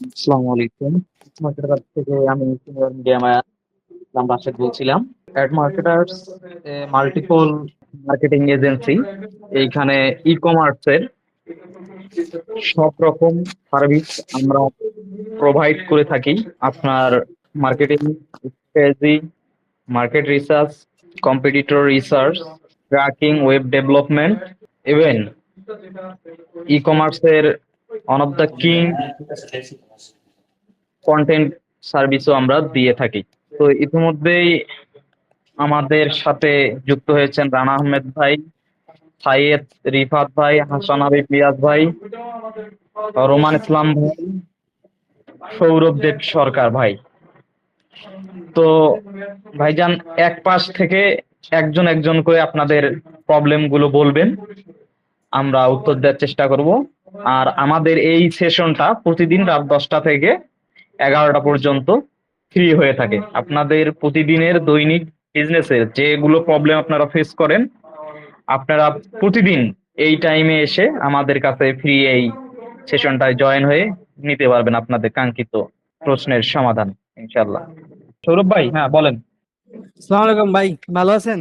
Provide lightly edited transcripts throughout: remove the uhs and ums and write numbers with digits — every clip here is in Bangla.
আসসালামু আলাইকুম। মার্কেটার থেকে আমি সিনিয়র মিডিয়া ইসলাম রাশেদ বলছিলাম। Ad marketers multiple marketing agency. এইখানে ই কমার্সের সব রকম সার্ভিস আমরা প্রোভাইড করে থাকি। আপনার marketing strategy, market research, competitor research, tracking, web development, even e কমার্সের one of the king content সার্ভিসও আমরা দিয়ে থাকি। তো ইতিমধ্যেই আমাদের সাথে যুক্ত হয়েছেন রানা আহমেদ ভাই, সাইয়েদ রিফাত ভাই, হাসান হাবিব লিয়াজ ভাই, রোমান ইসলাম ভাই, সৌরভ দেব সরকার ভাই। তো ভাইজান, এক পাশ থেকে একজন একজন করে আপনাদের প্রবলেম গুলো বলবেন, আমরা উত্তর দেওয়ার চেষ্টা করব। আর আমাদের এই সেশনটা প্রতিদিন রাত 10টা থেকে 11টা পর্যন্ত ফ্রি হয়ে থাকে। আপনাদের প্রতিদিনের দৈনিক বিজনেসের যেগুলো প্রবলেম আপনারা ফেস করেন, আপনারা প্রতিদিন এই টাইমে এসে আমাদের কাছে ফ্রি এই সেশনটায় জয়েন হয়ে নিতে পারবেন আপনাদের কাঙ্ক্ষিত প্রশ্নের সমাধান, ইনশাল্লাহ। সৌরভ ভাই, হ্যাঁ বলেন। আসসালামু আলাইকুম ভাই, ভালো আছেন?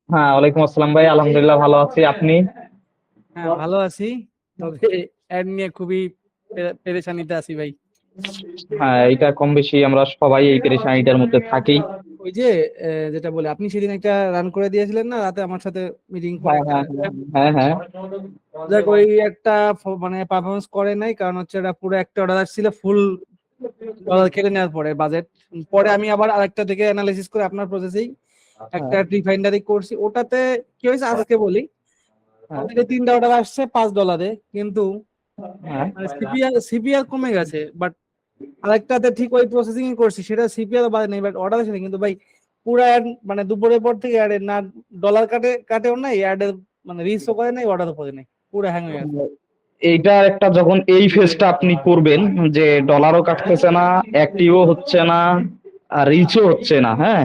হ্যাঁ, ওয়ালাইকুম আসসালাম ভাই, আলহামদুলিল্লাহ ভালো আছি। আপনি? হ্যাঁ, ভালো আছি। তবে অ্যাড নিয়ে খুবই পেরেশানিতে আছি ভাই। হ্যাঁ, এটা কম বেশি আমরা সবাই এই পেরেশানিটার মধ্যে থাকি। ওই যে যেটা বলে, আপনি সেদিন একটা রান করে দিয়েছিলেন না রাতে আমার সাথে মিটিং করে হ্যাঁ একটা। হ্যাঁ হ্যাঁ হ্যাঁ যাক, ওই একটা মানে পারফরমেন্স করে নাই, কারণ হচ্ছে এটা পুরো একটা অর্ডার ছিল ফুল ডলার কেটে নেওয়ার পরে বাজেট। পরে আমি আবার আরেকটা থেকে অ্যানালাইসিস করে আপনার প্রসেসেই একটা রিফাইনারি করছি। ওটাতে কি হয়েছে আজকে বলি, ওটাতে 3টা অর্ডার আসছে $5, কিন্তু হ্যাঁ সিপিআর কমে গেছে। বাট আরেকটাতে ঠিক ওই প্রসেসিং করছি, সেটা সিপিআর বাদে নেই, বাট অর্ডার আছে। কিন্তু ভাই পুরো অ্যাড মানে দুপুরের পর থেকে অ্যাড না ডলার কাটেও নাই, অ্যাডের মানে রিচও করে নাই, অর্ডারও করে নাই, পুরো হ্যাং হয়ে গেছে। এইটা একটা, যখন এই ফেজটা আপনি করবেন যে ডলারও কাটতেছে না, অ্যাক্টিভও হচ্ছে না, আর রিচও হচ্ছে না, হ্যাঁ,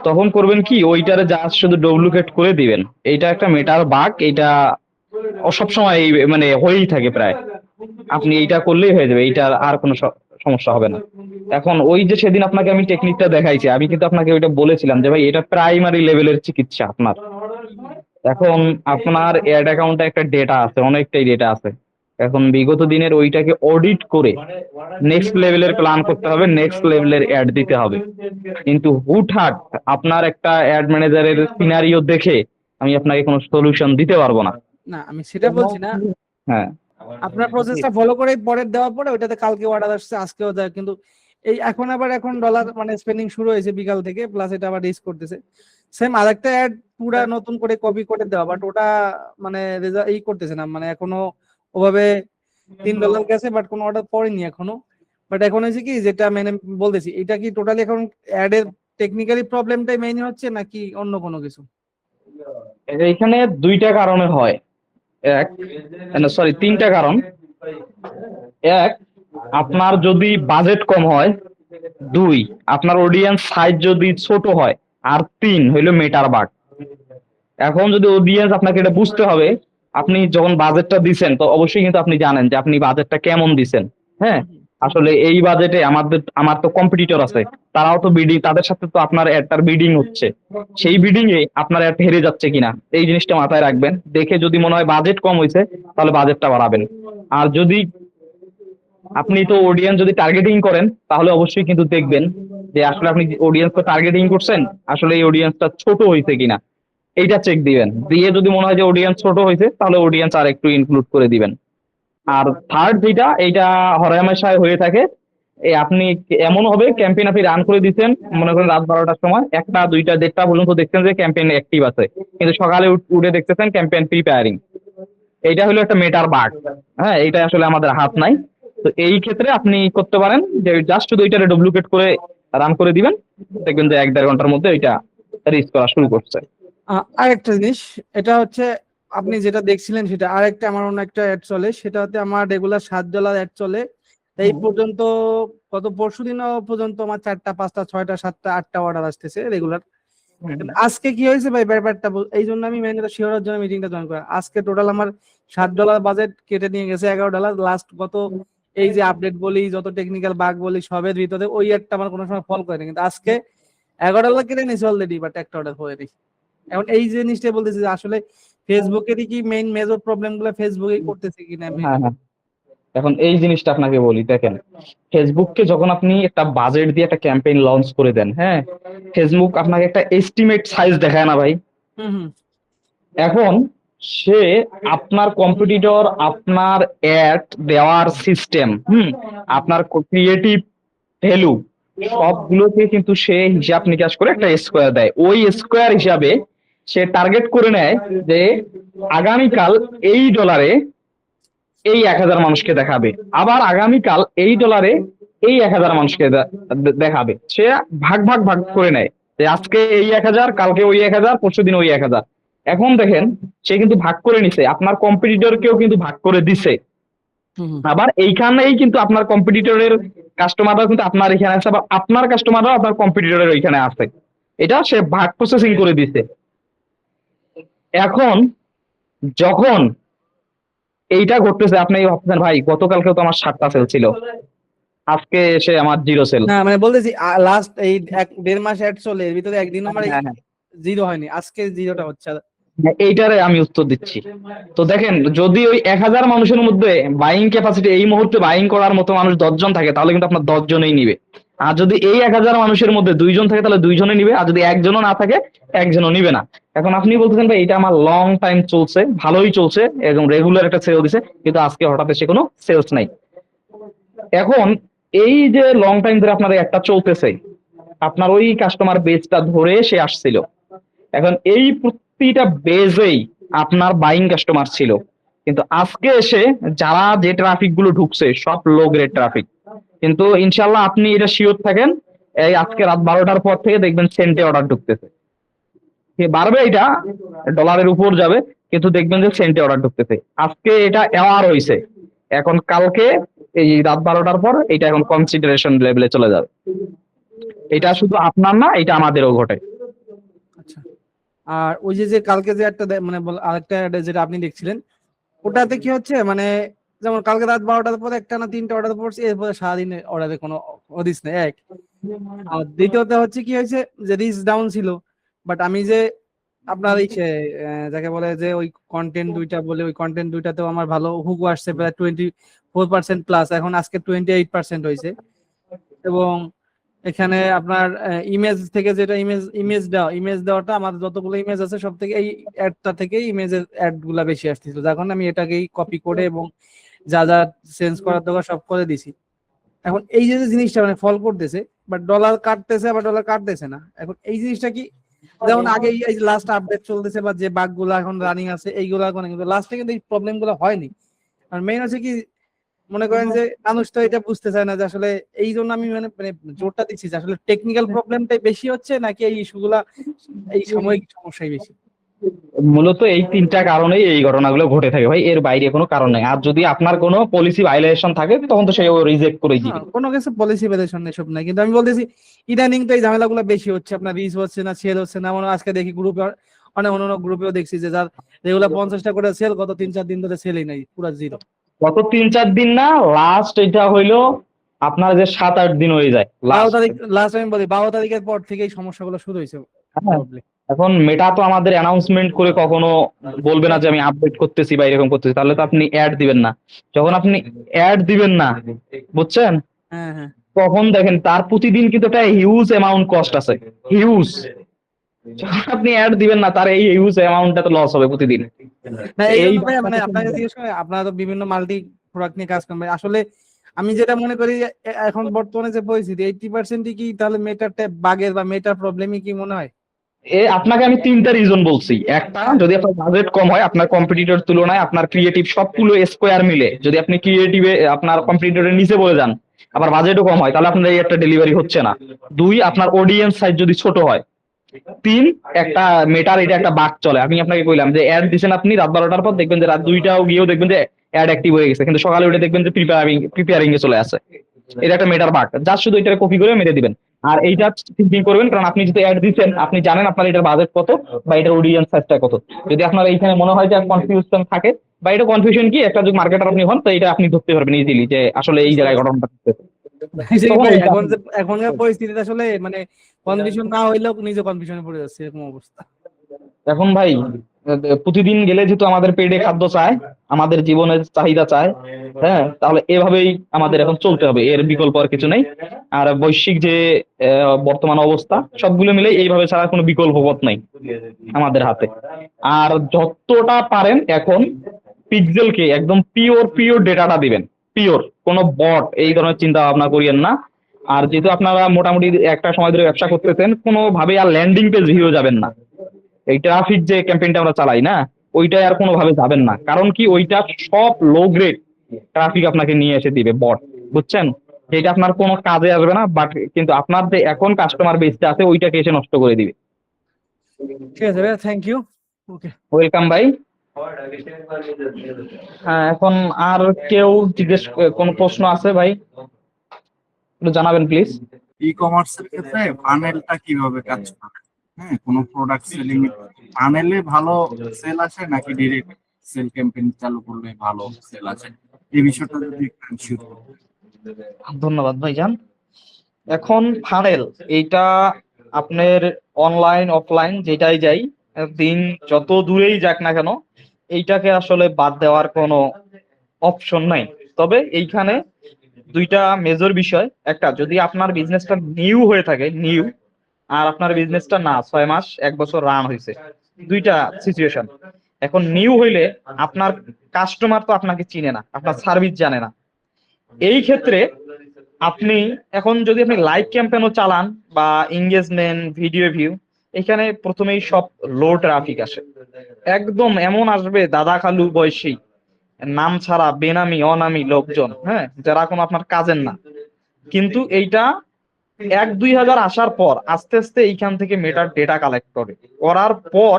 তখন করবেন কি, ওইটারে জাস্ট শুধু ডুপ্লিকেট করে দিবেন। এইটা একটা মেটার বাগ, এইটা সবসময় মানে হয়েই থাকে প্রায়। আপনি এইটা করলেই হয়ে যাবে, এইটার আর কোনো সমস্যা হবে না। এখন ওই যে সেদিন আপনাকে আমি টেকনিকটা দেখাইছি, আমি কিন্তু আপনাকে ওইটা বলেছিলাম যে ভাই এটা প্রাইমারি লেভেলের চিকিৎসা আপনার। এখন আপনার অ্যাড অ্যাকাউন্টে একটা ডেটা আছে, অনেকটাই ডেটা আছে। এখন বিগত দিনের ওইটাকে অডিট করে নেক্সট লেভেলের প্ল্যান করতে হবে, নেক্সট লেভেলের অ্যাড দিতে হবে। কিন্তু হুটহাট আপনার একটা অ্যাড ম্যানেজারের সিনারিও দেখে আমি আপনাকে কোনো সলিউশন দিতে পারবো না। না, আমি সেটা বলছি না। হ্যাঁ, আপনার প্রসেসটা ফলো করে পরের দেওয়ার পরে ওইটাতে কালকে অর্ডার আসছে, আজকেও দেয়, কিন্তু এই এখন ডলার মানে স্পেন্ডিং শুরু হয়েছে বিকাল থেকে, প্লাস এটা আবার রিস্ক করতেছে। সেম আরেকটা অ্যাড পুরা নতুন করে কপি করে দেওয়া, বাট ওটা মানে ই করতেছে না, মানে এখনো ওভাবে $3 গেছে, বাট কোনো অর্ডার পড়েনি এখনো। বাট এখন হয়েছে কি, যেটা মেনে বলতেছি, এটা কি টোটালি এখন অ্যাডের টেকনিক্যালি প্রবলেমটাই মেইন হচ্ছে নাকি অন্য কোনো কিছু? এইখানে দুইটা কারণে হয়। এক, সরি, তিনটা কারণ। এক, আপনার যদি বাজেট কম হয়। দুই, আপনার অডিয়েন্স সাইজ যদি ছোট হয়। আর তিন হইলো মেটার বাগ। এখন যদি অডিয়েন্স, আপনাকে এটা বুঝতে হবে, আপনি যখন বাজেটটা দিছেন তো অবশ্যই কিন্তু আপনি জানেন যে আপনি বাজেটটা কেমন দিছেন। হ্যাঁ, আসলে এই বাজেটে আমার তো কম্পিটিটর আছে, তারাও তো বিডিং, তাদের সাথে তো আপনার অ্যাডটার বিডিং হচ্ছে। সেই বিডিং এ আপনার অ্যাড হেরে যাচ্ছে কিনা এই জিনিসটা মাথায় রাখবেন। দেখে যদি মনে হয় বাজেট কম হয়েছে, তাহলে বাজেটটা বাড়াবেন। আর যদি আপনি তো অডিয়েন্স যদি টার্গেটিং করেন, তাহলে অবশ্যই কিন্তু দেখবেন যে আসলে আপনি অডিয়েন্সকে টার্গেটিং করছেন, আসলে এই অডিয়েন্সটা ছোট হয়েছে কিনা এইটা চেক দিবেন। দিয়ে যদি মনে হয় যে অডিয়েন্স ছোট হয়েছে, তাহলে অডিয়েন্স আর একটু ইনক্লুড করে দিবেন। আর থার্ড যেটা, এইটা হরহামেশাই হয়ে থাকে, এই আপনি এমন হবে ক্যাম্পেইন আপনি রান করে দিচ্ছেন, মনে করেন রাত 12টার সময়, 1টা 2টা 1:30টা পর্যন্ত দেখছেন যে ক্যাম্পেইন অ্যাক্টিভ আছে, কিন্তু সকালে উঠে দেখতেছেন ক্যাম্পেইন প্রিপেয়ারিং। এইটা হলো একটা মেটার বাগ। হ্যাঁ, এইটা আসলে আমাদের হাত নাই। তো এই ক্ষেত্রে আপনি করতে পারেন যে জাস্ট শুধু এইটারে ডুপ্লিকেট করে রান করে দিবেন, দেখবেন যে 1-1.5 ঘন্টার মধ্যে ওইটা রিচ করা শুরু করছে। আরেকটা জিনিস, এটা হচ্ছে আপনি যেটা দেখছিলেন সেটা আরেকটা, আমার অন্য একটা অ্যাড চলে, সেটা হচ্ছে আমার রেগুলার $7 অ্যাড চলে। এই পর্যন্ত গত পরশুদিন পর্যন্ত আমার 4টা 5টা 6টা 7টা 8টা অর্ডার আসতেছে রেগুলার। আজকে কি হয়েছে ভাই ব্যাপারটা, এই জন্য আমি মেইন শিওরের জন্য মিটিংটা জয়েন করা। আজকে টোটাল আমার $7 বাজেট কেটে নিয়ে গেছে $11। লাস্ট গত এই যে আপডেট বলি, যত টেকনিক্যাল বাগ বলি, সবের ভিতরে ওই অ্যাডটা আমার কোনো সময় ফল করে না, কিন্তু আজকে $11 কেটে নিয়েছে অলরেডি, বাট একটা অর্ডার করে দিই। এখন এই জিনিসটাই বলতেছি যে আসলে ফেসবুকেরই কি মেইন মেজর প্রবলেম গুলো ফেসবুকেই করতেছে কিনা আমি। হ্যাঁ, হ্যাঁ। এখন এই জিনিসটা আপনাকে বলি, দেখেন ফেসবুককে যখন আপনি একটা বাজেট দিয়ে একটা ক্যাম্পেইন লঞ্চ করে দেন, হ্যাঁ, ফেসবুক আপনাকে একটা এস্টিমেট সাইজ দেখায় না ভাই। হুম হুম এখন সে আপনার কম্পিটিটর, আপনার অ্যাড দেওয়ার সিস্টেম, আপনার ক্রিয়েটিভ ভ্যালু সবগুলোকে কিন্তু সে হিসাব নিকাশ করে একটা স্কোয়ার দেয়। ওই স্কোয়ার হিসাবে সে টার্গেট করে নেয় যে আগামীকাল এই ডলারে এই 1,000 মানুষকে দেখাবে, আবার আগামীকাল এই ডলারে এই 1,000 মানুষকে দেখাবে। সে ভাগ ভাগ ভাগ করে নেয় যে আজকে এই 1,000, কালকে ওই 1,000, পরশুদিন ওই 1,000। এখন দেখেন সে কিন্তু ভাগ করে নিছে, আপনার কম্পিটিটরকেও কিন্তু ভাগ করে দিছে। হুম হুম। আবার এইখানেই কিন্তু আপনার কম্পিটিটরের কাস্টমাররাও কিন্তু আপনার এখানে আছে, আবার আপনার কাস্টমাররাও আপনার কম্পিটিটরের ওইখানে আছে। এটা সে ভাগ প্রসেসিং করে দিছে। এখন যখন এইটা ঘটতেছে, আপনি ভাবছেন ভাই গতকালকেও তো আমার 7টা সেল ছিল, আজকে এসে আমার 0 সেল। না মানে বলতেছি লাস্ট এই 1-1.5 মাস অ্যাড চলে, এর ভিতরে একদিন আমার হ্যাঁ, হ্যাঁ, জিরো হয়নি, আজকে জিরোটা হচ্ছে। হ্যাঁ, এইটারে আমি উত্তর দিচ্ছি। তো দেখেন যদি ওই 1,000 মানুষের মধ্যে বাইং ক্যাপাসিটি এই মুহূর্তে বাইং করার মতো মানুষ 10 জন থাকে, তাহলে কিন্তু আপনার 10 জনেই নিবে। আর যদি এই 1,000 মানুষের মধ্যে 2 জন থাকে, তাহলে 2 জনে নিবে। আর যদি একজনও না থাকে, একজনও নিবে না। এখন আপনি বলতেছেন ভাই এটা আমার লং টাইম চলছে, ভালোই চলছে, একদম রেগুলার একটা সেল দিছে, কিন্তু আজকে হঠাৎ এসে কোনো সেলস নাই। এখন এই যে লং টাইম ধরে আপনার একটা চলতেছে, আপনার ওই কাস্টমার বেসটা ধরে সে আসছিল। এখন এই প্রতিটা বেজেই আপনার বাইং কাস্টমার ছিল, কিন্তু আজকে এসে যারা যে ট্রাফিক গুলো ঢুকছে সব লো গ্রেড ট্রাফিক। কিন্তু ইনশাল্লাহ আপনি এটা শিওর থাকেন, এই আজকে রাত 12টার পর থেকে দেখবেন সেন্টে অর্ডার ঢুকতেছে। বাড়বে, এটা ডলারের উপর যাবে, কিন্তু দেখবেন যে সেন্টে অর্ডার ঢুকতেছে। আজকে এটা এওয়ার হয়েছে, এখন কালকে এই রাত 12টার পর এটা এখন কনসিডারেশন লেভেলে চলে যাবে। এটা শুধু আপনার না, এটা আমাদেরও ঘটে। আচ্ছা, আর ওই যে যে কালকে যে একটা মানে আরেকটা ad যেটা আপনি দেখছিলেন, ওটাতে কি হচ্ছে মানে যেমন কালকে রাত 12টার পরে একটা না 3টা অর্ডার পড়ছে, এরপরে সারাদিন অর্ডারে কোনো হদিস নেই এক। আর দ্বিতীয়ত হচ্ছে কি হয়েছে যে রিচ ডাউন ছিল, বাট আমি যে আপনার এই যাকে বলে যে ওই কন্টেন্ট দুইটা বলে, ওই কন্টেন্ট দুইটাতেও আমার ভালো হুক আসছে, প্রায় 24% প্লাস, এখন আজকে 28% হয়েছে। এবং এখানে আপনার ইমেজ থেকে যেটা ইমেজ দেওয়াটা, আমার যতগুলো ইমেজ আছে সব থেকে এই অ্যাডটা থেকে ইমেজের অ্যাড গুলা বেশি আসতেছিল, যখন আমি এটাকেই কপি করে এবং যা যা চেঞ্জ করার দরকার সব করে দিছি। এখন এই যে জিনিসটা মানে ফল করতেছে, বাট ডলার কাটতেছে, আবার ডলার কাটতেছে না। এখন এই জিনিসটা কি, যেমন আগে এই লাস্ট আপডেট চলতেছে বা যে বাগ গুলা এখন রানিং আছে এইগুলা কোনো, কিন্তু লাস্টে কিন্তু এই প্রবলেম গুলো হয়নি। আর মেইন হচ্ছে কি, মনে করেন যে মানুষ তো এটা বুঝতে চায় না যে আসলে, এই জন্য আমি মানে মানে জোরটা দিচ্ছি যে আসলে টেকনিক্যাল প্রবলেমটাই বেশি হচ্ছে নাকি এই ইস্যুগুলা, এই সাময়িক সমস্যাই বেশি। মূলত এই 3টা কারণেই এই ঘটনাগুলো ঘটে থাকে ভাই, এর বাইরে কোনো কারণ নেই। আর যদি আপনার কোনো পলিসি ভাইলেশন থাকে তখন তো সে রিজেক্ট করে দিবে। হ্যাঁ, কোনো কিছু পলিসি ভ্যালিয়েশন এসব নাই, কিন্তু আমি বলতেছি ইদানিং তো এই ঝামেলাগুলো বেশি হচ্ছে, আপনার রিচ হচ্ছে না, সেল হচ্ছে না। মানে আজকে দেখি গ্রুপে, অনেক অন্য গ্রুপেও দেখছি যে যার রেগুলার 50টা করে সেল, গত 3-4 দিন ধরে সেলই নাই, পুরো জিরো। গত 3-4 দিন না, লাস্ট এটা হইলো আপনার যে 7-8 দিন হয়ে যায় 12 লাস্ট। তারিখ, লাস্ট আমি বলি 12 তারিখের পর থেকে এই সমস্যাগুলো শুরু হয়েছে প্রবলেম। এখন মেটা তো আমাদের অ্যানাউন্সমেন্ট করে কখনো বলবে না যে আমি আপডেট করতেছি বা এরকম করতেছি, তাহলে তো আপনি অ্যাড দিবেন না। যখন আপনি অ্যাড দিবেন না, বুঝছেন, হ্যাঁ হ্যাঁ। তখন দেখেন তার প্রতিদিন কিন্তু একটা হিউজ অ্যামাউন্ট কস্ট আছে, হিউজ। যখন আপনি অ্যাড দিবেন না, তার এই হিউজ অ্যামাউন্টটা তো লস হবে প্রতিদিন। না এই এই জন্য ভাই মানে আপনাকে জিজ্ঞেস করে, আপনারা তো বিভিন্ন মাল্টি প্রোডাক্ট নিয়ে কাজ করেন ভাই, আসলে আমি যেটা মনে করি যে এখন বর্তমানে যে পরিস্থিতি 80% কি তাহলে মেটার বাগের বা মেটার প্রবলেমই কি মনে হয়? আপনাকে আমি 3টা রিজন বলছি। একটা, যদি আপনার বাজেট কম হয়, আপনার কম্পিটিটর তুলনায় আপনার ক্রিয়েটিভ সবগুলো স্কোয়ার মিলে যদি আপনি ক্রিয়েটিভে আপনার কম্পিটিটরের নিচে বলে যান, আবার বাজেটও কম হয়, তাহলে আপনার এই একটা ডেলিভারি হচ্ছে না। 2, আপনার অডিয়েন্স সাইজ যদি ছোট হয়। 3, একটা মেটার এটা একটা বাক চলে। আমি আপনাকে কইলাম যে অ্যাড দিচ্ছেন আপনি রাত 12টার পর, দেখবেন যে রাত 2টাও গিয়েও দেখবেন যে অ্যাড অ্যাক্টিভ হয়ে গেছে, কিন্তু সকালে উঠে দেখবেন যে প্রিপেয়ারিং এ চলে আসে। এটা একটা মেটার বাক, যা শুধু এটা কপি করে মেরে দিবেন। আর এইটা থিঙ্কিং করবেন, কারণ আপনি যদি অ্যাড দিচ্ছেন, আপনি জানেন আপনার এটার বাজেট কত বা এটার অডিয়েন্স সাইজটা কত। যদি আপনার এইখানে মনে হয় যে কনফিউশন থাকে, বা এটা কনফিউশন কি, একটা যদি মার্কেটার আপনি হন তো এটা আপনি ধরতে পারবেন ইজিলি যে আসলে এই জায়গায় ঘটনাটা ঘটতেছে। সেটাই তখন ভাই, ওইটা এখন যে এখনকার পরিস্থিতিতে আসলে মানে কনফিউশন না হইলেও নিজে কনফিউশনে পড়ে যাচ্ছে, এরকম অবস্থা। এখন ভাই প্রতিদিন গেলে যেহেতু আমাদের পেটে খাদ্য চায়, আমাদের জীবনের চাহিদা চায়, হ্যাঁ, তাহলে এভাবেই আমাদের এখন চলতে হবে, এর বিকল্প আর কিছু নেই। আর বৈশ্বিক যে বর্তমান অবস্থা সবগুলো মিলে এইভাবে ছাড়া কোনো বিকল্প পথ নাই আমাদের হাতে। আর যতটা পারেন এখন পিক্সেলকে একদম পিওর পিওর ডেটাটা দিবেন, পিওর, কোনো বট এই ধরনের চিন্তা ভাবনা করিয়েন না। আর যেহেতু আপনারা মোটামুটি একটা সময় ধরে ব্যবসা করতেছেন, কোনোভাবে আর ল্যান্ডিং পেজ ভিউ যাবেন না। এই ট্রাফিক যে ক্যাম্পেইনটা আমরা চালাই না, ওইটাই আর কোনোভাবে যাবেন না, কারণ কি ওইটা সব লো গ্রেড ট্রাফিক আপনাকে নিয়ে এসে দিবে বট, বুঝছেন? যেটা আপনার কোনো কাজে আসবে না, বাট কিন্তু আপনার যে এখন কাস্টমার বেসটা আছে ওইটাকে এসে নষ্ট করে দিবে। ঠিক আছে ভাই, থ্যাংক ইউ। ওকে। ওয়েলকাম ভাই। হ্যাঁ, এখন আর কেউ জিজ্ঞেস কোনো প্রশ্ন আছে ভাই, একটু জানাবেন প্লিজ। ই কমার্সের ক্ষেত্রে ফানেলটা কিভাবে কাজ করে? হ্যাঁ, কোনো প্রোডাক্ট সেলিং ফানেলে ভালো সেল আসে নাকি ডিরেক্ট সেল ক্যাম্পেইন চালু করলে ভালো সেল আসে? এই বিষয়টা যদি একটু ensure করতেন। ধন্যবাদ ভাইজান। এখন ফানেল এইটা আপনার অনলাইন অফলাইন যেটাই যাই, দিন যত দূরেই যাক না কেন, এইটাকে আসলে বাদ দেওয়ার কোনো অপশন নাই। তবে এইখানে দুইটা মেজর বিষয়, একটা যদি আপনার বিজনেসটা নিউ হয়ে থাকে, নিউ, আর আপনার বিজনেসটা না 6 মাস 1 বছর রান হয়েছে, দুইটা সিচুয়েশন। এখন নিউ হইলে আপনার কাস্টমার তো আপনাকে চিনে না, আপনার সার্ভিস জানে না। এই ক্ষেত্রে আপনি এখন যদি আপনি লাইভ ক্যাম্পেইনও চালান বা এঙ্গেজমেন্ট ভিডিও ভিউ, এখানে প্রথমেই সব লো ট্রাফিক আসে, একদম এমন আসবে দাদা খালু বয়সী, নাম ছাড়া বেনামি অনামি লোকজন, হ্যাঁ, যারা কোনো আপনার কাজের না। কিন্তু এইটা 1-2 হাজার আসার পর আস্তে আস্তে এইখান থেকে মেটার ডেটা কালেক্ট করে, করার পর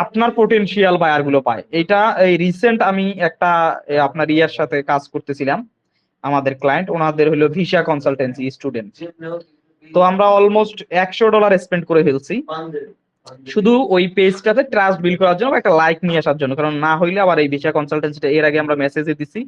আপনার পোটেনশিয়াল বায়ার গুলো পায়। এটা এই রিসেন্ট আমি একটা আপনার ইয়ার সাথে কাজ করতেছিলাম, আমাদের ক্লায়েন্ট, ওনাদের হলো ভিসা কনসালটেন্সি স্টুডেন্ট। তো আমরা অলমোস্ট $100 স্পেন্ড করে ফেলছি শুধু ওই পেজটাতে ট্রাস্ট বিল্ড করার জন্য, একটা লাইক নিয়ে আসার জন্য। কারণ না হইলে আবার এই ভিসা কনসালটেন্সিটা এর আগে আমরা মেসেজে দিছি,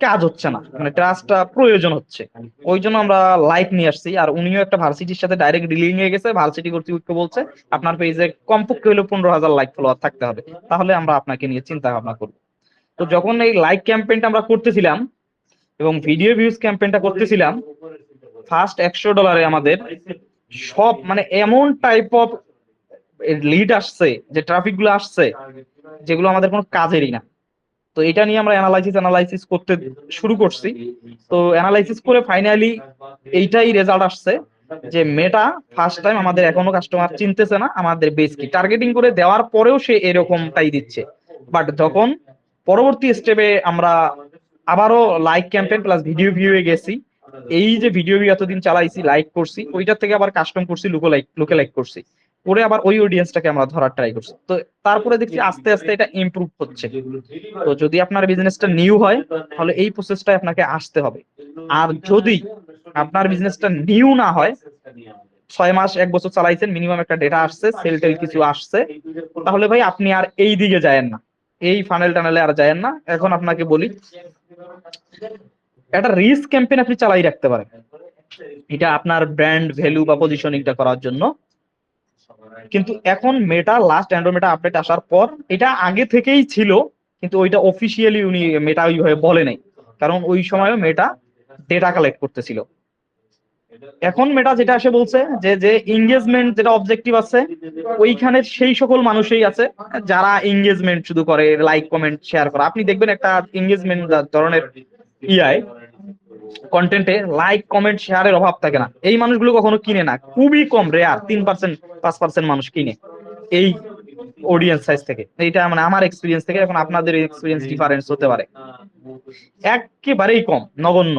কাজ হচ্ছে না, মানে ট্রাস্টটা প্রয়োজন হচ্ছে, ওই জন্য আমরা লাইক নিয়ে আসছি। আর উনিও একটা ভার্সিটির সাথে ডাইরেক্ট ডিলিং এ গেছে, ভার্সিটি কর্তৃপক্ষ বলছে আপনার পেজে কমপক্ষে হলো 15,000 লাইক ফলোয়ার থাকতে হবে, তাহলে আমরা আপনাকে নিয়ে চিন্তা ভাবনা করবো। তো যখন এই লাইক ক্যাম্পেইনটা আমরা করতেছিলাম এবং ভিডিও ভিউজ ক্যাম্পেইনটা করতেছিলাম, ফার্স্ট $100 আমাদের সব মানে এমন টাইপ অফ লিড আসছে, যে ট্রাফিক গুলো আসছে, যেগুলো আমাদের কোনো কাজেরই না। তো এটা নিয়ে আমরা অ্যানালাইসিস করতে শুরু করছি। তো অ্যানালাইসিস করে ফাইনালি এইটাই রেজাল্ট আসছে যে মেটা ফার্স্ট টাইম আমাদের এখনো কাস্টমার চিনতেছে না, আমাদের বেস কি টার্গেটিং করে দেওয়ার পরেও সে এরকমটাই দিচ্ছে। বাট যখন পরবর্তী স্টেপে আমরা আবারও like campaign plus video view এ গেছি, এই যে ভিডিও ভিউ এতদিন চালাইছি, লাইক করছি, ওইটার থেকে আবার কাস্টম করছি, লুকে লাইক করছি, করে আবার ওই অডিয়েন্সটাকে আমরা ধরার ট্রাই করছি। তো তারপরে দেখছি আস্তে আস্তে এটা ইমপ্রুভ হচ্ছে। তো যদি আপনার বিজনেসটা নিউ হয় তাহলে এই প্রসেসটাই আপনাকে আসতে হবে। আর যদি আপনার বিজনেসটা নিউ না হয়, 6 মাস 1 বছর চালাইছেন, মিনিমাম একটা ডেটা আসছে, সেল টেল কিছু আসছে, তাহলে ভাই আপনি আর এই দিকে যায়েন না, এই ফানেল টানেলে আর যায়েন না। এখন আপনাকে বলি, একটা রিস্ক ক্যাম্পেইন আপনি চালাই রাখতে পারেন, এটা আপনার ব্র্যান্ড ভ্যালু বা পজিশনিংটা করার জন্য। কিন্তু এখন মেটা লাস্ট অ্যান্ড্রয়েড মেটা আপডেট আসার পর, এটা আগে থেকেই ছিল, কিন্তু ওইটা অফিসিয়ালি উনি মেটা ওইভাবে বলে নাই, কারণ ওই সময়ও মেটা ডেটা কালেক্ট করতেছিল। এখন মেটা যেটা এসে বলছে যে যে এঙ্গেজমেন্ট যেটা অবজেক্টিভ আছে, ওইখানে সেই সকল মানুষই আছে যারা এঙ্গেজমেন্ট শুধু করে, লাইক কমেন্ট শেয়ার করা। আপনি দেখবেন একটা এঙ্গেজমেন্ট ধরনের ইয়াই কন্টেন্টে লাইক কমেন্ট শেয়ারের অভাব থাকে না, এই মানুষগুলো কখনো কিনে না, খুবই কম, রেয়ার 3% 5% মানুষ কিনে এই অডিয়েন্স সাইজ থেকে। এইটা মানে আমার এক্সপিরিয়েন্স থেকে, এখন আপনাদের এক্সপিরিয়েন্স ডিফারেন্স হতে পারে, একেবারেই কম, নগণ্য।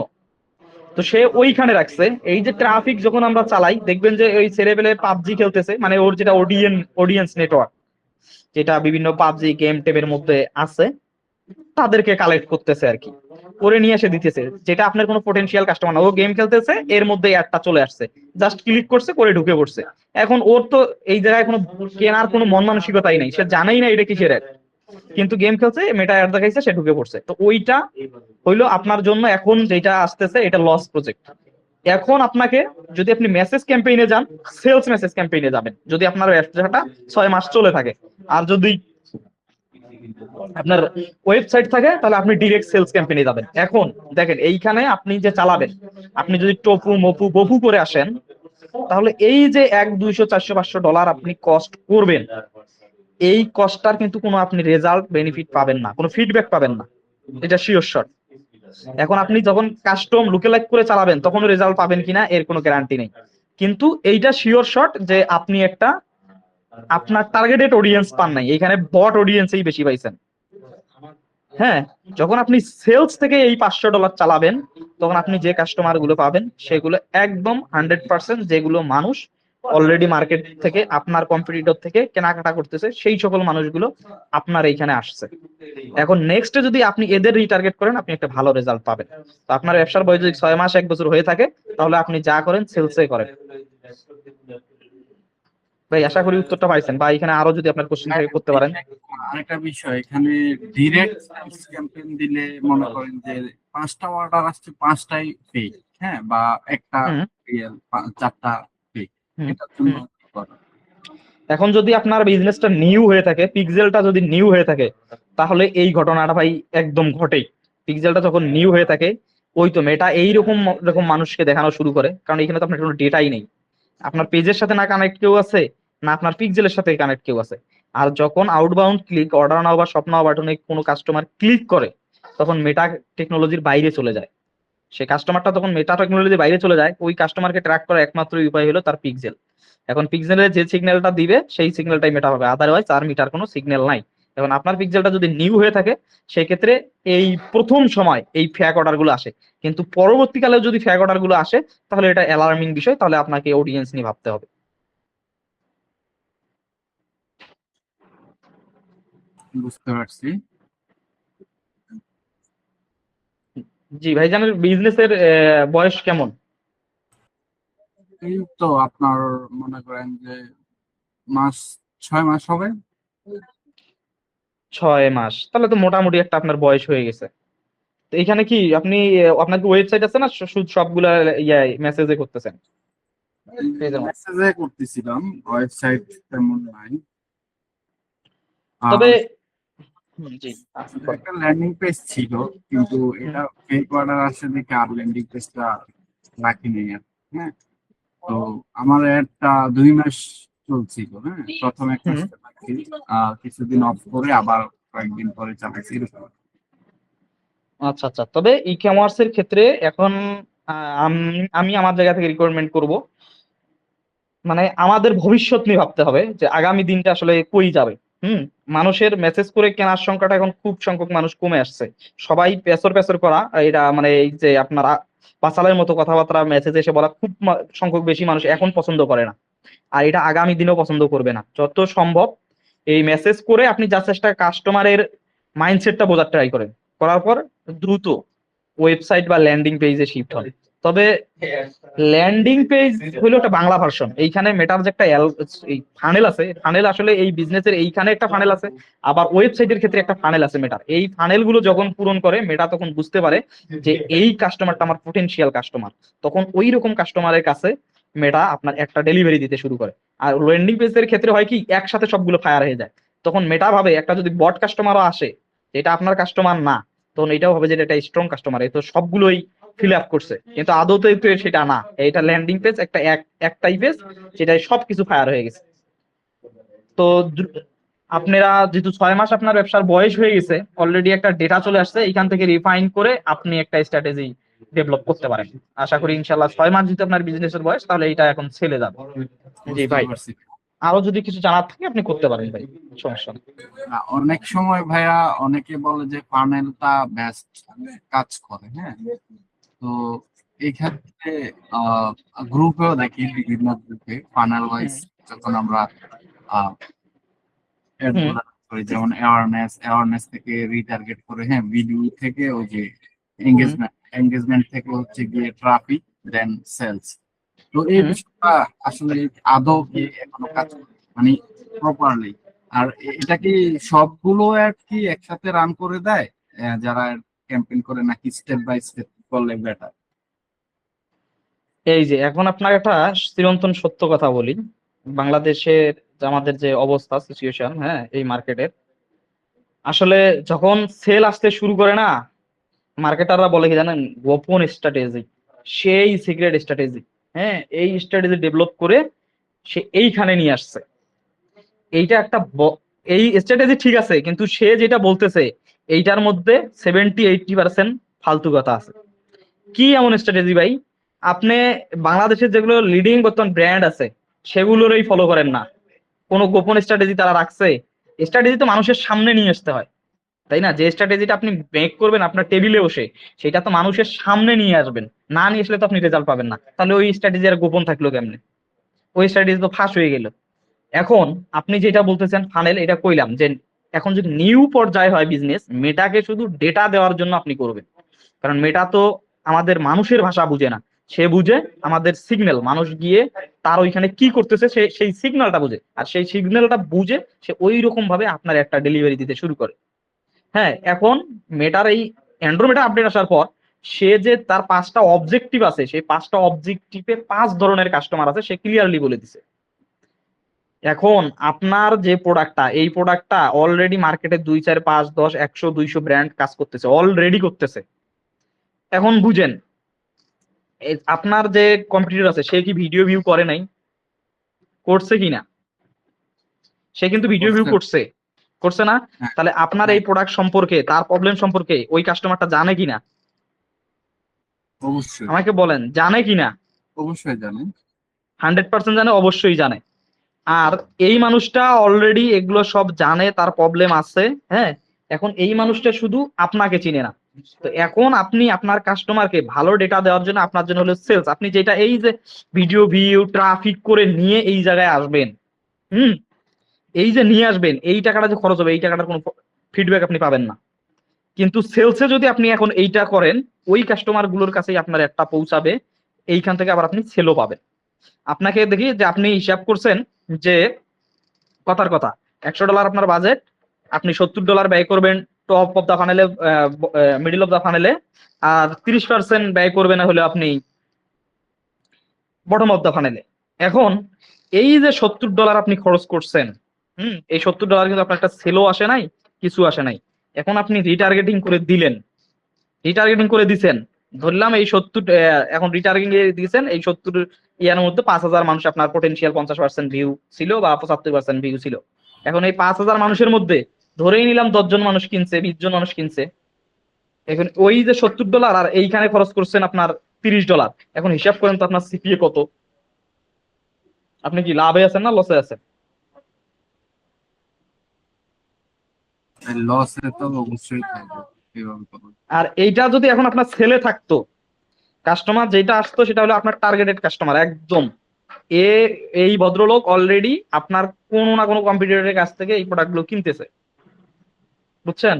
তো সে ওইখানে রাখছে। এই যে ট্রাফিক যখন আমরা চালাই, দেখবেন যে ওই ছেলেবেলে পাবজি খেলতেছে, মানে ওর যেটা অডিয়েন্স নেটওয়ার্ক, যেটা বিভিন্ন পাবজি গেম টেমের মধ্যে আছে, তাদেরকে কালেক্ট করতেছে আর কি, করে নিয়ে এসে দিতেছে, যেটা আপনার কোনো পটেনশিয়াল কাস্টমার না, ও গেম খেলতেছে, এর মধ্যে অ্যাডটা চলে আসছে, জাস্ট ক্লিক করছে, করে ঢুকে পড়ছে। এখন ওর তো এই জায়গায় কোনো কেনার কোনো মন মানসিকতাই নাই, সে জানেই না এটা কিসের অ্যাড, কিন্তু গেম খেলছে, মেটা অ্যাড দেখাইছে, সে ঢুকে পড়ছে। তো ওইটা হইলো আপনার জন্য এখন যেটা আসতেছে এটা লস প্রজেক্ট। এখন আপনাকে যদি আপনি মেসেজ ক্যাম্পেইনে যান, সেলস মেসেজ ক্যাম্পেইনে যাবেন যদি আপনার ব্যবসাটা 6 মাস চলে থাকে। আর যদি আপনার ওয়েবসাইট থাকে তাহলে আপনি ডিরেক্ট সেলস ক্যাম্পেইনে যাবেন। এখন দেখেন এইখানে আপনি যে চালাবেন, আপনি যদি টপু মপু বপু করে আসেন, তাহলে এই যে 100, 200, 400, 500 ডলার আপনি কস্ট করবেন, এই কস্টটার কিন্তু কোনো আপনি রেজাল্ট বেনিফিট পাবেন না, কোনো ফিডব্যাক পাবেন না, এটা শিওর শট। এখন আপনি যখন কাস্টম লুকেলাইক করে চালাবেন তখন রেজাল্ট পাবেন কিনা এর কোনো গ্যারান্টি নেই, কিন্তু এইটা শিওর শট যে আপনি একটা আপনার টার্গেটেড অডিয়েন্স পান নাই, এখানে বট অডিয়েন্সই বেশি পাইছেন। হ্যাঁ, যখন আপনি সেলস থেকে এই $500 চালাবেন তখন আপনি যে কাস্টমার গুলো পাবেন সেগুলো একদম 100% যেগুলো মানুষ অলরেডি মার্কেট থেকে আপনার কম্পিটিটর থেকে কেনাকাটা করতেছে, সেই সকল মানুষগুলো আপনার এইখানে আসছে। এখন নেক্সটে যদি আপনি এদের রিটার্গেট করেন আপনি একটা ভালো রেজাল্ট পাবেন। তো আপনার ব্যবসার বয়স যদি 6 মাস 1 বছর হয়ে থাকে তাহলে আপনি যা করেন সেলসে করেন। ভাই আশা করি উত্তরটা পাইছেন, বা এখানে আরো যদি আপনার কোশ্চেন থাকে করতে পারেন। আরেকটা বিষয়, এখানে ডিরেক্ট সেলস ক্যাম্পেইন দিলে মনে করেন যে 5টা অর্ডার আসছে, 5টাই ফেক, হ্যাঁ, বা একটা হুম রিয়েল, 4টা ফেক, হুম এটার জন্য হুম। কি করা? এখন যদি আপনার বিজনেসটা নিউ হয়ে থাকে, পিক্সেলটা যদি নিউ হয়ে থাকে, তাহলে এই ঘটনাটা ভাই একদম ঘটেই। পিক্সেলটা যখন নিউ হয়ে থাকে, ওই তো মেটা এইরকম রকম মানুষকে দেখানো শুরু করে, কারণ এখানে তো আপনার কোনো ডেটাই নেই, আপনার পেজের সাথে না কানেক্ট কেউ আছে, না আপনার পিক্সেলের সাথে কানেক্ট কেউ আছে। আর যখন আউটবাউন্ড ক্লিক, অর্ডার নাও বা শপ নাও বাটনে কোনো কাস্টমার ক্লিক করে, তখন মেটা টেকনোলজির বাইরে চলে যায়। সে কাস্টমারটা তখন মেটা টেকনোলজির বাইরে চলে যায়, ওই কাস্টমারকে ট্র্যাক করার একমাত্র উপায় হলো তার পিক্সেল। এখন পিক্সেলের যে সিগন্যালটা দিবে সেই সিগন্যালটাই মেটা হবে, আদারওয়াইজ আর মিটার কোনো সিগন্যাল নাই। এখন আপনার পিক্সেলটা যদি নিউ হয়ে থাকে সেই ক্ষেত্রে এই প্রথম সময় এই ফ্যাক অর্ডার গুলো আসে, কিন্তু পরবর্তীকালেও যদি ফ্যাক অর্ডার গুলো আসে তাহলে এটা অ্যালার্মিং বিষয়, তাহলে আপনাকে অডিয়েন্স নিয়ে ভাবতে হবে। বুঝতে পারছি। জি ভাইজানের বিজনেসের বয়স কেমন? এই তো আপনার মনে করেন যে মাস 6 মাস হবে। 6 মাস, তাহলে তো মোটামুটি একটা আপনার বয়স হয়ে গেছে। তো এখানে কি আপনি আপনার কি ওয়েবসাইট আছে না শুধু সবগুলা ইয়ে মেসেজে করতেছেন পেজের মধ্যে? মেসেজে করতেছিলাম, ওয়েবসাইট তেমন নাই। তবে আর জি বলেন। একটা ল্যান্ডিং পেজ ছিল, কিন্তু হুম এটা ফেক অর্ডার আসে দেখে আর ল্যান্ডিং পেজটা রাখিনি আর। হ্যাঁ, তো আমার একটা 2 মাস চলছিল। হ্যাঁ, প্রথমে একটা হুম। চালাচ্ছি, কিছুদিন অফ করে আবার কয়েকদিন পরে চালাচ্ছি, এরকম। আচ্ছা আচ্ছা, তবে ই কমার্সের ক্ষেত্রে এখন আমি আমার জায়গা থেকে রিকমেন্ড করব, মানে আমাদের ভবিষ্যৎ নিয়ে ভাবতে হবে যে আগামী দিনটা আসলে কই যাবে। হুম। মানুষের মেসেজ করে কেনার সংখ্যাটা এখন খুব সংখ্যক মানুষ কমে আসছে, সবাই পেছর পেছর করা, এটা মানে এই যে আপনারা পাঁচালের মতো কথাবার্তা মেসেজে এসে বলা খুব সংখ্যক বেশি মানুষ এখন পছন্দ করে না, আর এটা আগামী দিনেও পছন্দ করবে না। যত সম্ভব এই মেসেজ করে আপনি যা চেষ্টা কাস্টমারের মাইন্ডসেটটা বোঝার ট্রাই করেন, করার পর দ্রুত ওয়েবসাইট বা ল্যান্ডিং পেজে শিফট হন। তবে ল্যান্ডিং পেজ হলো একটা বাংলা ভার্সন, এইখানে মেটার যে একটা এই ফানেল আছে, ফানেল আসলে এই বিজনেসের এইখানে একটা ফানেল আছে, আবার ওয়েবসাইটের ক্ষেত্রে একটা ফানেল আছে মেটার। এই ফানেল গুলো যখন পূরণ করে মেটা তখন বুঝতে পারে যে এই কাস্টমারটা আমার পটেনশিয়াল কাস্টমার, তখন ওই রকম কাস্টমারের কাছে মেটা আপনার একটা ডেলিভারি দিতে শুরু করে। আর ল্যান্ডিং পেজের ক্ষেত্রে হয় কি একসাথে সবগুলো ফায়ার হয়ে যায়, তখন মেটা ভাবে একটা যদি বট কাস্টমারও আসে যেটা আপনার কাস্টমার না, তখন এটাও হবে যে এটা স্ট্রং কাস্টমার, এই তো সবগুলোই ফিল আপ করছে, কিন্তু আদতে তো সেটা না, এটা ল্যান্ডিং পেজ একটা একটাই পেজ যেটাই সবকিছু ফায়ার হয়ে গেছে। তো আপনারা যেহেতু 6 মাস আপনার ব্যবসার বয়স হয়ে গেছে, অলরেডি একটা ডেটা চলে আসছে, এখান থেকে রিফাইন করে আপনি একটা স্ট্র্যাটেজি ডেভেলপ করতে পারেন। আশা করি ইনশাল্লাহ 6 মাস যেহেতু আপনার বিজনেসের বয়স, তাহলে এটা এখন ছেলে যাবে। জি বুঝতে ভাই, পারছি। আরো যদি কিছু জানার থাকে আপনি করতে পারেন ভাই, সমস্যা নেই। অনেক সময় ভাইয়া অনেকে বলে যে ফানেলটা বেস্ট কাজ করে। হ্যাঁ, তো এই ক্ষেত্রে গ্রুপেও দেখি, বিভিন্ন গ্রুপে ফানেল ওয়াইজ হুম যখন আমরা অ্যাড হুম গুলা করি, যেমন অ্যাওয়ারনেস থেকে রিটার্গেট করে, হ্যাঁ, ভিডিও থেকে ওই যে এঙ্গেজমেন্ট থেকে হচ্ছে গিয়ে ট্রাফিক, দেন সেলস। তো এই হুম। বিষয়টা আসলে আদৌ কি এখনো কাজ করে, মানে প্রপারলি? আর এটা কি সবগুলো অ্যাড কি একসাথে রান করে দেয় যারা ক্যাম্পেইন করে, নাকি স্টেপ বাই স্টেপ করলে বেটার? এই যে এখন আপনার একটা চিরন্তন সত্য কথা বলি, বাংলাদেশের যে আমাদের যে অবস্থা সিচুয়েশন, হ্যাঁ, এই মার্কেটের আসলে যখন সেল আসতে শুরু করে না, মার্কেটাররা বলে কি জানেন, গোপন স্ট্র্যাটেজি, সেই সিক্রেট স্ট্র্যাটেজি, হ্যাঁ, এই স্ট্র্যাটেজি ডেভেলপ করে সে এইখানে নিয়ে আসছে। এইটা একটা এই স্ট্র্যাটেজি ঠিক আছে, কিন্তু সে যেটা বলতেছে এইটার মধ্যে 70-80% ফালতু কথা আছে। কি এমন স্ট্র্যাটেজি ভাই? আপনি বাংলাদেশের যেগুলো লিডিং বর্তমান ব্র্যান্ড আছে সেগুলোরই ফলো করেন না, কোনো গোপন স্ট্র্যাটেজি তারা রাখছে? স্ট্র্যাটেজি তো মানুষের সামনে নিয়ে আসতে হয়, তাই না? যে স্ট্র্যাটেজিটা আপনি মেক করবেন আপনার টেবিলে বসে, সেটা তো মানুষের সামনে নিয়ে আসবেন, না নিয়ে আসলে তো আপনি রেজাল্ট পাবেন না। তাহলে ওই স্ট্র্যাটেজি আর গোপন থাকলো কেমনে? ওই স্ট্র্যাটেজি তো ফাঁস হয়ে গেল। এখন আপনি যেটা বলতেছেন ফানেল, এটা কইলাম যে এখন যদি নিউ পর্যায়ে হয় বিজনেস, মেটাকে শুধু ডেটা দেওয়ার জন্য আপনি করবেন, কারণ মেটা তো আমাদের মানুষের ভাষা বুঝে না, সে বুঝে আমাদের সিগন্যাল, মানুষ গিয়ে তার ওইখানে কি করতেছে সে সেই সিগন্যালটা বুঝে, আর সেই সিগন্যালটা বুঝে সে ওই রকম ভাবে আপনার একটা ডেলিভারি দিতে শুরু করে। হ্যাঁ, এখন মেটার এই অ্যান্ড্রোমেটা আপডেট আসার পর সে যে তার 5টা অবজেক্টিভ আছে, সেই 5টা অবজেক্টিভে 5 ধরনের কাস্টমার আছে, সে ক্লিয়ারলি বলে দিছে। এখন আপনার যে প্রোডাক্টটা, এই প্রোডাক্টটা অলরেডি মার্কেটে 2, 4, 5, 10, 100, 200 ব্র্যান্ড কাজ করতেছে, অলরেডি করতেছে। এখন বুঝেন, আপনার যে কম্পিটিটর আছে সে কি ভিডিও ভিউ করে নাই? করছে কিনা? সে কিন্তু ভিডিও ভিউ করছে। করছে, করছে না? হ্যাঁ, তাহলে আপনার হ্যাঁ, এই প্রোডাক্ট সম্পর্কে, তার প্রবলেম সম্পর্কে ওই কাস্টমারটা জানে কিনা? অবশ্যই, আমাকে বলেন, জানে কিনা? অবশ্যই জানি। 100% জানে, অবশ্যই জানে। আর এই মানুষটা অলরেডি এগুলো সব জানে, তার প্রবলেম আছে, হ্যাঁ। এখন এই মানুষটা শুধু আপনাকে চিনে না। তো এখন আপনি আপনার কাস্টমারকে ভালো ডেটা দেওয়ার জন্য আপনার জন্য হলো সেলস, আপনি যেটা এই যে ভিডিও ভিউ ট্রাফিক করে নিয়ে এই জায়গায় আসবেন, হুম, এই যে নিয়ে আসবেন, এই টাকাটা যে খরচ হবে, এই টাকাটার কোনো ফিডব্যাক আপনি পাবেন না। কিন্তু সেলসে যদি আপনি এখন এইটা করেন, ওই কাস্টমার গুলোর কাছেই আপনার একটা পৌঁছাবে, এইখান থেকে আবার আপনি সেলও পাবেন। আপনাকে দেখি যে আপনি হিসাব করছেন যে কথার কথা, $100 আপনার বাজেট, আপনি $70 ব্যয় করবেন টপ অফ দা ফানেলে, মিডল অফ দা ফানেলে, আর 30% ব্যয় করবেন হলে আপনি বটম অফ দা ফানেলে। এখন এই যে $70 আপনি খরচ করছেন, এই $70 কিন্তু আপনার একটা সেলও আসে নাই, কিছু আসে নাই। এখন আপনি রিটার্গেটিং করে দিলেন, রিটার্গেটিং করে দিছেন, ধরলাম এই 70, এখন রিটার্গেটিং দিয়েছেন এই 70 ইয়ার মধ্যে 5,000 মানুষ আপনার পোটেনশিয়াল 50% ভিউ ছিল বা 75% ভিউ ছিল। এখন এই 5,000 মানুষের মধ্যে ধরেই নিলাম 10 জন মানুষ কিনছে, 20 জন মানুষ কিনছে। এখন ওই যে $70 আর এইখানে খরচ করছেন আপনার $30, এখন হিসাব করেন তো আপনার সিপিএ কত? আপনি কি লাভে আছেন না লসে আছেন? লসে তো অবশ্যই থাকবে, এভাবে করবে। আর এইটা যদি এখন আপনার সেলে থাকতো, কাস্টমার যেটা আসতো সেটা হলো আপনার টার্গেটেড কাস্টমার একদম, এ এই ভদ্রলোক অলরেডি আপনার কোনো না কোনো কম্পিটিটরের কাছ থেকে এই প্রোডাক্টগুলো কিনতেছে, বুঝছেন?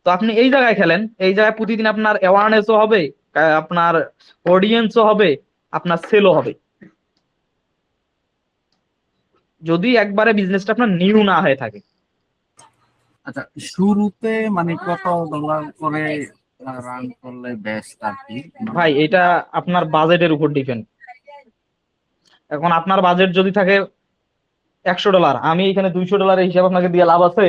তো আপনি এই জায়গায় খেলেন, এই জায়গায় প্রতিদিন আপনার অ্যাওয়ারনেসও হবে, আপনার অডিয়েন্সও হবে, আপনার সেলও হবে, যদি একবারে বিজনেসটা আপনার নিউ না হয়ে থাকে। আচ্ছা, শুরুতে মানে কত ডলার করে রান করলে বেস্ট আর কি? ভাই এটা আপনার বাজেটের উপর ডিপেন্ড। এখন আপনার বাজেট যদি থাকে $100, আমি এখানে $200 হিসাব আপনাকে দিয়ে লাভ আছে?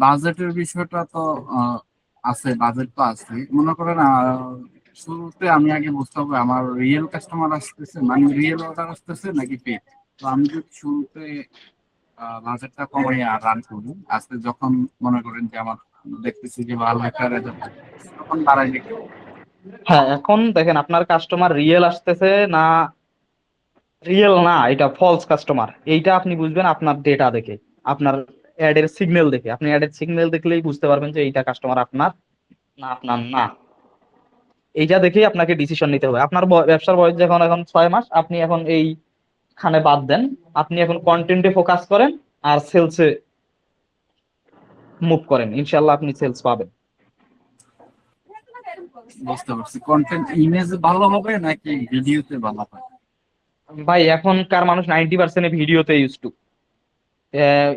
বাজেটের বিষয়টা তো আছে, বাজেট তো আছে। মনে করেন শুরুতে আমি আগে বুঝতে হবে আমার রিয়েল কাস্টমার আসতেছে, মানে রিয়েল অর্ডার আসতেছে নাকি পেড। তো আমি যদি শুরুতে বাজেটটা কমাই আর রান করি, আজকে যখন মনে করেন যে আমার দেখতেছি যে ভালো একটা রেজাল্ট, তখন বাড়াই দেখি। হ্যাঁ, এখন দেখেন আপনার কাস্টমার রিয়েল আসতেছে না রিয়েল না, এটা ফলস কাস্টমার, এইটা আপনি বুঝবেন আপনার ডেটা দেখে, আপনার অ্যাডের সিগন্যাল দেখে। আপনি অ্যাডের সিগন্যাল দেখলেই বুঝতে পারবেন যে এইটা কাস্টমার আপনার না আপনার না। এইটা দেখেই আপনাকে ডিসিশন নিতে হবে। আপনার ব্যবসার বয়স যখন এখন 6 মাস, আপনি এখন এইখানে বাদ দেন, আপনি এখন কন্টেন্টে ফোকাস করেন আর সেলসে মুভ করেন, ইনশাল্লাহ আপনি সেলস পাবেন। বুঝতে পারছি। কন্টেন্ট ইমেজ ভালো হবে নাকি ভিডিওতে ভালো হবে? ভাই এখনকার মানুষ 90% ভিডিওতে ইউজ টু।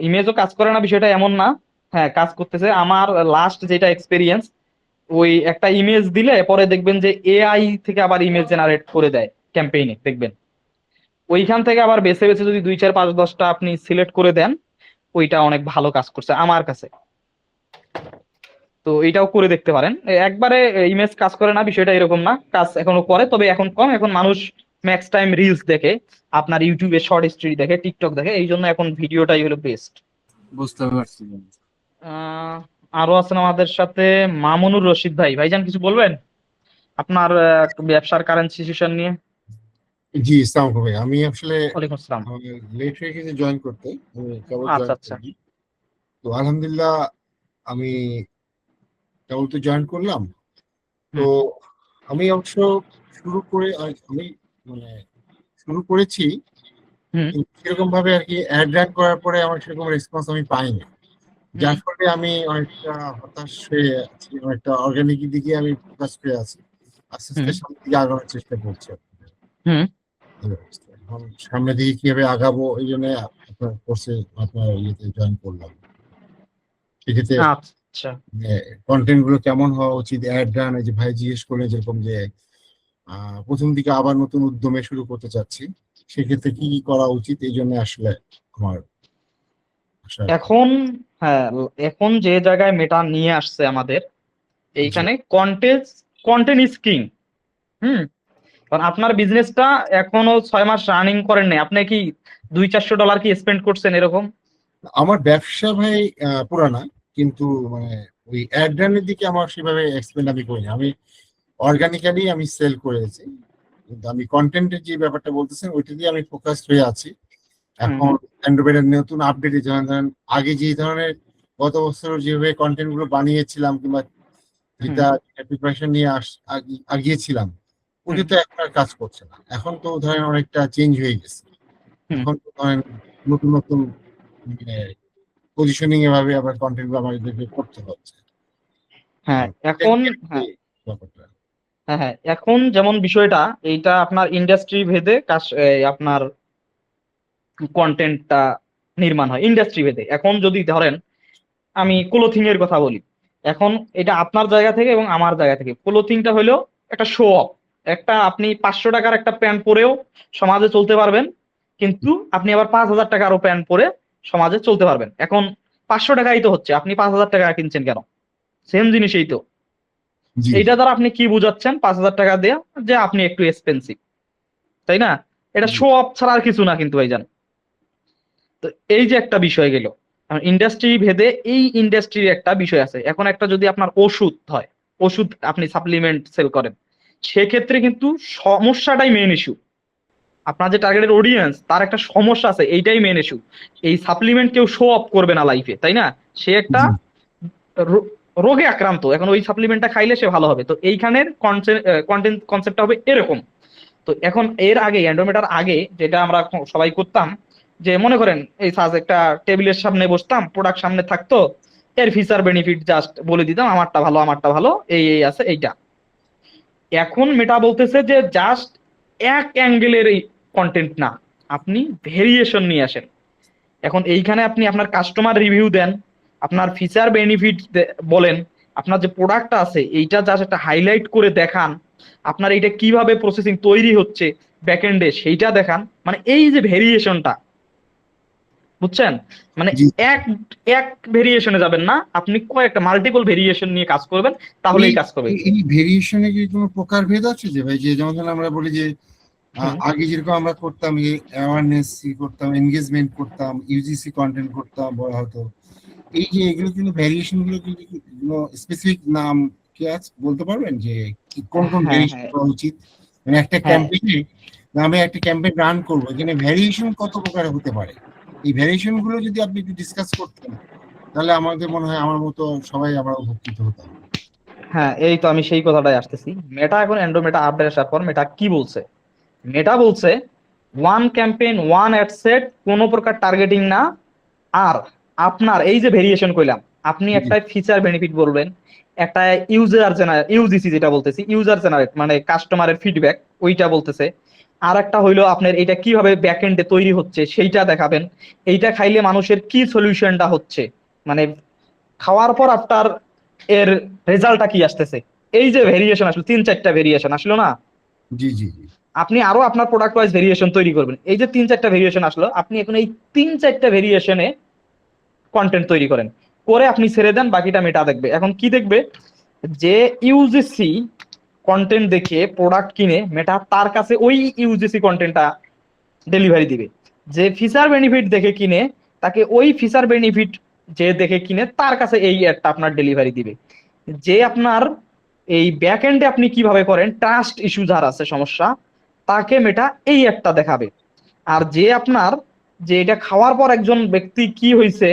ইমেজও কাজ করে না বিষয়টা এমন না, হ্যাঁ কাজ করতেছে। আমার লাস্ট যেটা এক্সপেরিয়েন্স, ওই একটা ইমেজ দিলে পরে দেখবেন যে এআই থেকে আবার ইমেজ জেনারেট করে দেয় ক্যাম্পেইনে, দেখবেন ওইখান থেকে আবার বেছে বেছে যদি 2 4 5 10টা আপনি সিলেক্ট করে দেন, ওইটা অনেক ভালো কাজ করছে আমার কাছে। তো এটাও করে দেখতে পারেন। একবারে ইমেজ কাজ করে না বিষয়টা এরকম না, কাজ এখনো করে, তবে এখন কম। এখন মানুষ ম্যাক্স টাইম রিলস দেখে, আপনার ইউটিউবে শর্ট স্টোরি দেখে, টিকটক দেখে, এই জন্য এখন ভিডিওটাই হলো বেস্ট। বুঝতে পারছি। আরো আছেন আমাদের সাথে মামুনুর রশিদ ভাই। ভাইজান কিছু বলবেন আপনার ব্যবসার কারেন্ট সিচুয়েশন নিয়ে? জি, ইসলাম ভাই, আমি আসলে ওয়ালাইকুম আসসালাম। লেট হয়ে গেছে জয়েন করতে, আমি কেবল আচ্ছা জয়েন আচ্ছা। করি। তো আলহামদুলিল্লাহ আমি কেবল তো জয়েন করলাম। তো আমি অবশ্য শুরু করে আমি মানে শুরু করেছি, হুম কিন্তু সেরকম ভাবে আর কি অ্যাড রান করার পরে আমার সেরকম রেসপন্স আমি পাইনি, যার ফলে আমি অনেকটা হতাশ হয়ে আছি, অনেকটা অর্গানিক দিকে আমি ফোকাস করে আছি, আস্তে আস্তে সামনের দিকে আগানোর চেষ্টা করছি। হুম। এখন সামনের দিকে কিভাবে আগাবো এই জন্য আপনার কোর্সে আপনার ইয়েতে জয়েন করলাম। সেক্ষেত্রে আচ্ছা। কন্টেন্ট গুলো কেমন হওয়া উচিত, অ্যাড রান, এই যে ভাই জিজ্ঞেস করলেন যেরকম যে প্রথম দিকে আবার নতুন উদ্যমে শুরু করতে চাচ্ছি, সেক্ষেত্রে কি কি করা উচিত, এই জন্য আসলে আমার আশা। এখন হ্যাঁ, এখন যে জায়গায় মেটা নিয়ে আসছে আমাদের এইখানে, কন্টেন্ট কন্টেন্ট ইজ কিং। হুম। কারণ আপনার বিজনেসটা এখনো 6 মাস রানিং করেন নাই, আপনি কি $200-400 কি স্পেন্ড করছেন এরকম? আমার ব্যবসা ভাই পুরানা, কিন্তু মানে ওই অ্যাড রানের দিকে আমার সেভাবে এক্সপেন্ড আমি করিনি, আমি অর্গানিক্যালি আমি সেল করেছি, কিন্তু আমি কন্টেন্টের যে ব্যাপারটা বলতেছেন ওইটা দিয়ে আমি ফোকাসড হয়ে আছি। এখন অ্যান্ড্রয়েডের নতুন আপডেটে ধরেন আগে যে ধরনের গত বছর যেভাবে কন্টেন্ট গুলো বানিয়েছিলাম কিংবা যেটা প্রিপারেশন নিয়ে আগিয়েছিলাম, ওটা তো এখন আর কাজ করছে না। এখন তো ধরেন অনেকটা চেঞ্জ হয়ে গেছে, এখন তো ধরেন নতুন নতুন পজিশনিং এভাবে আবার কন্টেন্ট গুলো আমাদেরকে করতে হচ্ছে। হ্যাঁ এখন হ্যাঁ ব্যাপারটা হ্যাঁ হ্যাঁ এখন যেমন বিষয়টা এইটা আপনার ইন্ডাস্ট্রি ভেদে কাজ, আপনার কন্টেন্টটা নির্মাণ হয় ইন্ডাস্ট্রি ভেদে। এখন যদি ধরেন আমি ক্লোথিং এর কথা বলি, এখন এটা আপনার জায়গা থেকে এবং আমার জায়গা থেকে, ক্লোথিংটা হলো একটা শো অফ। একটা আপনি 500 টাকার একটা প্যান্ট পরেও সমাজে চলতে পারবেন, কিন্তু আপনি আবার 5,000 টাকারও প্যান্ট পরে সমাজে চলতে পারবেন। এখন 500 টাকাই তো হচ্ছে, আপনি 5,000 টাকা কিনছেন কেন? সেম জিনিসই তো। জি এইটা দ্বারা আপনি কি বুঝাচ্ছেন 5,000 টাকা দিয়ে? যে আপনি একটু এক্সপেন্সিভ, তাই না? এটা শো অফ ছাড়া আর কিছু না কিন্তু ভাইজান। তো এই যে একটা বিষয় গেল ইন্ডাস্ট্রি ভেদে, এই ইন্ডাস্ট্রির একটা বিষয় আছে। এখন একটা যদি আপনার ওষুধ হয়, ওষুধ আপনি সাপ্লিমেন্ট সেল করেন, সেক্ষেত্রে কিন্তু সমস্যাটাই মেন ইস্যু। আপনার যে টার্গেটের অডিয়েন্স তার একটা সমস্যা আছে, এইটাই মেন ইস্যু। এই সাপ্লিমেন্ট কেউ শো অফ করবে না লাইফে, তাই না? সে একটা জি রোগে আক্রান্ত, এখন ওই সাপ্লিমেন্টটা খাইলে সে ভালো হবে। তো এইখানের কন্টেন্ট কনসেপ্টটা হবে এরকম। তো এখন এর আগে অ্যান্ড্রোমেটার আগে যেটা আমরা সবাই করতাম, যে মনে করেন এই সাজ একটা টেবিলের সামনে বসতাম, প্রোডাক্ট সামনে থাকতো, এর ফিচার বেনিফিট জাস্ট বলে দিতাম, আমারটা ভালো আমারটা ভালো, এই এই আছে এইটা। এখন মেটা বলতেছে যে জাস্ট এক অ্যাঙ্গেলের এই কন্টেন্ট না, আপনি ভেরিয়েশন নিয়ে আসেন। এখন এইখানে আপনি আপনার কাস্টমার রিভিউ দেন, আপনার ফিচার বেনিফিট বলেন, আপনার যে প্রোডাক্টটা আছে এইটা জাস্ট একটা হাইলাইট করে দেখান, আপনার এইটা কিভাবে প্রসেসিং তৈরি হচ্ছে ব্যাকএন্ডে সেইটা দেখান। মানে এই যে ভেরিয়েশনটা, বুঝছেন? মানে জি এক এক ভেরিয়েশনে যাবেন না, আপনি কয়েকটা মাল্টিপল ভেরিয়েশন নিয়ে কাজ করবেন, তাহলেই কাজ করবে। এই ভেরিয়েশনে কি কোনো প্রকারভেদ আছে যে ভাই, যে যেমন ধরেন আমরা বলি যে হুম। আগে যেরকম আমরা করতাম অ্যাওয়ারনেস করতাম, এনগেজমেন্ট করতাম, ইউজিসি কন্টেন্ট করতাম বলা হতো, এই যে এগুলো কিন্তু ভ্যারিয়েশন গুলো কিন্তু কোনো স্পেসিফিক নাম কি আছে বলতে পারবেন যে কোন কোন হ্যাঁ ভ্যারিয়েশন হ্যাঁ করা উচিত? মানে একটা হ্যাঁ ক্যাম্পেইনে আমি একটা ক্যাম্পেইন রান করবো, এখানে ভ্যারিয়েশন কত প্রকার হতে পারে, এই ভ্যারিয়েশন গুলো যদি আপনি একটু ডিসকাস করতেন তাহলে আমাদের মনে হয় আমার মতো সবাই আমরা উপকৃত হতাম। হ্যাঁ, এই তো আমি সেই কথাটাই আসতেছি। মেটা এখন অ্যান্ড্রোমেটা আপডেট আসার পর মেটা কি বলছে? মেটা বলছে one campaign one ad set, কোনো প্রকার টার্গেটিং না। আর আপনার এই যে ভেরিয়েশন কইলাম, আপনি জি একটা ফিচার বেনিফিট বলবেন, একটা ইউজার জেনারেট, ইউজিসি যেটা বলতেছি, ইউজার জেনারেট মানে কাস্টমারের ফিডব্যাক, ওইটা বলতেছে। আর একটা হইলো আপনার এটা কিভাবে ব্যাকএন্ডে তৈরি হচ্ছে সেইটা দেখাবেন, এইটা খাইলে মানুষের কি সলিউশনটা হচ্ছে, মানে খাওয়ার পর আপনার এর রেজাল্টটা কি আসতেছে। এই যে ভেরিয়েশন আসলো, 3-4টা ভেরিয়েশন আসলো না, জি জি জি। আপনি আরো আপনার প্রোডাক্ট ওয়াইজ ভেরিয়েশন তৈরি করবেন। এই যে 3-4টা ভেরিয়েশন আসলো, আপনি এখন এই 3-4টা ভেরিয়েশনে কন্টেন্ট তৈরি করেন, করে আপনি ছেড়ে দেন, বাকিটা মেটা দেখবে। এখন কি দেখবে, যে ইউজিসি কন্টেন্ট দেখে প্রোডাক্ট কিনে মেটা তার কাছে ওই ইউজিসি কন্টেন্টটা ডেলিভারি দিবে। যে ফিচার বেনিফিট দেখে কিনে তাকে ওই ফিচার বেনিফিট যে দেখে কিনে তার কাছে এই অ্যাডটা আপনার ডেলিভারি দিবে। যে আপনার এই ব্যাক এন্ডে আপনি কিভাবে করেন, ট্রাস্ট ইস্যু যার আছে সমস্যা, তাকে মেটা এই অ্যাডটা দেখাবে। আর যে আপনার যে এটা খাওয়ার পর একজন ব্যক্তি কি হয়েছে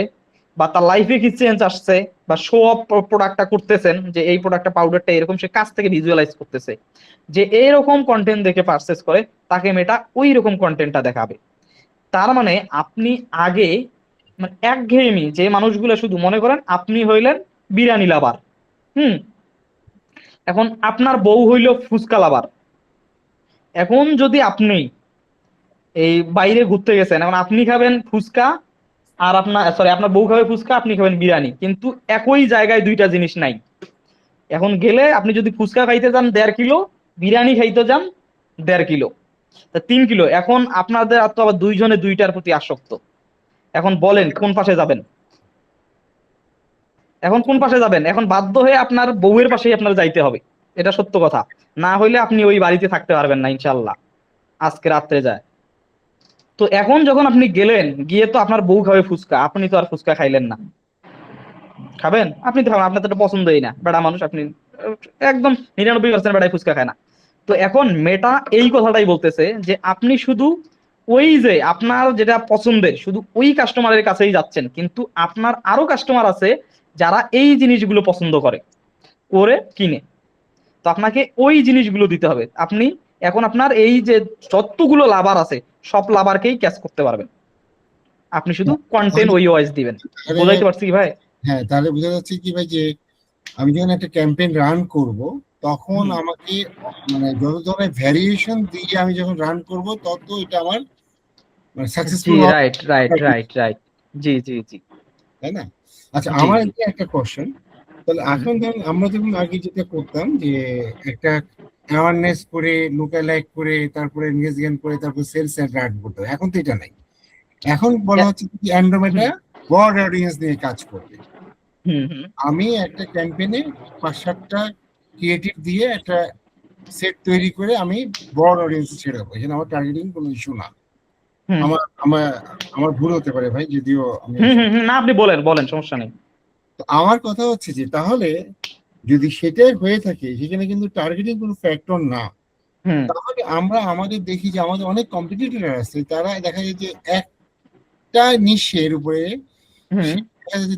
বা তার লাইফে কি চেঞ্জ আসছে বা শো অফ প্রোডাক্টটা করতেছেন, যে এই প্রোডাক্টটা পাউডারটা এরকম, সে কাছ থেকে ভিজুয়ালাইজ করতেছে, যে এইরকম কন্টেন্ট দেখে পারচেস করে, তাকে মেটা ওই রকম কন্টেন্টটা দেখাবে। তার মানে আপনি আগে মানে একঘেয়েমি যে মানুষগুলো শুধু মনে করেন আপনি হইলেন বিরিয়ানি লাভার, হুম, এখন আপনার বউ হইল ফুচকা লাভার। এখন যদি আপনি এই বাইরে ঘুরতে গেছেন, এখন আপনি খাবেন ফুচকা আর আপনার বউ খাবে ফুচকা, আপনি খাবেন বিরিয়ানি, কিন্তু একই জায়গায় দুইটা জিনিস নাই। এখন গেলে আপনি যদি ফুচকা খাইতে যান 1.5 কিলো, বিরিয়ানি খাইতে যান 1.5 কিলো, তা 3 কিলো। এখন আপনাদের তো আবার দুইজনে দুইটার প্রতি আসক্ত। এখন বলেন কোন পাশে যাবেন, এখন কোন পাশে যাবেন? এখন বাধ্য হয়ে আপনার বউয়ের পাশেই আপনার যাইতে হবে, এটা সত্য কথা। না হইলে আপনি ওই বাড়িতে থাকতে পারবেন না ইনশাল্লাহ, আজকে রাত্রে যায়। তো এখন যখন আপনি গেলেন, গিয়ে তো আপনার বউ খাবে ফুচকা, আপনি তো আর ফুচকা খাইলেন না, খাবেন? আপনি তো খাবেন, আপনার তো এটা পছন্দই না, বেড়া মানুষ আপনি, একদম 99% বেড়াই ফুচকা খায় না। তো এখন মেটা এই কথাটাই বলতেছে যে আপনি শুধু ওই যে আপনার যেটা পছন্দের শুধু ওই কাস্টমারের কাছেই যাচ্ছেন, কিন্তু আপনার আরো কাস্টমার আছে যারা এই জিনিসগুলো পছন্দ করে, করে কিনে। তো আপনাকে ওই জিনিসগুলো দিতে হবে। আপনি এখন আপনার এই যে যতগুলো লাভার আছে সব লাভারকেই ক্যাচ করতে পারবেন, আপনি শুধু কন্টেন্ট ওই ওয়াইজ দিবেন। বুঝাইতে পারছি কি ভাই? হ্যাঁ, তাহলে বোঝা যাচ্ছে কি ভাই, যে আমি যখন একটা ক্যাম্পেইন রান করব, তখন আমাকে মানে যত ধরনের ভ্যারিয়েশন দিয়ে আমি যখন রান করব, তত এটা আমার মানে জি, successful right right right right, জি জি জি তাই না? আচ্ছা, জি আমার জি। এটা একটা কোশ্চেন। তাহলে এখন ধরুন আমরা যখন আগে যেটা করতাম, যে একটা অ্যাওয়ারনেস করে, লুকালাইক করে, তারপরে এনগেজমেন্ট করে, তারপর সেলস এন্ড রান করতে হয়। এখন তো এটা নাই। এখন বলা হচ্ছে কি অ্যান্ড্রোমেটা ব্রড অডিয়েন্স নিয়ে কাজ করবে। হুম হুম আমি একটা ক্যাম্পেইনে 5-7টা ক্রিয়েটিভ দিয়ে একটা সেট তৈরি করে আমি ব্রড অডিয়েন্সে ছেড়ে দেবো। এখানে আমার টার্গেটিং কোনো ইস্যু না। হুম আমার আমার আমার ভুল হতে পারে ভাই, যদিও আমি হুম হুম হুম, না আপনি বলেন বলেন, সমস্যা নেই। তো আমার কথা হচ্ছে যে তাহলে যদি সেটাই হয়ে থাকে, সেখানে কিন্তু টার্গেটিং কোনো ফ্যাক্টর না। হুম তাহলে আমরা আমাদের দেখি যে আমাদের অনেক কম্পিটিটর আছে, তারা দেখা যায় যে একটা নিশের উপরে হুম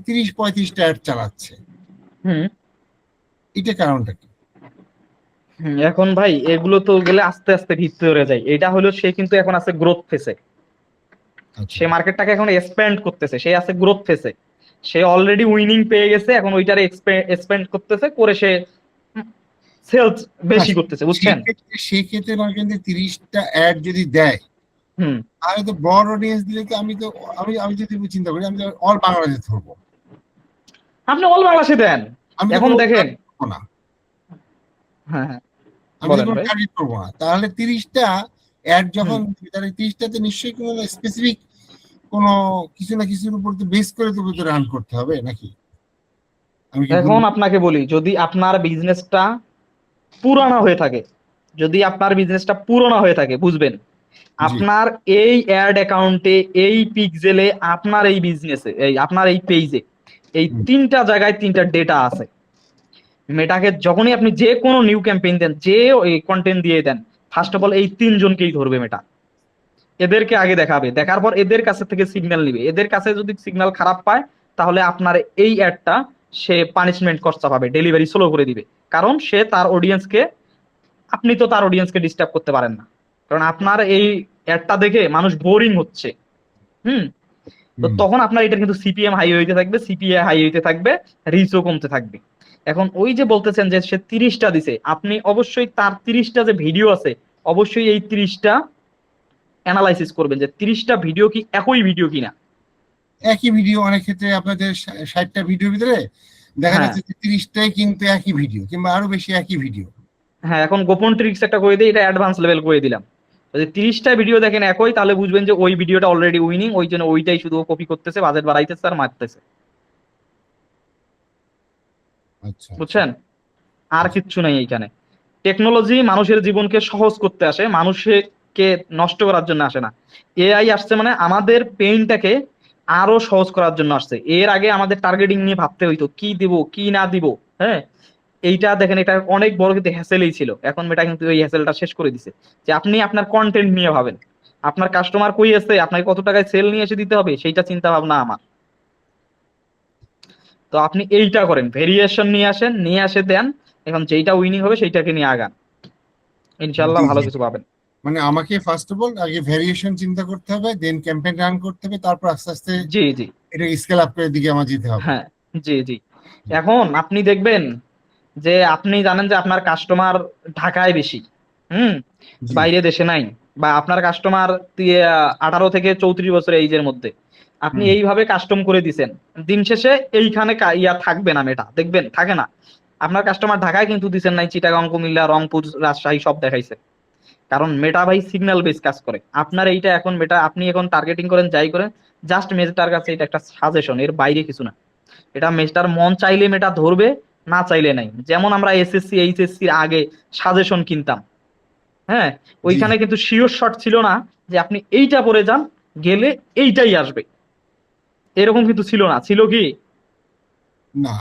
30-35টা অ্যাড চালাচ্ছে। হুম এটা কারণটা কি? হুম। এখন ভাই এগুলো তো গেলে আস্তে আস্তে ভিতরে যায়, এটা হলো সে কিন্তু এখন আছে গ্রোথ ফেসে, আচ্ছা, সে মার্কেটটাকে এখন এক্সপ্যান্ড করতেছে, সে আছে গ্রোথ ফেসে, সে অলরেডি উইনিং পেয়ে গেছে, এখন ওইটারে এক্সপ্যান্ড করতেছে, করে সে সেলস বেশি করতেছে, বুঝছেন? সেক্ষেত্রে আমার কিন্তু 30টা অ্যাড যদি দেয়, হুম। তাহলে তো ব্রড অডিয়েন্স দিলে তো আমি যদি চিন্তা করি, আমি তো অল বাংলাদেশে ধরবো। আপনি অল বাংলাদেশে দেন। আমি তো এখন কোনো দেখেন, target করবো না। হ্যাঁ হ্যাঁ, আমি তো বলেন কোনো ভাই। টার্গেট করবো না। তাহলে 30টা অ্যাড যখন, তাহলে 30টাতে নিশ্চয়ই কোনো স্পেসিফিক কোনো কিছু না কিছুর উপর তো বেস করে তো রান করতে হবে নাকি? আমি কি ভুল? এখন আপনাকে বলি, যদি আপনার বিজনেসটা পুরানো হয়ে থাকে, যদি আপনার বিজনেসটা পুরোনো হয়ে থাকে, বুঝবেন জি। আপনার এই অ্যাড অ্যাকাউন্টে, এই পিক্সেলে, আপনার এই বিজনেসে, এই আপনার এই পেজে, এই হুম, 3টা জায়গায় 3টা ডেটা আছে। মেটাকে যখনই আপনি যে কোনো নিউ ক্যাম্পেইন দেন, যে কন্টেন্ট দিয়ে দেন, ফার্স্ট অফ অল এই 3জনকেই ধরবে মেটা, এদেরকে আগে দেখাবে, দেখার পর এদের কাছে থেকে সিগন্যাল নিবে, এদের কাছে যদি সিগন্যাল খারাপ পায় তাহলে আপনার এই অ্যাডটা সে পানিশমেন্ট খরচা পাবে, ডেলিভারি স্লো করে দিবে। কারণ সে তার অডিয়েন্সকে, আপনি তো তার অডিয়েন্সকে ডিস্টার্ব করতে পারেন না, কারণ আপনার এই অ্যাডটা দেখে মানুষ বোরিং হচ্ছে। হুম। তো হুম, তখন আপনার এটার কিন্তু সিপিএম হাই হইতে থাকবে, সিপিএ হাই হইতে থাকবে, রিচও কমতে থাকবে। এখন ওই যে বলতেছেন যে সে 30টা দিছে, আপনি অবশ্যই তার 30টা যে ভিডিও আছে, অবশ্যই এই 30টা অ্যানালাইসিস করবেন যে 30টা ভিডিও কি একই ভিডিও কিনা। একই ভিডিও অনেক ক্ষেত্রে আপনাদের 60টা ভিডিওর ভিতরে দেখা হ্যাঁ যাচ্ছে যে 30টাই কিন্তু একই ভিডিও কিংবা আরো বেশি একই ভিডিও। হ্যাঁ, এখন গোপন ট্রিক্স একটা করে দিই, এটা অ্যাডভান্স লেভেল করে দিলাম। যদি 30টা ভিডিও দেখেন একই, তাহলে বুঝবেন যে ওই ভিডিওটা অলরেডি উইনিং, ওই জন্য ওইটাই শুধু কপি করতেছে, বাজেট বাড়াইতেছে আর মারতেছে। আচ্ছা আচ্ছা বুঝছেন? আর আচ্ছা। কিচ্ছু নাই এইখানে। টেকনোলজি মানুষের জীবনকে সহজ করতে আসে, মানুষকে নষ্ট করার জন্য আসে না। এআই আসছে মানে আমাদের পেইনটাকে আরো সহজ করার জন্য আসছে। এর আগে আমাদের টার্গেটিং নিয়ে ভাবতে হইতো কি দিব কি না দিব। হ্যাঁ, এইটা দেখেন, এটা অনেক বড় কিন্তু হ্যাসেলই ছিল। এখন এটা কিন্তু এই হ্যাসেলটা শেষ করে দিছে, যে আপনি আপনার কন্টেন্ট নিয়ে ভাবেন, আপনার কাস্টমার কই আছে, আপনাকে কত টাকায় সেল নিয়ে এসে দিতে হবে, সেইটা চিন্তা ভাবনা আমার। তো আপনি এইটা করেন, ভেরিয়েশন নিয়ে আসেন, নিয়ে আসে দেন। এখন যেইটা উইনিং হবে সেইটাকে নিয়ে আগান, ইনশাল্লাহ জি ভালো জি, কিছু পাবেন। মানে আমাকে ফার্স্ট অফ অল আগে ভেরিয়েশন চিন্তা করতে হবে, দেন ক্যাম্পেইন রান করতে হবে, তারপর আস্তে আস্তে জি জি। এটা স্কেল আপ করে দিকে আমার যেতে হবে। হ্যাঁ জি জি। এখন আপনি দেখবেন যে আপনি জানেন যে আপনার কাস্টমার ঢাকায় বেশি, হুম, জি বাইরে দেশে নাই, বা আপনার কাস্টমার 18 থেকে 34 বছর এইজের মধ্যে। আপনি হুম এইভাবে কাস্টম করে দিছেন, দিন শেষে এইখানে ইয়া থাকবে না, মেটা দেখবেন থাকে না। আপনার কাস্টমার ঢাকায় কিন্তু দিছেন নাই, চিটাগাং, কুমিল্লা, রংপুর, রাজশাহী সব দেখাইছে। কারণ মেটা ভাই সিগন্যাল বেস কাজ করে। আপনার এইটা এখন মেটা, আপনি এখন টার্গেটিং করেন যাই করেন, জাস্ট মেটার কাছে এটা একটা সাজেশন, এর বাইরে কিছু না। এটা মেটার মন চাইলে মেটা ধরবে, না চাইলে নাই। যেমন আমরা এসএসসি এইচএসসি আগে সাজেশন কিনতাম, হ্যাঁ, জি ওইখানে জি। কিন্তু শিওর শট ছিল না যে আপনি এইটা পরে যান, গেলে এইটাই আসবে, এরকম কিন্তু ছিল না, ছিল কি? না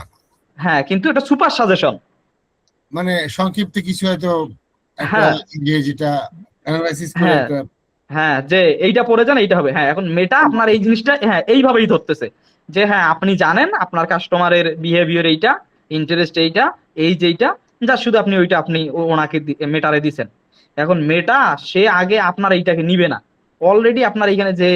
হ্যাঁ, কিন্তু এটা সুপার সাজেশন। মানে সংক্ষিপ্ত কিছু হয়তো একটা হ্যাঁ যেটা অ্যানালাইসিস করে হ্যাঁ একটা। হ্যাঁ, যে এইটা পরে যান এইটা হবে। হ্যাঁ, এখন মেটা আপনার এই জিনিসটা হ্যাঁ এইভাবেই ধরতেছে, যে হ্যাঁ আপনি জানেন আপনার কাস্টমারের বিহেভিয়ার এইটা, ইন্টারেস্ট এইটা, এই যেইটা, যা শুধু আপনি ওইটা আপনি ওনাকে মেটারে দিছেন। এখন মেটা সে আগে আপনার এইটাকে নিবে না, অলরেডি আপনার এইখানে যে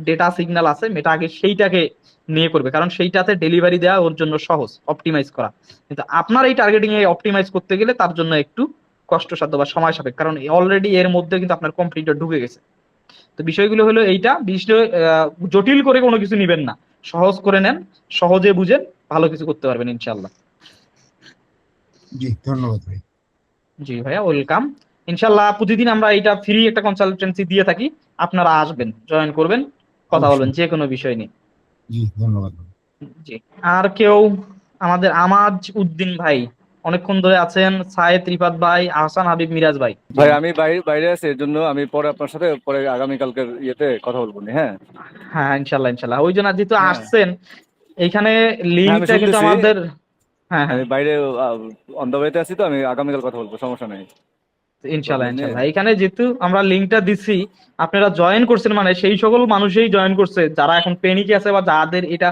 ডেটা সিগন্যাল আছে, মেটা আগে সেইটাকে নিয়ে করবে, কারণ সেইটাতে ডেলিভারি দেওয়া ওর জন্য সহজ, অপটিমাইজ করা। কিন্তু আপনার এই টার্গেটিং এ অপটিমাইজ করতে গেলে তার জন্য একটু কষ্টসাধ্য বা সময় সাপেক্ষ, কারণ অলরেডি এর মধ্যে কিন্তু আপনার কম্পিটিটর ঢুকে গেছে। তো বিষয়গুলো হলো এইটা, বিষয় জটিল করে কোনো কিছু নিবেন না, সহজ করে নেন, সহজে বুঝেন, ভালো কিছু করতে পারবেন ইনশাল্লাহ। জি ধন্যবাদ ভাই। জি ভাইয়া, ওয়েলকাম। ইনশাল্লাহ প্রতিদিন আমরা এটা ফ্রি একটা কনসালটেন্সি দিয়ে থাকি, আপনারা আসবেন, জয়েন করবেন, কথা বলবেন অবশ্যই। যে কোনো বিষয় নিয়ে। জি ধন্যবাদ ভাই। জি। আর কেউ? আমাদের আমাজ উদ্দিন ভাই অনেকক্ষণ ধরে আছেন, সায়েদ, রিফাত ভাই, আহসান হাবিব, মিরাজ ভাই। জি ভাই আমি বাইরে বাইরে আছি, এর জন্য আমি পরে আপনার সাথে পরে আগামীকালকের ইয়েতে কথা বলবো নি। হ্যাঁ হ্যাঁ ইনশাল্লাহ ইনশাল্লাহ, ওই জন্য যেহেতু হ্যাঁ আসছেন এইখানে হ্যাঁ, আমি লিঙ্কটা কিন্তু শুনতেছি। আমাদের, হ্যাঁ আমি হ্যাঁ, বাইরে অন দ্য ওয়েতে আছি, তো আমি আগামীকাল কথা বলবো, সমস্যা নেই, ইনশাল্লাহ প্রবলেম নেই। ইনশাল্লাহ। এখানে যেহেতু আমরা লিঙ্কটা দিচ্ছি, আপনারা জয়েন করছেন মানে সেই সকল মানুষই জয়েন করছে যারা এখন পেনিকে আছে বা যাদের এটা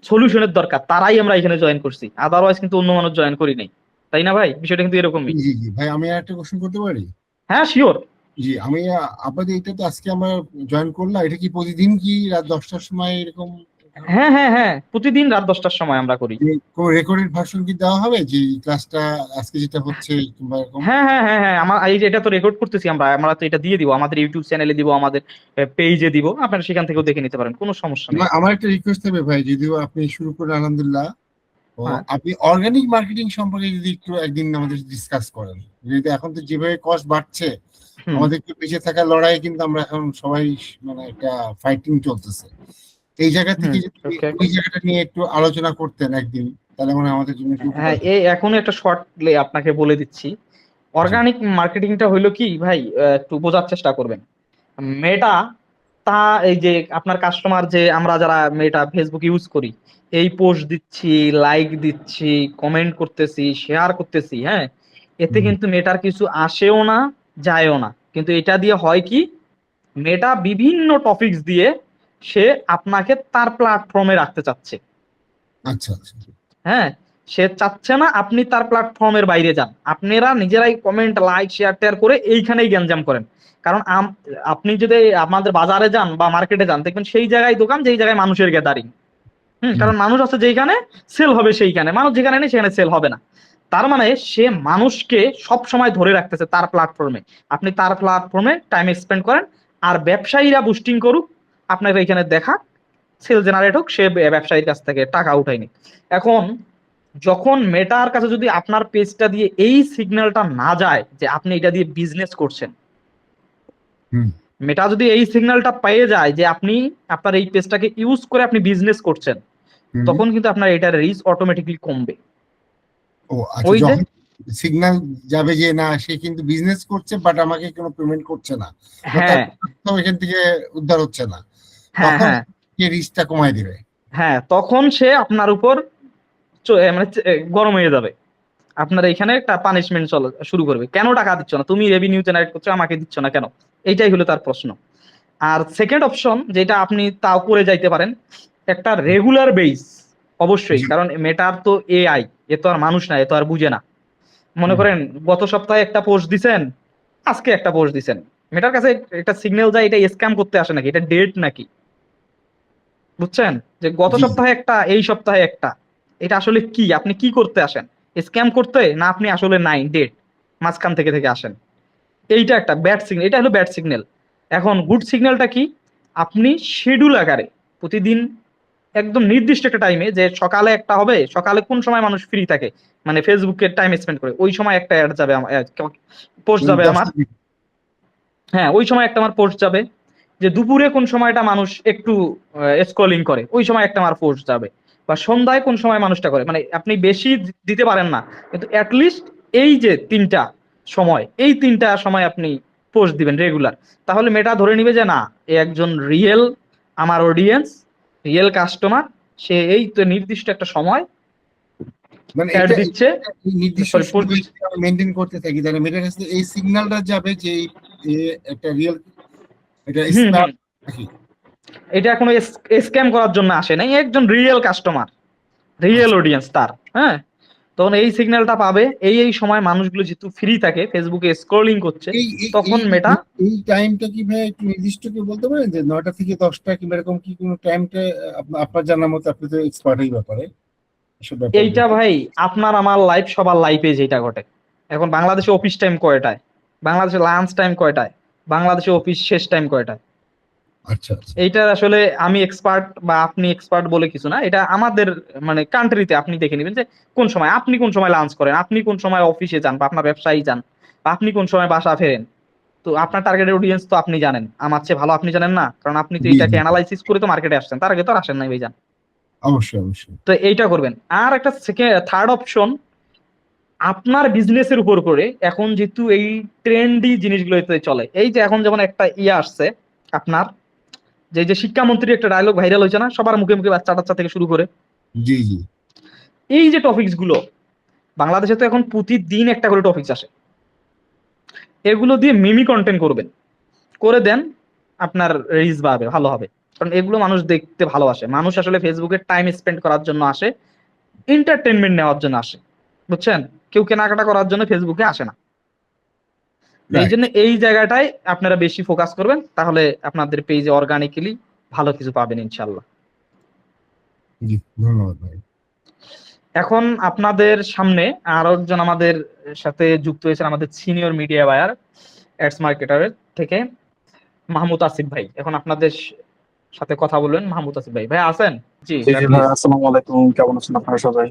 সলিউশনের দরকার, তারাই আমরা এখানে জয়েন করছি, আদারওয়াইজ কিন্তু অন্য মানুষ জয়েন করি নাই। তাই না ভাই? বিষয়টা কিন্তু এরকমই। জি জি জি ভাই, আমি আর একটা কোশ্চেন করতে পারি? হ্যাঁ শিওর। জি আমি আপনাদের এটা তো আজকে আমরা জয়েন করলাম, এটা কি প্রতিদিন কি রাত 10টার সময় এরকম ধরনের হ্যাঁ হ্যাঁ হ্যাঁ, প্রতিদিন রাত 10টার সময় আমরা করি। কোনো রেকর্ডেড ভার্সন কি দেওয়া হবে যে ক্লাসটা আজকে যেটা হচ্ছে কিংবা এরকম? হ্যাঁ হ্যাঁ হ্যাঁ হ্যাঁ, আমার এই যে এটা তো রেকর্ড করতেছি আমরা, আমরা তো এটা দিয়ে দিব আমাদের ইউটিউব চ্যানেলে, দিব আমাদের পেজে দিব, আপনারা সেখান থেকেও দেখে নিতে পারেন, কোনো সমস্যা নেই। আমার একটা রিকোয়েস্ট থাকবে ভাই, যদিও আপনি শুরু করেন আলহামদুলিল্লাহ, তো হ্যাঁ আপনি অর্গানিক মার্কেটিং সম্পর্কে যদি একটু একদিন আমাদের ডিসকাস করেন। যেহেতু এখন তো যেভাবে কস্ট বাড়ছে, হুম। আমাদেরকে বেঁচে থাকার লড়াই কিন্তু আমরা এখন সবাই মানে একটা ফাইটিং চলতেছে। এই জায়গা থেকে হুম। যদি ওকে। ওই জায়গাটা নিয়ে একটু আলোচনা করতেন একদিন, তাহলে মনে হয় আমাদের জন্য একটু উপকার হ্যাঁ, হবে। এই এখন একটা শর্টলি আপনাকে বলে দিচ্ছি। জি অর্গানিক মার্কেটিংটা হইলো কি ভাই, একটু বোঝার চেষ্টা করবেন। মেটা, তা এই যে আপনার কাস্টমার, যে আমরা যারা মেটা ফেসবুক ইউজ করি, এই পোস্ট দিচ্ছি, লাইক দিচ্ছি, কমেন্ট করতেছি, শেয়ার করতেছি, হ্যাঁ, এতে হুম, কিন্তু মেটার কিছু আসেও না, যায়ও না। কিন্তু এটা দিয়ে হয় কি, মেটা বিভিন্ন টপিকস দিয়ে সে আপনাকে তার প্ল্যাটফর্মে রাখতে চাচ্ছে। আচ্ছা আচ্ছা। হ্যাঁ, সে চাচ্ছে না আপনি তার প্ল্যাটফর্মের বাইরে যান, আপনারা নিজেরাই কমেন্ট, লাইক, শেয়ার টেয়ার করে এইখানেই গ্যাঞ্জাম করেন। কারণ আপনি যদি আমাদের বাজারে যান বা মার্কেটে যান, দেখবেন সেই জায়গায় দোকান, যেই জায়গায় মানুষের গ্যাদারিং। হুম, কারণ মানুষ আছে যেখানে, সেল হবে সেইখানে, মানুষ যেখানে নেই সেখানে সেল হবে না। তার মানে সে মানুষকে সব সময় ধরে রাখতেছে তার প্ল্যাটফর্মে। আপনি তার প্ল্যাটফর্মে টাইম স্পেন্ড করেন, আর ব্যবসায়ীরা বুস্টিং করুক, আপনার এখানে দেখা সেল জেনারেট হোক, সে ব্যবসায়ীর কাছ থেকে টাকা উঠাই নিক। এখন যখন মেটার কাছে যদি আপনার পেজটা দিয়ে এই সিগন্যালটা না যায় যে আপনি এটা দিয়ে বিজনেস করছেন, হুম। মেটা যদি এই সিগন্যালটা পেয়ে যায় যে আপনি আপনার এই পেজটাকে ইউজ করে আপনি বিজনেস করছেন, হুম। তখন কিন্তু আপনার এটার রিচ অটোমেটিকলি কমবে। ও আচ্ছা, ওই যে যখন সিগন্যাল যাবে যে না সে কিন্তু বিজনেস করছে বাট আমাকে কোনো পেমেন্ট করছে না, বা তার হ্যাঁ তো এখান থেকে উদ্ধার হচ্ছে না, হ্যাঁ তখন হ্যাঁ সে রিস্কটা কমায় দিবে। হ্যাঁ, তখন সে আপনার উপর মানে গরম হয়ে যাবে, আপনার এখানে একটা পানিশমেন্ট শুরু করবে, কেন টাকা দিচ্ছ না, তুমি রেভিনিউ জেনারেট করছো আমাকে দিচ্ছ না কেন, এইটাই হলো তার প্রশ্ন। আর সেকেন্ড অপশন যেটা আপনি তাও করে যাইতে পারেন, একটা রেগুলার বেস, অবশ্যই, জি। কারণ মেটার তো এআই, এ তো আর মানুষ না, এ তো আর বুঝে না। মনে করেন গত সপ্তাহে একটা পোস্ট দিছেন, আজকে একটা পোস্ট দিছেন, মেটার কাছে একটা সিগন্যাল যায় এটা স্ক্যাম করতে আসে নাকি, এটা ডেট নাকি, বুঝছেন? যে গত জি। সপ্তাহে একটা, এই সপ্তাহে একটা, এটা আসলে কি, আপনি কি করতে আসেন, স্ক্যাম করতে, না আপনি আসলে নাই ডেট মাঝখান থেকে থেকে আসেন? এইটা একটা ব্যাড সিগন্যাল, এটা হলো ব্যাড সিগন্যাল। এখন গুড সিগন্যালটা কি, আপনি শিডিউল আকারে প্রতিদিন একদম নির্দিষ্ট একটা টাইমে, যে সকালে একটা হবে, সকালে কোন সময় মানুষ ফ্রি থাকে, মানে ফেসবুকে টাইম স্পেন্ড করে, ওই সময় একটা অ্যাড যাবে, পোস্ট যাবে আমার। 10টা দিন। হ্যাঁ, ওই সময় একটা আমার পোস্ট যাবে। যে দুপুরে কোন সময়টা মানুষ একটু স্ক্রলিং করে, ওই সময় একটা আমার পোস্ট যাবে। বা সন্ধ্যায় কোন সময় মানুষটা করে, মানে আপনি বেশি দিতে পারেন না, কিন্তু অ্যাটলিস্ট এই যে তিনটা সময়, এই তিনটা সময় আপনি পোস্ট দিবেন রেগুলার। তাহলে মেটা ধরে নিবে যে না, এ একজন রিয়েল আমার অডিয়েন্স, রিয়েল কাস্টমার, সে এই তো নির্দিষ্ট একটা সময় মানে অ্যাড এটা দিচ্ছে, এই নির্দিষ্ট সরি পোস্ট সময় দিচ্ছে। যদি আমি মেনটেন করতে থাকি তাহলে মেয়েটার কাছে এই সিগন্যালটা যাবে যে এ একটা রিয়েল, এটা হুম স্প্যাম হুম, নাকি? এটা কোনো স্ক্যাম করার জন্য আসে নাই, একজন রিয়েল কাস্টমার, রিয়েল আচ্ছা। অডিয়েন্স তার। হ্যাঁ, তখন এই সিগন্যালটা পাবে, এই সময় মানুষগুলো যেহেতু ফ্রি থাকে, ফেসবুকে স্ক্রলিং করছে, এই এই তখন এই মেটা, এই টাইমটা কি ভাই একটু নির্দিষ্ট কি বলতে পারেন যে 9টা থেকে 10টা কিংবা এরকম কি কোনো টাইমটা আপনার জানার মতো, আপনি তো এক্সপার্ট এই ব্যাপারে, এসব এইটা ব্যাপারগুলোতে। ভাই আপনার আমার লাইফ, সবার লাইফে যেটা ঘটে। এখন বাংলাদেশে অফিস টাইম কয়টায়, বাংলাদেশে লাঞ্চ টাইম কয়টায়, বাংলাদেশে অফিস শেষ টাইম কয়টায়, আচ্ছা আচ্ছা। এইটা আসলে আমি এক্সপার্ট বা আপনি এক্সপার্ট বলে কিছু না, এটা আমাদের মানে কান্ট্রিতে আপনি দেখে নেবেন যে কোন সময় আপনি কোন সময় লাঞ্চ করেন, আপনি কোন সময় অফিসে যান বা আপনার ব্যবসায়ী যান, বা আপনি কোন সময় বাসা ফেরেন। তো আপনার টার্গেটেড অডিয়েন্স তো আপনি জানেন, আমার চেয়ে ভালো আপনি জানেন না, কারণ আপনি তো জি এটাকে জি, অ্যানালাইসিস করে তো মার্কেটে আসছেন, তার আগে তো আর আসেন নাই ভাইজান। অবশ্যই অবশ্যই। তো এইটা করবেন। আর একটা সেকেন্ড থার্ড অপশন, আপনার বিজনেসের উপর করে, এখন যেহেতু এই ট্রেন্ডি জিনিসগুলোতে চলে, এই যে এখন যেমন একটা ইয়ে আসছে আপনার, যে যে শিক্ষামন্ত্রী একটা ডায়লগ ভাইরাল হয়েছে না, সবার মুখে মুখে বাচ্চা টাচ্চা থেকে শুরু করে, জি জি। এই যে টপিকস গুলো, বাংলাদেশে তো এখন প্রতিদিন একটা করে টপিকস আসে, এগুলো দিয়ে মিমি কন্টেন্ট করবেন, করে দেন, আপনার রিচ বাড়বে, ভালো হবে। কারণ এগুলো মানুষ দেখতে ভালোবাসে, মানুষ আসলে ফেসবুকে টাইম স্পেন্ড করার জন্য আসে, এন্টারটেনমেন্ট নেওয়ার জন্য আসে, বুঝছেন? কেউ কেনাকাটা করার জন্য ফেসবুকে আসে না। তো এই রাইট। জন্য এই জায়গাটায় আপনারা বেশি ফোকাস করবেন, তাহলে আপনাদের পেজে অর্গানিক্যালি ভালো কিছু পাবেন ইনশাল্লাহ। জি, ধন্যবাদ ভাই। এখন আপনাদের সামনে আরো একজন আমাদের সাথে যুক্ত হয়েছেন, আমাদের সিনিয়র মিডিয়া বায়ার, অ্যাডস মার্কেটারের থেকে মাহমুদ আসিফ ভাই, এখন আপনাদের সাথে কথা বলবেন। মাহমুদ আসিফ ভাই, ভাই আছেন? জি জি ভাই জি ভাই, প্লিজ। আসসালামু আলাইকুম, কেমন আছেন আপনারা সবাই?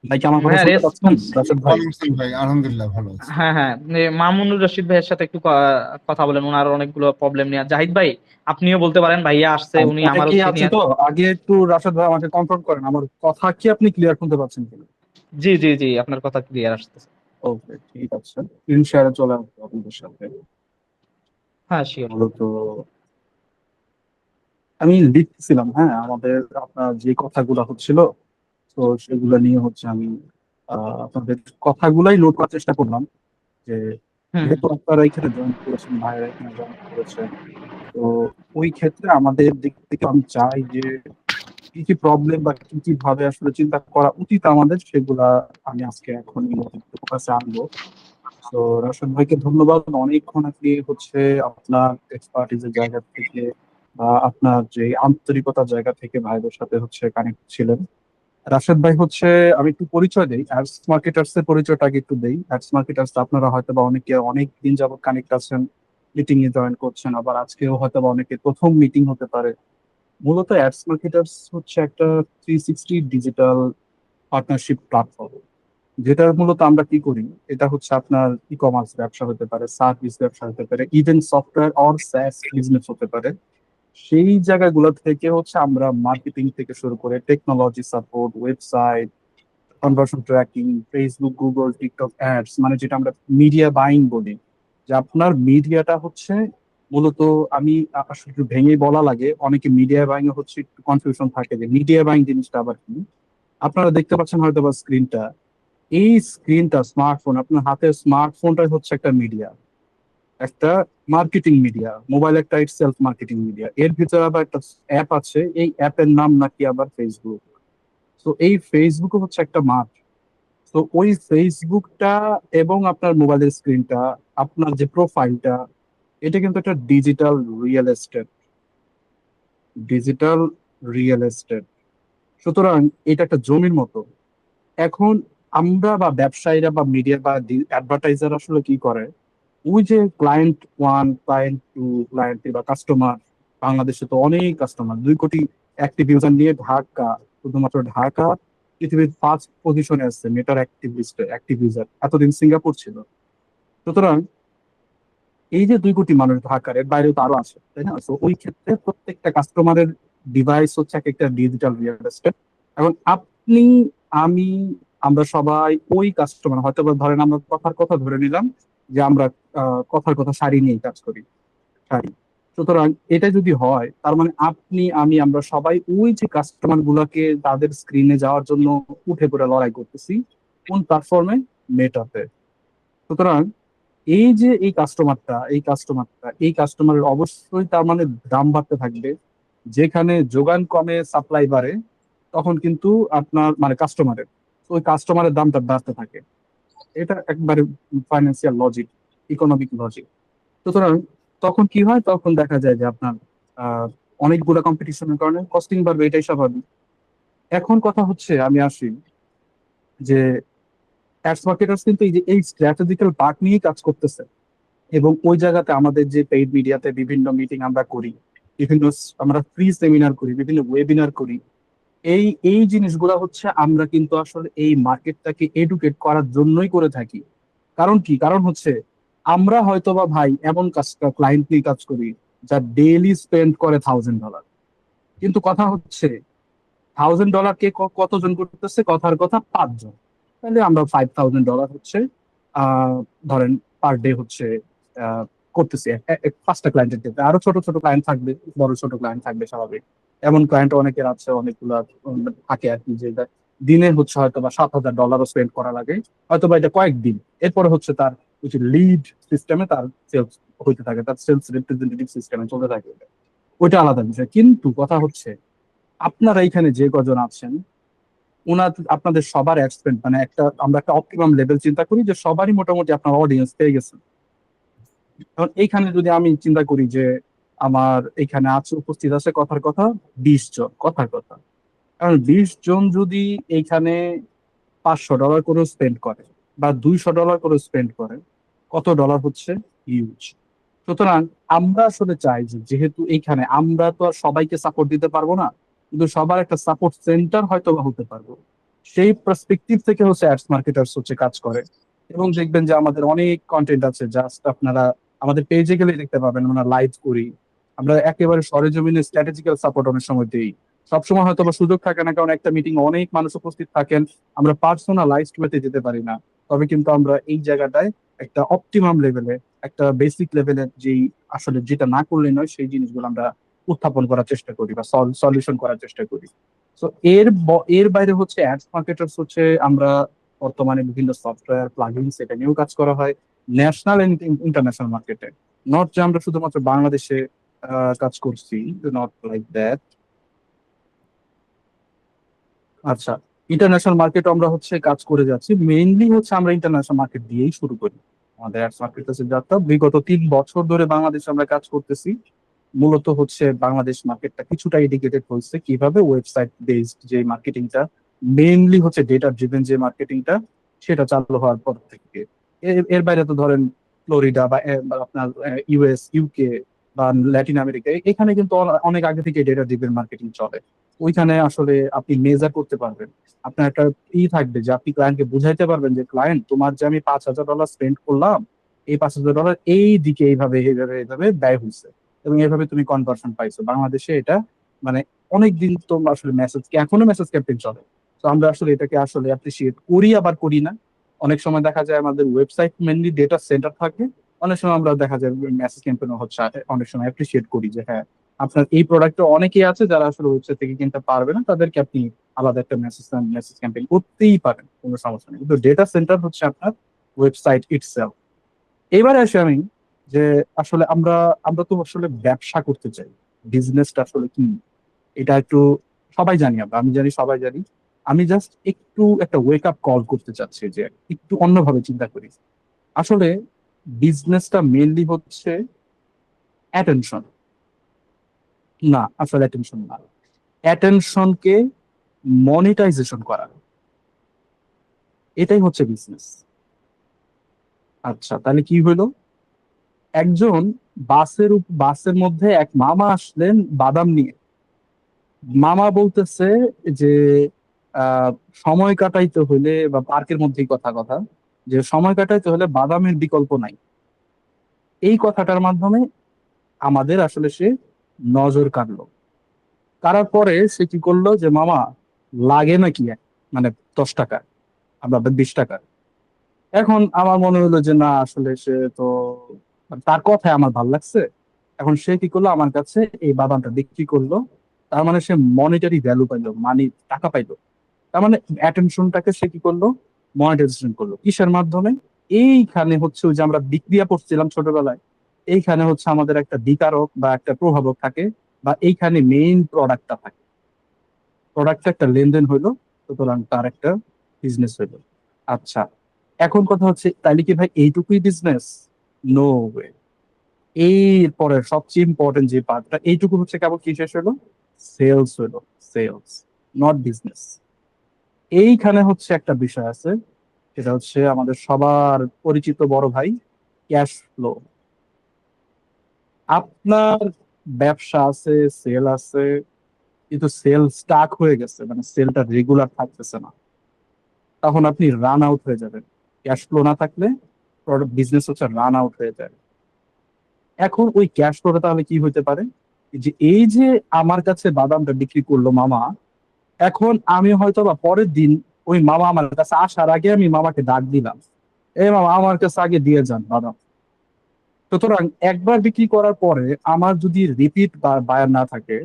ভাই কি আমার কথা হ্যাঁ শুনতে পাচ্ছেন রেসপন্স, রাশেদ ভাই? ওয়ালাইকুম আসসালাম ভাই, আলহামদুলিল্লাহ ভালো আছি। হ্যাঁ হ্যাঁ, মামুনুর রশিদ ভাইয়ের সাথে একটু কথা বলেন, ওনার অনেকগুলো প্রবলেম নিয়ে। জাহিদ ভাই আপনিও বলতে পারেন, ভাইয়া আসছে, উনি আমি আমারও কি আছি সিনিয়র। তো, আগে একটু রাশেদ ভাই আমাকে কনফার্ম করেন আমার কথা কি আপনি ক্লিয়ার শুনতে পাচ্ছেন কিনা? জি জি জি, আপনার কথা ক্লিয়ার আসতেছে। ওকে, ঠিক আছে। স্ক্রিন শেয়ারে চলে আসবো আপনাদের সাথে। হ্যাঁ শিওর। মূলত আমি লিখতেছিলাম, হ্যাঁ, আমাদের আপনার যে কথাগুলো হচ্ছিল, তো সেগুলো নিয়ে হচ্ছে আমি আপনাদের কথাগুলাই নোট করার চেষ্টা করলাম। যে হুম হুম। যেহেতু আপনারা এখানে জয়েন করেছেন, ভাইরা এখানে জয়েন করেছেন, তো ওই ক্ষেত্রে আমাদের দিক থেকে আমি চাই যে কি কি প্রবলেম বা কি কি ভাবে আসলে চিন্তা করা উচিত আমাদের, সেগুলা আমি আজকে এখন ফোকাসে আনবো। তো রশন ভাইকে ধন্যবাদ, অনেকক্ষণ আপনি হচ্ছে আপনার এক্সপার্টিজের জায়গা থেকে বা আপনার যে আন্তরিকতার জায়গা থেকে ভাইদের সাথে হচ্ছে কানেক্ট ছিলেন। রাশেদ ভাই হচ্ছে, আমি একটু পরিচয় দেই, অ্যাডস মার্কেটার্স এর পরিচয়টা আগে একটু দেই। অ্যাডস মার্কেটার্স আপনারা হয়তো বা অনেকে অনেক দিন যাবত কানেক্ট আছেন, মিটিং এ জয়েন করছেন, আবার আজকেও হয়তো বা অনেকে প্রথম মিটিং হতে পারে। মূলত অ্যাডস মার্কেটার্স হচ্ছে একটা 360 ডিজিটাল পার্টনারশিপ প্ল্যাটফর্ম, যেটা মূলত আমরা কি করি, এটা হচ্ছে আপনার ই কমার্স ব্যবসা হতে পারে, সার্ভিস ব্যবসা হতে পারে, ইভেন সফটওয়্যার অর স্যাস বিজনেস হতে পারে। সেই জায়গাগুলো থেকে হচ্ছে আমরা মার্কেটিং থেকে শুরু করে technology support, website, conversion tracking, Facebook, Google, TikTok ads, মানে যেটা আমরা মিডিয়া বাইং বলি, যে আপনার মিডিয়াটা হচ্ছে মূলত, আমি আসলে একটু ভেঙে বলা লাগে, অনেকে মিডিয়া বাইং এ হচ্ছে একটু কনফিউশন থাকে যে মিডিয়া বাইং জিনিসটা আবার কি। আপনারা দেখতে পাচ্ছেন হয়তো বা স্ক্রিনটা, এই স্ক্রিনটা, স্মার্টফোন, আপনার হাতের স্মার্টফোনটাই হচ্ছে একটা মিডিয়া, একটা মার্কেটিং মিডিয়া। মোবাইল একটা সেলফ মার্কেটিং মিডিয়া, এর ভিতরে আবার একটা অ্যাপ আছে, এই অ্যাপের নাম নাকি আবার ফেসবুক। তো এই ফেসবুক হচ্ছে একটা মার্ক। তো ওই ফেসবুকটা এবং আপনার মোবাইলের স্ক্রিনটা, আপনার যে প্রোফাইলটা, এটা কিন্তু একটা digital real estate, digital real estate. সুতরাং এটা একটা জমির মতো। এখন আমরা বা ব্যবসায়ীরা বা মিডিয়া বা অ্যাডভার্টাইজার আসলে কি করে, ওই যে client one, client to, client বা কাস্টমার, বাংলাদেশে তো অনেক কাস্টমার, 2 কোটি অ্যাক্টিভ ইউজার নিয়ে ঢাকা, শুধুমাত্র ঢাকা পৃথিবীর 5 পজিশনে আছে মেটার অ্যাক্টিভ লিস্টে, অ্যাক্টিভ ইউজার। এতদিন সিঙ্গাপুর ছিল। সুতরাং এই যে 2 কোটি মানুষ ঢাকার, এর বাইরেও তো আরো আছে, তাই না? তো ওই ক্ষেত্রে প্রত্যেকটা কাস্টমারের ডিভাইস হচ্ছে এক একটা ডিজিটাল রিয়েল এস্টেট। এখন আপনি, আমি, আমরা সবাই ওই কাস্টমার, হয়তো বা ধরেন আমরা কথার কথা ধরে নিলাম যে আমরা কথার কথা শাড়ি নিয়ে কাজ করি, শাড়ি। সুতরাং এটা যদি হয়, তার মানে আপনি, আমি, আমরা সবাই ওই যে কাস্টমার গুলাকে তাদের স্ক্রিনে যাওয়ার জন্য উঠে পড়ে লড়াই করতেছি। কোন প্ল্যাটফর্মে? মেটাতে। সুতরাং এই যে এই কাস্টমারের অবশ্যই তার মানে দাম বাড়তে থাকবে। যেখানে যোগান কমে, সাপ্লাই বাড়ে, তখন কিন্তু আপনার মানে কাস্টমারের, ওই কাস্টমারের দামটা বাড়তে থাকে। এটা একবারে ফাইন্যান্সিয়াল লজিক, ইকোনমিক লজিক। সুতরাং তখন কি হয়, তখন দেখা যায় যে আপনার আহ অনেকগুলো কম্পিটিশনের কারণে কস্টিং বাড়বে, এটাই স্বাভাবিক। এখন কথা হচ্ছে, আমি আসি যে অ্যাডস মার্কেটার্স কিন্তু এই যে এই স্ট্র্যাটেজিক্যাল পার্ট নিয়েই কাজ করতেছে। এবং ওই জায়গাতে আমাদের যে পেইড মিডিয়াতে বিভিন্ন মিটিং আমরা করি, বিভিন্ন আমরা ফ্রি সেমিনার করি, বিভিন্ন ওয়েবিনার করি, এই এই জিনিসগুলো হচ্ছে আমরা কিন্তু আসলে এই মার্কেটটাকে এডুকেট করার জন্যই করে থাকি। কারণ কি? কারণ হচ্ছে আমরা হয়তো বা ভাই এমন কাজ, ক্লায়েন্ট নিয়ে কাজ করি যা ডেইলি স্পেন্ড করে $1000, কিন্তু কথা হচ্ছে $1000 কে কতজন করতেছে? কথার কথা 5 জন। তাহলে আমরা $5000 হচ্ছে আহ ধরেন পার ডে হচ্ছে আহ করতেছি 5টা ক্লায়েন্টের ক্ষেত্রে। আরো ছোট ছোট ক্লায়েন্ট থাকবে, বড় ছোট ক্লায়েন্ট থাকবে, স্বাভাবিক। এমন ক্লায়েন্ট অনেকের আছে, অনেকগুলো থাকে আর কি, যে দিনে হচ্ছে হয়তো বা $7000 স্পেন্ড করা লাগে, হয়তো বা এটা কয়েকদিন। এরপরে হচ্ছে তার ওই যে লিড সিস্টেমে তার সেলস হইতে থাকে, তার সেলস রিপ্রেজেন্টেটিভ সিস্টেমে চলতে থাকে। ওইটা আলাদা বিষয়। কিন্তু কথা হচ্ছে আপনারা এখানে যে কজন আছেন, আপনাদের সবার এক্সপেন্ড মানে একটা, আমরা একটা অপটিমাম লেভেল চিন্তা করি যে সবারই মোটামুটি আপনার অডিয়েন্স পেয়ে গেছে। এখন এইখানে যদি আমি চিন্তা করি যে আমার এখানে আছে, উপস্থিত আছে কথার কথা 20 জন, কথার কথা। কারণ 20 জন যদি এইখানে $500 করে স্পেন্ড করে বা $200 করে স্পেন্ড করে, কত ডলার হচ্ছে? হিউজ। সুতরাং আমরা আসলে চাই যে, যেহেতু এইখানে আমরা তো আর সবাইকে সাপোর্ট দিতে পারবো না, কিন্তু সবার একটা সাপোর্ট সেন্টার হয়তো বা হতে পারবো। সেই পার্সপেক্টিভ থেকে হচ্ছে অ্যাডস মার্কেটার্স হচ্ছে কাজ করে। এবং দেখবেন যে আমাদের অনেক কন্টেন্ট আছে, জাস্ট আপনারা আমাদের পেজে গেলে দেখতে পাবেন আমরা লাইভ করি। আমরা একেবারে সরেজমিনে স্ট্র্যাটেজিক্যাল সাপোর্ট অনেক সময় দিই। সবসময় হয়তো বা সুযোগ থাকে না, কারণ একটা মিটিং অনেক মানুষ উপস্থিত থাকেন, আমরা পার্সোনালাইজড ওয়েতে যেতে পারি না। তবে কিন্তু আমরা এই জায়গাটায় একটা অপটিমাম লেভেলে, একটা বেসিক লেভেলের যেই আসলে যেটা না করলে নয়, সেই জিনিসগুলো আমরা উত্থাপন করার চেষ্টা করি বা সলিউশন করার চেষ্টা করি। তো এর বাইরে হচ্ছে অ্যাডস মার্কেটার্স হচ্ছে আমরা বর্তমানে বিভিন্ন সফটওয়্যার প্লাগইনস এটা নিয়েও কাজ করা হয়, ন্যাশনাল এন্ড ইন্টারন্যাশনাল মার্কেটে। নট যে আমরা শুধুমাত্র বাংলাদেশে কাজ করছি, নট লাইক দ্যাট। আচ্ছা, ইন্টারন্যাশনাল মার্কেট আমরা হচ্ছে কাজ করে যাচ্ছি, মেইনলি হচ্ছে আমরা ইন্টারন্যাশনাল মার্কেট দিয়েই শুরু করি আমাদের অ্যাডস মার্কেটার্সের যাত্রা। বিগত 3 বছর ধরে বাংলাদেশে আমরা কাজ করতেছি। মূলত হচ্ছে বাংলাদেশ মার্কেটটা কিছুটা এডিকেটেড হয়েছে কিভাবে, ওয়েবসাইট বেসড যে মার্কেটিংটা, মেইনলি হচ্ছে ডেটা ড্রিভেন যে মার্কেটিংটা, সেটা চালু হওয়ার পর থেকে। এর বাইরে তো ধরেন ফ্লোরিডা বা আপনার ইউএস, ইউকে বা ল্যাটিন আমেরিকা, এখানে কিন্তু অনেক আগে থেকে ডেটা ড্রিভেন মার্কেটিং চলে। ওইখানে আসলে আপনি মেজার করতে পারবেন, আপনার একটা থাকবে যে আপনি ক্লায়েন্টকে বুঝাইতে পারবেন যে ক্লায়েন্ট, তোমার যে আমি $5,000 স্পেন্ড করলাম, এই $5,000 এই দিকে এইভাবে এইভাবে এইভাবে ব্যয় হয়েছে এবং এইভাবে তুমি কনভার্সন পাইছো। বাংলাদেশে এটা মানে অনেক দিন তো আসলে এখনো মেসেজ ক্যাম্পেইন চলে। তো আমরা আসলে এটাকে আসলে অ্যাপ্রিসিয়েট করি আবার করি না। অনেক সময় দেখা যায় আমাদের ওয়েবসাইট মেনলি ডেটা সেন্টার থাকে, অনেক সময় আমরা দেখা যায় মেসেজ ক্যাম্পেইন হচ্ছে, অনেক সময় অ্যাপ্রিসিয়েট করি যে হ্যাঁ, আপনার এই প্রোডাক্টটা অনেকেই আছে যারা আসলে ওয়েবসাইট থেকে কিনতে পারবে না, তাদেরকে আপনি আলাদা একটা মেসেজ ক্যাম্পেইন করতেই পারেন, কোনো সমস্যা নেই। কিন্তু ডেটা সেন্টার হচ্ছে আপনার ওয়েবসাইট ইটসেলফ। এবারে আসি আমি যে আসলে আমরা আমরা তো আসলে ব্যবসা করতে চাই, বিজনেসটা আসলে কি এটা একটু সবাই জানি, আমি জানি, সবাই জানি। আমি জাস্ট একটু একটা ওয়েক আপ কল করতে চাচ্ছি যে একটু অন্যভাবে চিন্তা করি। আসলে বিজনেসটা মেইনলি হচ্ছে অ্যাটেনশন। না, আসলে অ্যাটেনশন না, অ্যাটেনশনকে মনিটাইজেশন করা, এটাই হচ্ছে বিজনেস। আচ্ছা, তাহলে কি হলো? একজন বাসের মধ্যে এক মামা আসলেন বাদাম নিয়ে। মামা বলতেছে যে আহ সময় কাটাইতে হলে, বা পার্কের মধ্যেই কথা কথা, যে সময় কাটাইতে হলে বাদামের বিকল্প নাই। এই কথাটার মাধ্যমে আমাদের আসলে সে নজর কাড়লো। কাড়ার পরে সে কি করলো যে মামা লাগে নাকি মানে 10 টাকা, আমরা 20 টাকা। এখন আমার মনে হলো যে না, আসলে সে তো তার কথায় আমার ভাল লাগছে। এখন সে কি করলো, আমার কাছে এই বাদামটা বিক্রি করলো। তার মানে সে মনিটারি ভ্যালু পাইলো, মানে টাকা পাইলো। তার মানে অ্যাটেনশনটাকে সে কি করলো, মনিটাইজেশন করলো। কিসের মাধ্যমে? এইখানে হচ্ছে ওই যে আমরা বিক্রিয়া পড়ছিলাম ছোটবেলায়, এইখানে হচ্ছে আমাদের একটা বিকারক বা একটা প্রভাবক থাকে, বা এইখানে মেইন প্রোডাক্টটা থাকে। প্রোডাক্টটা একটা লেনদেন হইলো, সুতরাং তার একটা বিজনেস হইলো। আচ্ছা, এখন কথা হচ্ছে তাইলে কি ভাই এইটুকুই বিজনেস? No way. এরপরে সবচেয়ে ইম্পর্টেন্ট যে পার্টটা, এইটুকু হচ্ছে কেবল কি শেষ হলো? সেলস হইলো। Sales, not business. এইখানে হচ্ছে একটা বিষয় আছে, সেটা হচ্ছে আমাদের সবার পরিচিত বড় ভাই, ক্যাশ ফ্লো। আপনার ব্যবসা আছে, সেল আছে, কিন্তু সেল স্টাক হয়ে গেছে, মানে সেলটা রেগুলার থাকতেছে না, তখন আপনি রান আউট হয়ে যাবেন। ক্যাশ ফ্লো না থাকলে বিজনেস হচ্ছে রান আউট হয়ে যায়। এখন ওই ক্যাশ ফ্লোটা তাহলে কি হইতে পারে? যে এই যে আমার কাছে বাদামটা বিক্রি করলো মামা, এখন আমি হয়তো বা পরের দিন ওই মামা আমার কাছে আসার আগে আমি মামাকে ডাক দিলাম, এই মামা আমার কাছে আগে দিয়ে যান বাদাম। সুতরাং একবার বিক্রি করার পরে আমার যদি রিপিট বা বায়ার না থাকে,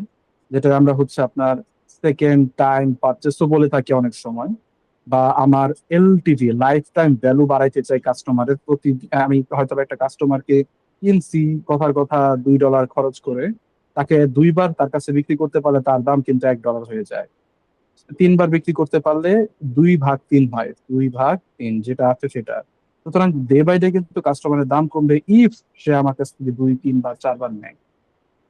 যেটা আমরা হচ্ছে আপনার সেকেন্ড টাইম পারচেসও বলে থাকি অনেক সময়, বা আমার এলটিভি, লাইফ টাইম ভ্যালু বাড়াইতে চাই কাস্টমারের প্রতি। আমি হয়তো বা একটা কাস্টমারকে কিনছি কথার কথা $2 খরচ করে, তাকে 2 বার তার কাছে বিক্রি করতে পারলে তার দাম কিন্তু $1 হয়ে যায়। 3 বার বিক্রি করতে পারলে 2 ভাগ 3 হয়, 2 ভাগ 3 যেটা আছে সেটা। সুতরাং ডে বাই ডে কিন্তু কাস্টমারের দাম কমবে ইফ সে আমার কাছ থেকে 2, 3 বার 4 বার নেয়।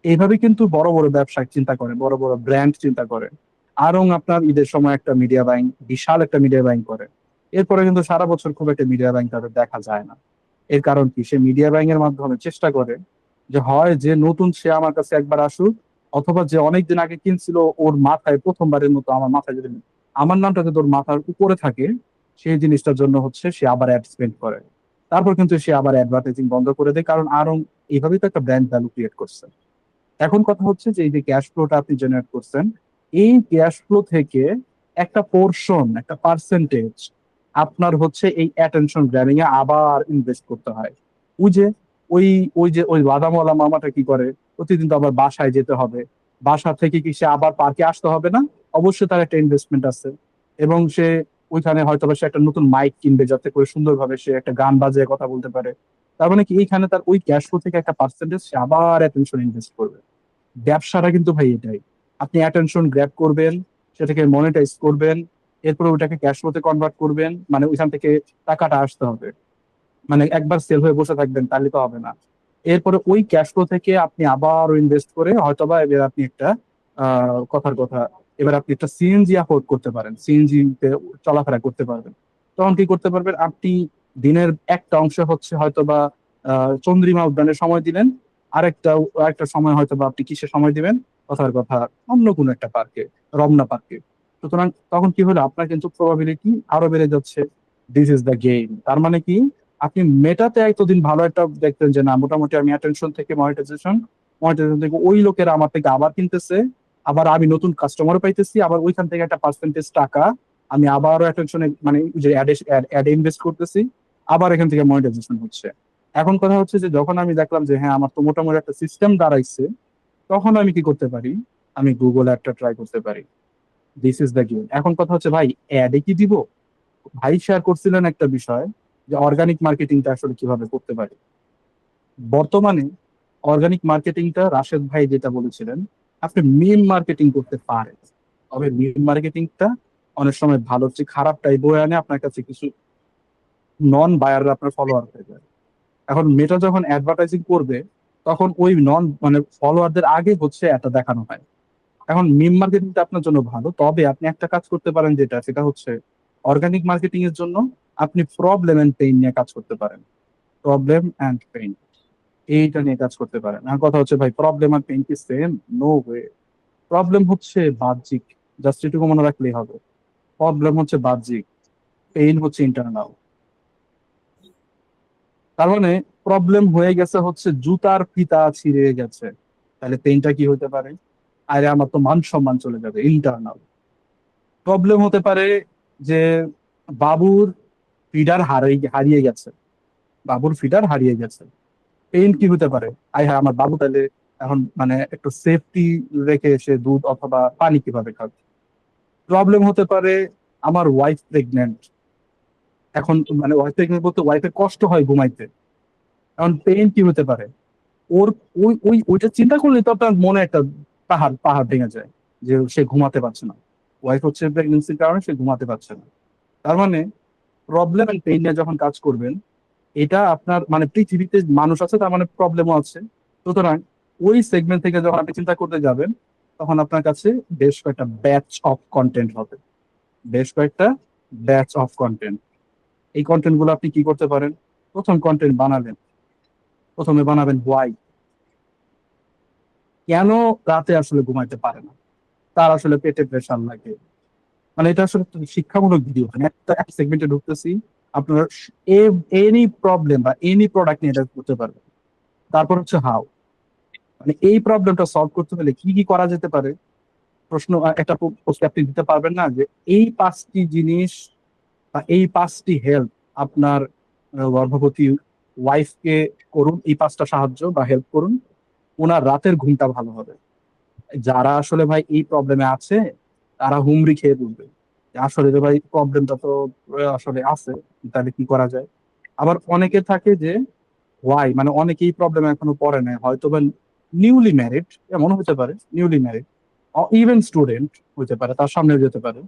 এইভাবে কিন্তু বড় বড় ব্যবসা চিন্তা করে, বড় বড় ব্র্যান্ড চিন্তা করে। আরং আপনার ঈদের সময় একটা মিডিয়া বাইং, বিশাল একটা মিডিয়া বাইং করে। এরপরে কিন্তু সারা বছর খুব একটা মিডিয়া বাইং তাদের দেখা যায় না। এর কারণ কি? সে মিডিয়া বাইং এর মাধ্যমে চেষ্টা করে যে হয় যে নতুন সে আমার কাছে একবার আসুক, অথবা যে অনেকদিন আগে কিনছিল ওর মাথায় প্রথমবারের মতো আমার মাথায় যদি আমার নামটা যদি ওর মাথার উপরে থাকে, সেই জিনিসটার জন্য হচ্ছে সে আবার অ্যাড স্পেন্ড করে। তারপর কিন্তু সে আবার অ্যাডভার্টাইজিং বন্ধ করে দেয়, কারণ আরং এইভাবেই তো একটা ব্র্যান্ড ভ্যালু ক্রিয়েট করছে। এখন কথা হচ্ছে যে এই যে ক্যাশ ফ্লোটা আপনি জেনারেট করছেন, এই ক্যাশ ফ্লো থেকে একটা পোর্শন, একটা পার্সেন্টেজ আপনার হচ্ছে এই অ্যাটেনশন গ্র্যাবিং এ আবার ইনভেস্ট করতে হয়। ওই যে ওই ওই যে ওই বাদামওয়ালা মামাটা কি করে, প্রতিদিন তো আবার বাসায় যেতে হবে, বাসা থেকে কি সে আবার পার্কে আসতে হবে না? অবশ্যই তার একটা ইনভেস্টমেন্ট আছে। এবং সে ওইখানে হয়তো বা সে একটা নতুন মাইক কিনবে, যাতে করে সুন্দরভাবে সে একটা গান বাজিয়ে কথা বলতে পারে। তার মানে কি এইখানে তার ওই ক্যাশ ফ্লো থেকে একটা পার্সেন্টেজ সে আবার অ্যাটেনশন ইনভেস্ট করবে। ব্যবসাটা কিন্তু ভাই এটাই, আপনি অ্যাটেনশন গ্র্যাব করবেন, সেটাকে মনিটাইজ করবেন, এরপরে ওটাকে ক্যাশ ফ্লোতে কনভার্ট করবেন, মানে ওইখান থেকে টাকাটা আসতে হবে। মানে একবার সেল হয়ে বসে থাকবেন তাহলে তো হবে না। এরপরে ওই ক্যাশ ফ্লো থেকে আপনি আবার ইনভেস্ট করে হয়তোবা এবার আপনি একটা কথার কথা, এবার আপনি একটা সিএনজি অ্যাফোর্ড করতে পারেন, সিএনজি তে চলাফেরা করতে পারবেন। তখন কি করতে পারবেন? আপনি দিনের একটা অংশ হচ্ছে হয়তোবা চন্দ্রিমা উদ্যানে সময় দিলেন, আরেকটা সময় হয়তো বা আপনি কিসে সময় দিবেন, কথার কথা অন্য কোনো একটা পার্কে, রমনা পার্কে। সুতরাং তখন কি হলো, আপনার কিন্তু প্রবাবিলিটি আরো বেড়ে যাচ্ছে। This is the game. তার মানে কি, আপনি মেটাতে এতদিন ভালো একটা দেখতেন যে না মোটামুটি আমি অ্যাটেনশন থেকে মনিটাইজেশন, মনিটাইজেশন থেকে ওই লোকেরা আমার থেকে আবার কিনতেছে, আবার আমি নতুন কাস্টমারও পাইতেছি, আবার ওইখান থেকে একটা পার্সেন্টেজ টাকা আমি আবারও অ্যাটেনশনে মানে যে অ্যাডে ইনভেস্ট করতেছি, আবার এখান থেকে মনিটাইজেশন হচ্ছে। এখন কথা হচ্ছে যে যখন আমি দেখলাম যে হ্যাঁ আমার তো মোটামুটি একটা সিস্টেম দাঁড়াইছে, তখন আমি কি করতে পারি, আমি গুগল অ্যাডটা ট্রাই করতে পারি। This is the game. এখন কথা হচ্ছে ভাই অ্যাডে কি দিব? ভাই শেয়ার করছিলেন একটা বিষয় যে অর্গানিক মার্কেটিংটা আসলে কিভাবে করতে পারি। বর্তমানে অর্গানিক মার্কেটিংটা রাশেদ ভাই যেটা বলেছিলেন, আপনি মিম মার্কেটিং করতে পারেন, তবে মিম মার্কেটিংটা অনেক সময় ভালো হচ্ছে খারাপটাই বয়ে আনে আপনার কাছে কিছু নন বায়াররা আপনার ফলোয়ার হয়ে যায়। এখন মেটা যখন অ্যাডভার্টাইজিং করবে, তখন ওই নন মানে ফলোয়ারদের আগে হচ্ছে এটা দেখানো হয়। এখন মিম মার্কেটিংটা আপনার জন্য ভালো, তবে আপনি একটা কাজ করতে পারেন, সেটা হচ্ছে অর্গানিক মার্কেটিং এর জন্য আপনি প্রবলেম এন্ড পেইন নিয়ে কাজ করতে পারেন। প্রবলেম এন্ড পেইন, এইটা নিয়ে কাজ করতে পারেন। আর কথা হচ্ছে ভাই প্রবলেম আর পেইন কি সেম? No way. প্রবলেম হচ্ছে বাহ্যিক, জাস্ট এটুকু মনে রাখলেই হবে। প্রবলেম হচ্ছে বাহ্যিক, পেইন হচ্ছে ইন্টারনাল। তার মানে প্রবলেম হয়ে গেছে হচ্ছে জুতার ফিতা ছিঁড়ে গেছে, তাহলে পেইনটা কি হতে পারে? আরে আমার তো মান সম্মান চলে যাবে, ইন্টারনাল। প্রবলেম হতে পারে যে বাবুর ফিডার হারিয়ে গেছে, বাবুর ফিডার হারিয়ে গেছে। পেইন কি হতে পারে? আয় হ্যাঁ আমার বাবু তাহলে এখন মানে একটু সেফটি রেখে সে দুধ অথবা পানি কিভাবে খাবে। প্রবলেম হতে পারে আমার ওয়াইফ প্রেগনেন্ট, এখন মানে ওয়াইফ প্রেগনেন্ট বলতে ওয়াইফের কষ্ট হয় ঘুমাইতে। এখন পেইন কি হতে পারে? ওর ওইটা চিন্তা করলে তো আপনার মনে একটা পাহাড় পাহাড় ভেঙে যায় যে সে ঘুমাতে পারছে না, ওয়াইফ হচ্ছে প্রেগনেন্সির কারণে সে ঘুমাতে পারছে না। তার মানে প্রবলেম এন্ড পেইন নিয়ে যখন কাজ করবেন, এটা আপনার মানে পৃথিবীতে মানুষ আছে তার মানে প্রবলেমও আছে। সুতরাং ওই সেগমেন্ট থেকে যখন আপনি চিন্তা করতে যাবেন, তখন আপনার কাছে বেশ কয়েকটা ব্যাচ অফ কন্টেন্ট হবে, বেশ কয়েকটা ব্যাচ অফ কন্টেন্ট। এই কন্টেন্ট গুলো আপনি কি করতে পারেন? প্রথম কন্টেন্ট বানালেন, প্রথমে বানাবেন হোয়াই, কেন রাতে আসলে ঘুমাইতে পারে না, তার আসলে পেটে প্রেশার লাগে। মানে এটা আসলে একটা শিক্ষামূলক ভিডিও, মানে একটা এক সেগমেন্টে ঢুকতেছি, আপনার এনি প্রবলেম বা এনি প্রোডাক্ট নিয়ে এটা করতে পারবেন। তারপর হচ্ছে হাউ, মানে এই প্রবলেমটা সলভ করতে হলে কি কি করা যেতে পারে। প্রশ্ন একটা প্রশ্ন আপনি দিতে পারবেন না যে এই 5টি জিনিস বা এই 5টি হেল্প আপনার গর্ভবতী ওয়াইফকে করুন, এই 5টা সাহায্য বা হেল্প করুন, ওনার রাতের ঘুমটা ভালো হবে। যারা আসলে ভাই এই প্রবলেমে আছে, তারা হুমড়ি খেয়ে পড়বে যে আসলে রে ভাই প্রবলেমটা তো আসলে আছে, তাহলে কি করা যায়। আবার অনেকে থাকে যে ওয়াই মানে অনেকেই প্রবলেম এখনো পড়ে নাই, হয়তো বা নিউলি ম্যারিড, এমন হতে পারে নিউলি ম্যারিড, ইভেন স্টুডেন্ট হতে পারে, তার সামনে যেতে পারে।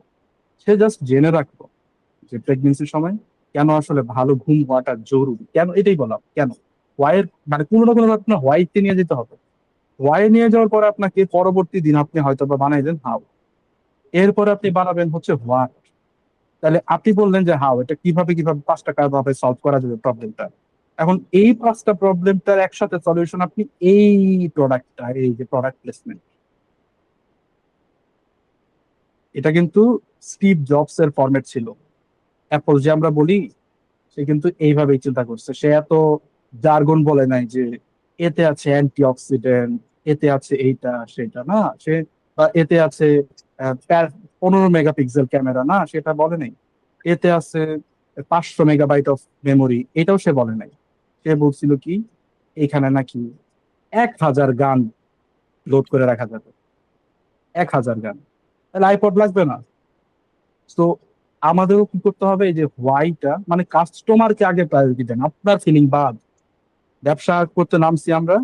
সে জাস্ট জেনে রাখতো যে প্রেগনেন্সির সময় কেন আসলে ভালো ঘুম হওয়াটা জরুরি, কেন এটাই বলা কেন হোয়াই এর মানে কোনো না কোনো আপনার হোয়াইতে নিয়ে যেতে হবে। হোয়াই নিয়ে যাওয়ার পরে আপনাকে পরবর্তী দিন আপনি হয়তো বা বানাইলেন হাউ, এরপরে আপনি বানাবেন হচ্ছে হোয়াট। তাহলে আপনি বললেন যে হাউ, এটা কিভাবে কিভাবে 5টা ভাবে সলভ করা যাবে প্রবলেমটা। এখন এই 5টা প্রবলেমটার একসাথে সলিউশন আপনি এই প্রোডাক্টটা, এই যে প্রোডাক্ট প্লেসমেন্ট, এটা কিন্তু স্টিভ জবস এর ফরম্যাট ছিল। অ্যাপল যে আমরা বলি, সে কিন্তু এইভাবেই চিন্তা করছে। সে এত জার্গন বলে নাই যে এতে আছে অ্যান্টি অক্সিডেন্ট, এতে আছে এইটা সেটা না, সে বা এতে আছে 15 মেগাপিক্সেল ক্যামেরা না, সেটা বলে নাই। এতে আছে 500 মেগাবাইট অফ মেমোরি, এটাও সে বলে নাই। সে বলছিল কি, এখানে নাকি 1000 গান লোড করে রাখা যাবে, 1000 গান। তাহলে আইপড লাগবে না। তো আমাদেরও কি করতে হবে, এই যে হোয়াইটা মানে কাস্টমারকে আগে প্রায়োরিটি দেন, আপনার ফিলিং বাদ। ব্যবসা করতে নামছি আমরা,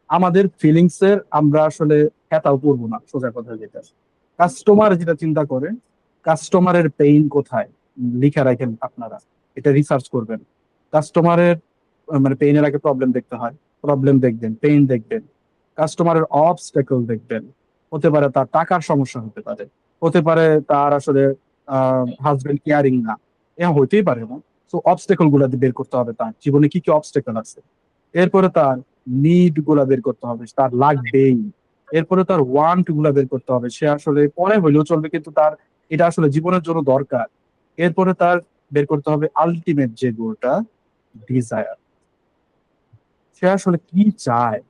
আমাদের ফিলিংস এর আমরা আসলে হেতাও করবো না, সোজা কথা যেটা। কাস্টমার যেটা চিন্তা করে, কাস্টমারের পেইন কোথায় লিখে রাখেন আপনারা, এটা রিসার্চ করবেন। কাস্টমারের মানে পেইনের আগে প্রবলেম দেখতে হয়, প্রবলেম দেখবেন, পেইন দেখবেন, কাস্টমারের অবস্টেকল দেখবেন। হতে পারে তার টাকার সমস্যা, হতে পারে হতে পারে তার আসলে হাজবেন্ড কেয়ারিং না, হইতেই পারে না। তো অবস্টেকল গুলা বের করতে হবে, তার জীবনে কি কি অবস্টেকল আছে। এরপরে তার নিড গুলা বের করতে হবে, তার লাগবেই। এরপরে তার ওয়ান্ট গুলা বের করতে হবে, সে আসলে পরে হইলেও চলবে কিন্তু তার এটা আসলে জীবনের জন্য দরকার। এরপরে তার বের করতে হবে আলটিমেট যে গোলটা, ডিজায়ার। সে আসলে কি চায়।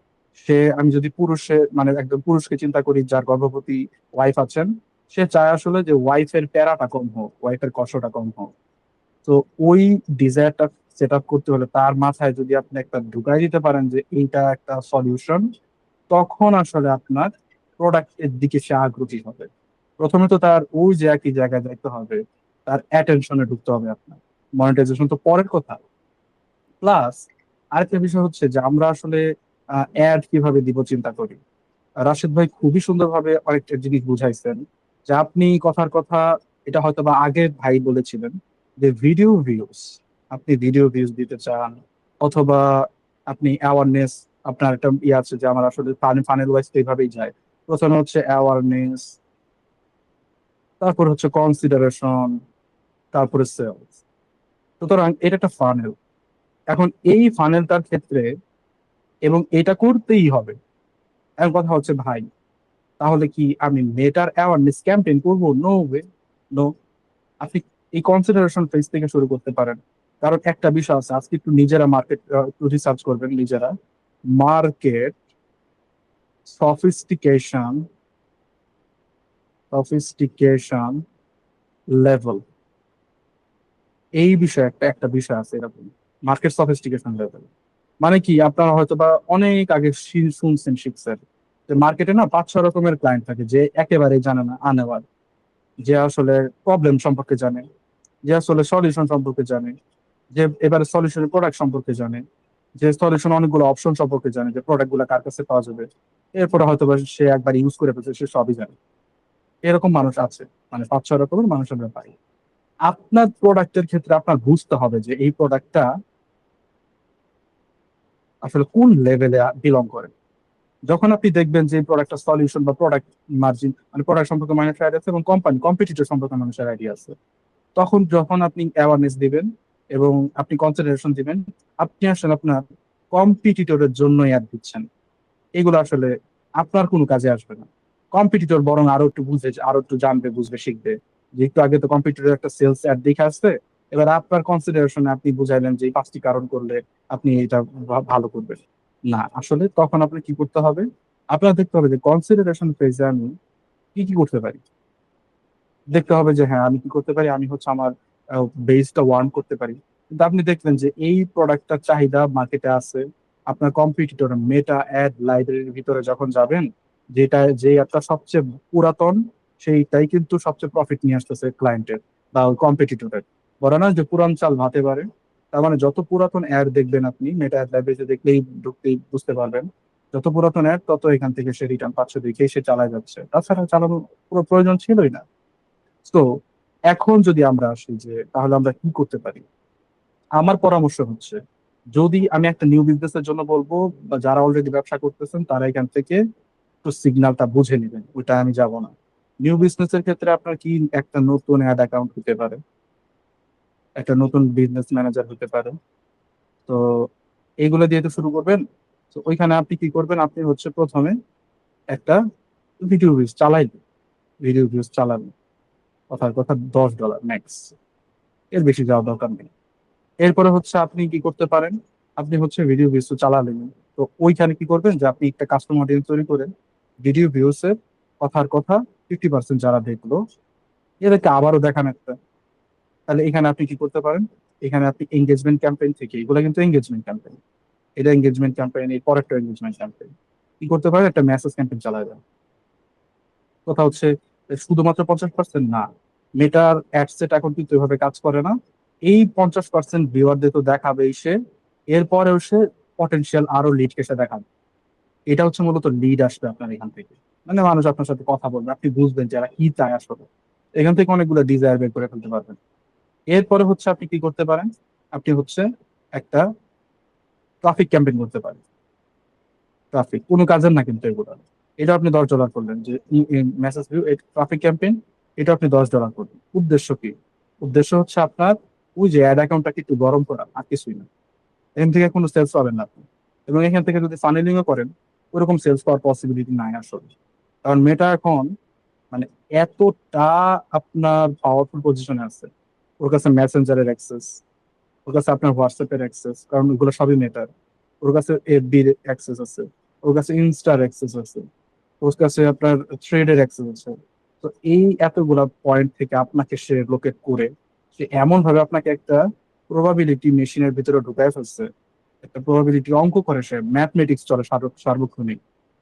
আমি যদি পুরুষের মানে একদম পুরুষকে চিন্তা করি যার গর্ভবতী ওয়াইফ আছেন, সে চায় আসলে যে ওয়াইফের প্যারাটা কম হোক, ওয়াইফের কষ্টটা কম হোক। তো ওই ডিজায়ারটা সেট আপ করতে হলে তার মাথায় যদি আপনি একটা ঢুকাই দিতে পারেন যে এইটা একটা সলিউশন, তখন আসলে আপনার প্রোডাক্টের দিকে সে আগ্রহী হবে। প্রথমে তো তার ওই যে একই জায়গায় যাইতে হবে, তার অ্যাটেনশনে ঢুকতে হবে আপনার। মনিটাইজেশন তো পরের কথা। প্লাস আরেকটা বিষয় হচ্ছে যে আমরা আসলে অ্যাড কিভাবে দিব চিন্তা করি। রাশেদ ভাই খুবই সুন্দরভাবে অনেকটা জিনিস বুঝাইছেন যে আপনি কথার কথা, এটা হয়তো বা আগে ভাই বলেছিলেন যে ভিডিও ভিউজ, আপনি ভিডিও ভিউজ দিতে চান, অথবা আপনি অ্যাওয়ারনেস, আপনার একটা ইয়ে আছে যে আমার আসলে ফানেল ওয়াইজ এইভাবেই যায়। প্রথমে হচ্ছে অ্যাওয়ারনেস, তারপর হচ্ছে কনসিডারেশন, তারপরে সেলস। সুতরাং এটা একটা ফানেল। এখন এই ফানেলটার ক্ষেত্রে এবং এটা করতেই হবে। এখন কথা হচ্ছে ভাই, তাহলে কি আমি মেটার অ্যাওয়ারনেস ক্যাম্পেইন করবো? No way, no. আপনি এই কনসিডারেশন ফেজ থেকে শুরু করতে পারেন। কারণ একটা বিষয় আছে, আজকে একটু নিজেরা মার্কেট রিসার্চ করবেন নিজেরা। মার্কেট সফিস্টিকেশন, সফিস্টিকেশন লেভেল, এই বিষয়ে একটা একটা বিষয় আছে এরকম। মার্কেট সফিস্টিকেশন লেভেল মানে কি, আপনারা হয়তো বা অনেক আগে শুনছেন শিখছেন যে মার্কেটে না 5-6 রকমের ক্লায়েন্ট থাকে, যে একেবারেই জানে না আনেওয়ার, যে আসলে প্রবলেম সম্পর্কে জানে, যে আসলে সলিউশন সম্পর্কে জানে, যে এবারে সলিউশনের প্রোডাক্ট সম্পর্কে জানে, যে সলিউশন অনেকগুলো অপশন সম্পর্কে জানে, যে প্রোডাক্ট গুলা কার কাছে পাওয়া যাবে। এরপরে হয়তো বা সে একবার ইউজ করে ফেলছে, সে সবই জানে। এরকম মানুষ আছে, মানে 5-6 রকমের মানুষ আমরা পাই। আপনার প্রোডাক্টের ক্ষেত্রে আপনার বুঝতে হবে যে এই প্রোডাক্টটা আসলে কোন লেভেলে বিলং করে। যখন আপনি দেখবেন যে প্রোডাক্টটা সলিউশন বা প্রোডাক্ট মার্জিন মানে প্রোডাক্ট সম্পর্কে মানুষের আইডিয়া আছে এবং কোম্পানি কম্পিটিটর সম্পর্কে মানুষের আইডিয়া আছে, তখন যখন আপনি অ্যাওয়ারনেস দিবেন এবং আপনি কনসিডারেশন দিবেন, আপনি আসলে আপনার কম্পিটিটরের জন্য অ্যাড দিচ্ছেন। এগুলো আসলে আপনার কোনো কাজে আসবে না। কম্পিটিটর বরং আরো একটু বুঝে, আরো একটু জানবে, বুঝবে, শিখবে। যে একটু আগে তো কম্পিটিটর একটা সেলস অ্যাড দেখে আসছে, এবার আপনার কনসিডারেশনে আপনি বুঝাইলেন যে এই 5টি কারণ করলে আপনি এটা ভালো করবেন। না, আসলে তখন আপনি কি করতে হবে, আপনার দেখতে হবে যে কনসিডারেশন ফেজে আমি কি কি করতে পারি। দেখতে হবে যে হ্যাঁ আমি কি করতে পারি, আমি হচ্ছে আমার বেসটা ওয়ার্ন করতে পারি। কিন্তু আপনি দেখলেন যে এই প্রোডাক্টটার চাহিদা মার্কেটে আছে, আপনার কম্পিটিটর মেটা অ্যাড লাইব্রেরির ভিতরে যখন যাবেন, যেটা যে অ্যাডটা সবচেয়ে পুরাতন, সেইটাই কিন্তু সবচেয়ে প্রফিট নিয়ে আসতেছে ক্লায়েন্টের বা ওই কম্পিটিটরের। বলে না যে পুরান চাল ভাতে পারে, তার মানে যত পুরাতন অ্যাড দেখবেন আপনি মেটা অ্যাড লাইব্রেরিতে দেখলেই ঢুকতেই বুঝতে পারবেন, যত পুরাতন অ্যাড তত এখান থেকে সে রিটার্ন পাচ্ছে দেখেই সে চালায় যাচ্ছে, তাছাড়া চালানোর পুরো প্রয়োজন ছিলই না। তো এখন যদি আমরা আসি যে তাহলে আমরা কি করতে পারি, আমার পরামর্শ হচ্ছে, যদি আমি একটা নিউ বিজনেসের জন্য বলবো, বা যারা অলরেডি ব্যবসা করতেছেন তারা এখান থেকে একটু সিগন্যালটা বুঝে নেবেন, ওইটা আমি যাব না। নিউ বিজনেসের ক্ষেত্রে আপনার কি একটা নতুন অ্যাড অ্যাকাউন্ট হতে পারে, একটা নতুন বিজনেস ম্যানেজার হতে পারে। তো এইগুলো দিয়ে তো শুরু করবেন। তো ওইখানে আপনি কি করবেন, আপনি হচ্ছে প্রথমে একটা ভিডিও ভিউজ চালাইবেন, ভিডিও ভিউজ চালাবেন, কথার কথা $10 ম্যাক্স, এর বেশি যাওয়ার দরকার নেই। এরপরে হচ্ছে আপনি কি করতে পারেন, আপনি হচ্ছে ভিডিও ভিউজ তো চালালেন, তো ওইখানে কি করবেন যে আপনি একটা কাস্টমার অডিয়েন্স তৈরি করেন। ভিডিও ভিউজ এর কথার কথা 50% যারা দেখলো এদেরকে আবারও দেখান একটা। তাহলে এখানে আপনি কি করতে পারেন, এখানে আপনি এঙ্গেজমেন্ট ক্যাম্পেইন থেকে, এগুলো কিন্তু এঙ্গেজমেন্ট ক্যাম্পেইন, এটা এঙ্গেজমেন্ট ক্যাম্পেইন, এই পরেরটা এঙ্গেজমেন্ট ক্যাম্পেইন। কি করতে পারেন, একটা মেসেজ ক্যাম্পেইন চালাবেন। কথা হচ্ছে শুধুমাত্র 50% না, মেটার অ্যাড সেট এখন কিন্তু এভাবে কাজ করে না। এই 50% ভিউয়ারদের তো দেখাবেই সে, এরপরেও সে পটেনশিয়াল আরো লিডকে সে দেখাবে। এটা হচ্ছে মূলত লিড আসবে আপনার এখান থেকে, মানে মানুষ আপনার সাথে কথা বলবে, আপনি বুঝবেন যারা কি চায় আসলে। এখান থেকে অনেকগুলো ডিজায়ার বের করে ফেলতে পারবেন। এরপরে হচ্ছে আপনি কি করতে পারেন, আপনি হচ্ছে একটা ট্রাফিক ক্যাম্পেইন করতে পারেন। ট্রাফিক কোনো কাজের না কিন্তু এগুলো, এটা আপনি $10 করলেন যে মেসেজ ভিউ ট্রাফিক ক্যাম্পেইন, এটা আপনি $10 করবেন। উদ্দেশ্য কি, উদ্দেশ্য হচ্ছে আপনার ওই যে অ্যাড অ্যাকাউন্টটাকে একটু গরম করা, আর কিছুই না। এখান থেকে কোনো সেলস পাবেন না আপনি। এবং এখান থেকে যদি ফানেলিংও করেন ওরকম সেলস পাওয়ার পসিবিলিটি নাই আসলে। কারণ মেটা এখন মানে এতটা আপনার পাওয়ারফুল পজিশনে আছে, ওর কাছে মেসেঞ্জারের অ্যাক্সেস, ওর কাছে আপনার হোয়াটসঅ্যাপের অ্যাক্সেস, কারণ ওগুলো সবই মেটার, ওর কাছে এফবির অ্যাক্সেস আছে, ওর কাছে ইনস্টার অ্যাক্সেস আছে, ওর কাছে আপনার থ্রেডের অ্যাক্সেস আছে। তো এই এতগুলা পয়েন্ট থেকে আপনাকে সে লোকেট করে সে এমন ভাবে আপনাকে একটা প্রবাবিলিটি মেশিনের ভিতরে ঢুকায় ফেলছে, একটা প্রবাবিলিটি অঙ্ক করে, সে ম্যাথমেটিক্স চলে সার্বক্ষণিক,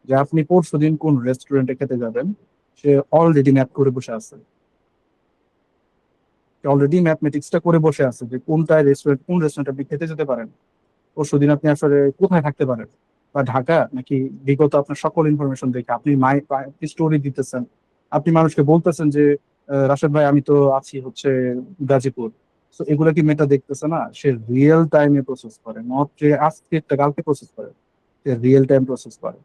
যে আপনি পরশুদিন কোন রেস্টুরেন্টে খেতে যাবেন সে অলরেডি ম্যাথ করে বসে আছে, অলরেডি ম্যাথমেটিক্সটা করে বসে আছে যে কোন রেস্টুরেন্ট আপনি খেতে যেতে পারেন, পরশুদিন আপনি আসলে কোথায় থাকতে পারেন, বা ঢাকা নাকি, বিগত আপনার সকল ইনফরমেশন দেখে আপনি স্টোরি দিতেছেন, আপনি মানুষকে বলতেছেন যে রাশেদ ভাই আমি তো আছি হচ্ছে গাজীপুর। তো এগুলা কি মেটা দেখতেছে না? সে রিয়েল টাইমে প্রসেস করে, নট যে আজকে কালকে প্রসেস করে, সে রিয়েল টাইম প্রসেস করে।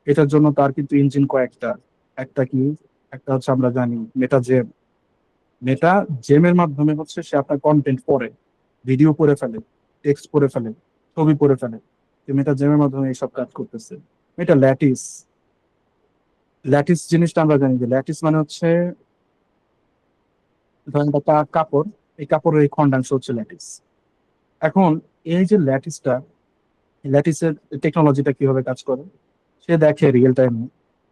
এটার জন্য তার কিন্তু ইঞ্জিন কয়েকটা। একটা কি, একটা হচ্ছে আমরা জানি মেটা জেমের মাধ্যমে হচ্ছে সে আপনার কন্টেন্ট পড়ে, ভিডিও পড়ে ফেলে, টেক্সট পড়ে ফেলে, ছবি পড়ে ফেলে। মেটা জেমের মাধ্যমে এইসব কাজ করতেছে। এটা ল্যাটিস, ল্যাটিস জিনিসটা আমরা জানি যে ল্যাটিস মানে হচ্ছে ধরেন একটা কাপড়, এই কাপড়ের এই খন্ডাংশ হচ্ছে ল্যাটিস। এখন এই যে ল্যাটিসের টেকনোলজিটা কিভাবে কাজ করে, সে দেখে রিয়েল টাইমে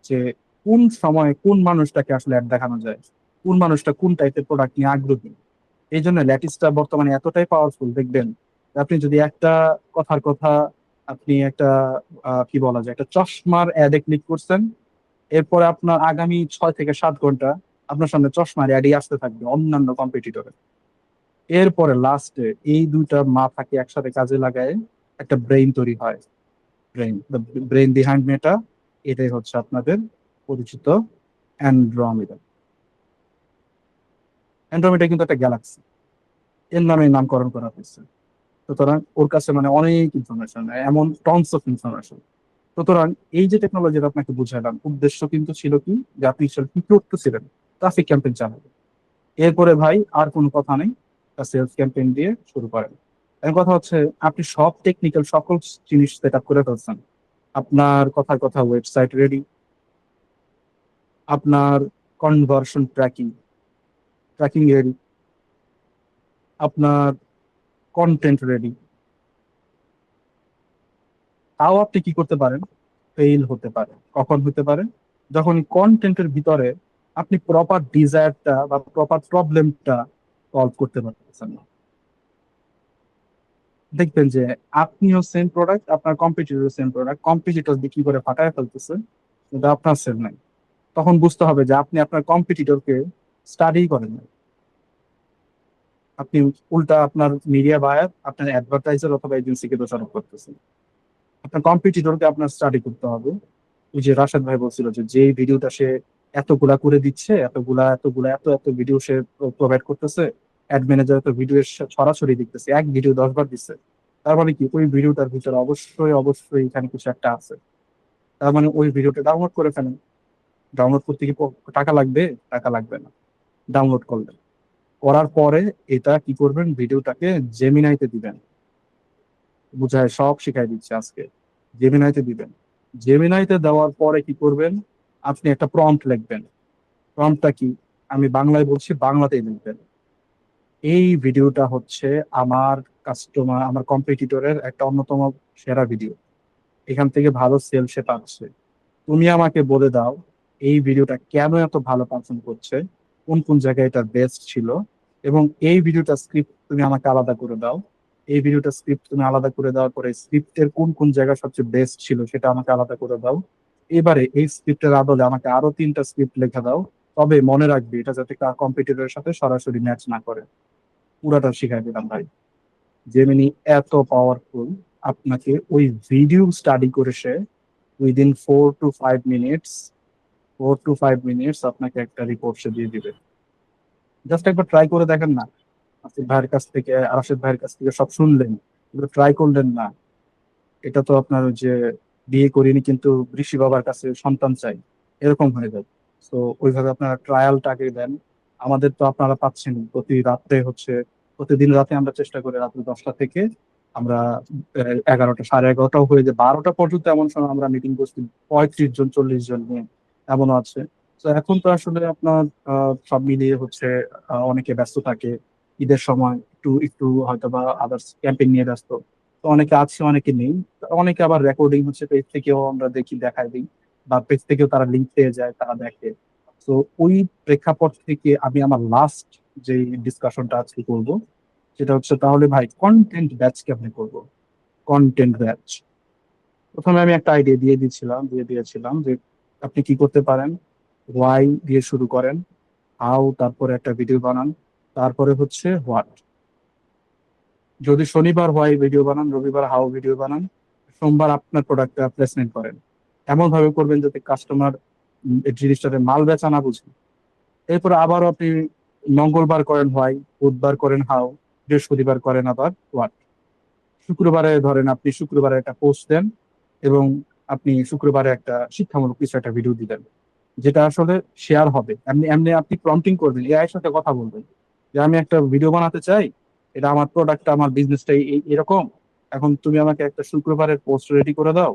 যে কোন সময় কোন মানুষটাকে আসলে অ্যাড দেখানো যায়, কোন মানুষটা কোন টাইপের প্রোডাক্ট নিয়ে আগ্রহী। এই জন্য ল্যাটিসটা বর্তমানে এতটাই পাওয়ারফুল, দেখবেন যে আপনি যদি একটা কথার কথা, আপনি একটা কি বলা যায়, একটা চশমার অ্যাডে ক্লিক করছেন, এরপরে আপনার আগামী 6 থেকে 7 ঘন্টা আপনার সামনে চশমার অ্যাডই আসতে থাকবে অন্যান্য কম্পিটিটরের। এরপরে লাস্টে এই দুইটা মাথাকে একসাথে কাজে লাগায় একটা ব্রেইন তৈরি হয়। ব্রেইন বিহাইন্ড মেটা, এটাই হচ্ছে আপনাদের পরিচিত অ্যান্ড্রোমিডা। অ্যান্ড্রোমিডা কিন্তু একটা গ্যালাক্সি, এর নামে নামকরণ করা হয়েছে। সুতরাং ওর কাছে মানে অনেক ইনফরমেশন, এমন টনস অফ ইনফরমেশন। সুতরাং এই যে টেকনোলজিটা আপনাকে বুঝাইলাম, উদ্দেশ্য কিন্তু ছিল কি, যে আপনি কি করতেছিলেন, ট্রাফিক ক্যাম্পেইন চালাবেন। এরপরে ভাই আর কোনো কথা নেই, সেলস ক্যাম্পেইন দিয়ে শুরু করেন। এখন কথা হচ্ছে আপনি সব টেকনিক্যাল সকল জিনিস সেট আপ করে ফেলছেন, আপনার কথার কথা ওয়েবসাইট রেডি, আপনার কনভার্সন ট্র্যাকিং ট্র্যাকিং রেডি, আপনার কন্টেন্ট রেডি। তাও আপনি কি করতে পারেন, ফেইল হতে পারে। কখন হতে পারে? যখন কন্টেন্টের ভিতরে আপনি প্রপার ডিজায়ারটা বা প্রপার প্রবলেমটা সলভ করতে পারতেছেন না। দেখবেন যে আপনিও সেম প্রোডাক্ট, আপনার কম্পিটিটর সেম প্রোডাক্ট, কম্পিটিটর বিক্রি করে ফাটায় ফেলতেছে, কিন্তু আপনার সেল নাই। তখন বুঝতে হবে যে আপনি আপনার কম্পিটিটরকে স্টাডি করেন না, আপনি উল্টা আপনার মিডিয়া বায়ার, আপনার অ্যাডভার্টাইজার অথবা এজেন্সিকে দোষারোপ করতেছেন। আপনার কম্পিটিটরকে আপনার স্টাডি করতে হবে। ওই যে রাশেদ ভাই বলছিল যে যেই ভিডিওটা সে এতগুলা করে দিচ্ছে, এতগুলা এতগুলা এত এত ভিডিও সে প্রোভাইড করতেছে, অ্যাড ম্যানেজার তো ভিডিও ছড়াছড়ি দিতেছে, এক ভিডিও 10 বার দিচ্ছে, তার মানে কি ওই ভিডিওটার ভিতরে অবশ্যই অবশ্যই এখানে কিছু একটা আছে। তার মানে ওই ভিডিওটা ডাউনলোড করে ফেলেন। ডাউনলোড করতে কি টাকা লাগবে? টাকা লাগবে না। ডাউনলোড করলেন, করার পরে এটা কি করবেন, ভিডিওটাকে জেমিনাইতে দিবেন। বুঝায় সব শিখাই দিচ্ছে আজকে। জেমিনাইতে দিবেন, জেমিনাইতে দেওয়ার পরে কি করবেন, আপনি একটা প্রম্পট লিখবেন। প্রম্পটটা কি, আমি বাংলায় বলছি, বাংলাতেই লিখবেন। এই ভিডিওটা হচ্ছে আমার কাস্টমার, আমার কম্পিটিটরের একটা অন্যতম সেরা ভিডিও, এখান থেকে ভালো সেল সে পাচ্ছে। তুমি আমাকে বলে দাও এই ভিডিওটা কেন এত ভালো পারফর্ম করছে, কোন কোন জায়গায় এটা বেস্ট ছিল, এবং এই ভিডিওটা স্ক্রিপ্ট তুমি আমাকে আলাদা করে দাও। এই ভিডিওটা স্ক্রিপ্ট তুমি আলাদা করে দেওয়ার পরে স্ক্রিপ্টের কোন কোন জায়গা সবচেয়ে বেস্ট ছিল সেটা আমাকে আলাদা করে দাও। এবারে এই স্ক্রিপ্টের আদলে আমাকে আরো 3টা স্ক্রিপ্ট লেখা দাও। তবে মনে রাখবে এটা যাতে কম্পিটিটরের সাথে সরাসরি ম্যাচ না করে। পুরাটা শিখাই দিলাম ভাই। জেমিনি এত পাওয়ারফুল, আপনাকে ওই ভিডিও স্টাডি করে সে within 4 to 5 minutes, 4 to 5 minutes আপনাকে একটা রিপোর্ট সে দিয়ে দিবে। জাস্ট একবার ট্রাই করে দেখেন না। আসিফ ভাইয়ের কাছ থেকে, রাশেদ ভাইয়ের কাছ থেকে সব শুনলেন, কিন্তু ট্রাই করলেন না। এটা তো আপনার ওই যে বিয়ে করিনি কিন্তু ঋষি বাবার কাছে সন্তান চাই, এরকম হয়ে যায়। তো ওইভাবে আপনারা ট্রায়ালটাকে দেন। আমাদের তো আপনারা পাচ্ছেন প্রতি রাত্রে হচ্ছে, প্রতিদিন রাতে আমরা চেষ্টা করি রাত্রি 10টা থেকে আমরা 11টা 11:30টাও হয়ে যায়, 12টা পর্যন্ত এমন সময় আমরা মিটিং করছি, 35 জন 40 জন নিয়ে এমনও আছে। তো এখন তো আসলে আপনার সব মিলিয়ে হচ্ছে অনেকে ব্যস্ত থাকে, ঈদের সময় একটু একটু হয়তো বা আদার্স ক্যাম্পেইন নিয়ে ব্যস্ত, তো অনেকে আছে অনেকে নেই। অনেকে আবার রেকর্ডিং হচ্ছে পেজ থেকেও আমরা দেখাই দিই, বা পেজ থেকেও তারা লিঙ্ক পেয়ে যায়, তারা দেখে। তো ওই প্রেক্ষাপট থেকে আমি আমার লাস্ট যে ডিসকাশনটা আজকে করবো সেটা হচ্ছে, তাহলে ভাই কন্টেন্ট ব্যাচ কেমনে করবো? কন্টেন্ট ব্যাচ প্রথমে আমি একটা আইডিয়া দিয়ে দিয়েছিলাম যে আপনি কি করতে পারেন। ওয়াই দিয়ে শুরু করেন, হাউ, তারপরে একটা ভিডিও বানান, তারপরে হচ্ছে হোয়াট। যদি শনিবার হোয়াই ভিডিও বানান, রবিবার হাউ ভিডিও বানান, সোমবার আপনার প্রোডাক্টটা প্লেসমেন্ট করেন। এমন ভাবে করবেন যাতে কাস্টমার জিনিসটাতে মাল বেচা না বুঝে। এরপর আবারও আপনি মঙ্গলবার করেন হোয়াই, বুধবার করেন হাউ, বৃহস্পতিবার করেন আবার হোয়াট। শুক্রবারে ধরেন আপনি শুক্রবারে একটা পোস্ট দেন, এবং আপনি শুক্রবারে একটা শিক্ষামূলক কিছু একটা ভিডিও দিলেন, যেটা আসলে শেয়ার হবে। এমনি এমনি আপনি প্রম্পটিং করবেন, এআই এর সাথে কথা বলবেন যে আমি একটা ভিডিও বানাতে চাই, এটা আমার প্রোডাক্টটা, আমার বিজনেসটা এরকম, এখন তুমি আমাকে একটা শুক্রবারের পোস্ট রেডি করে দাও,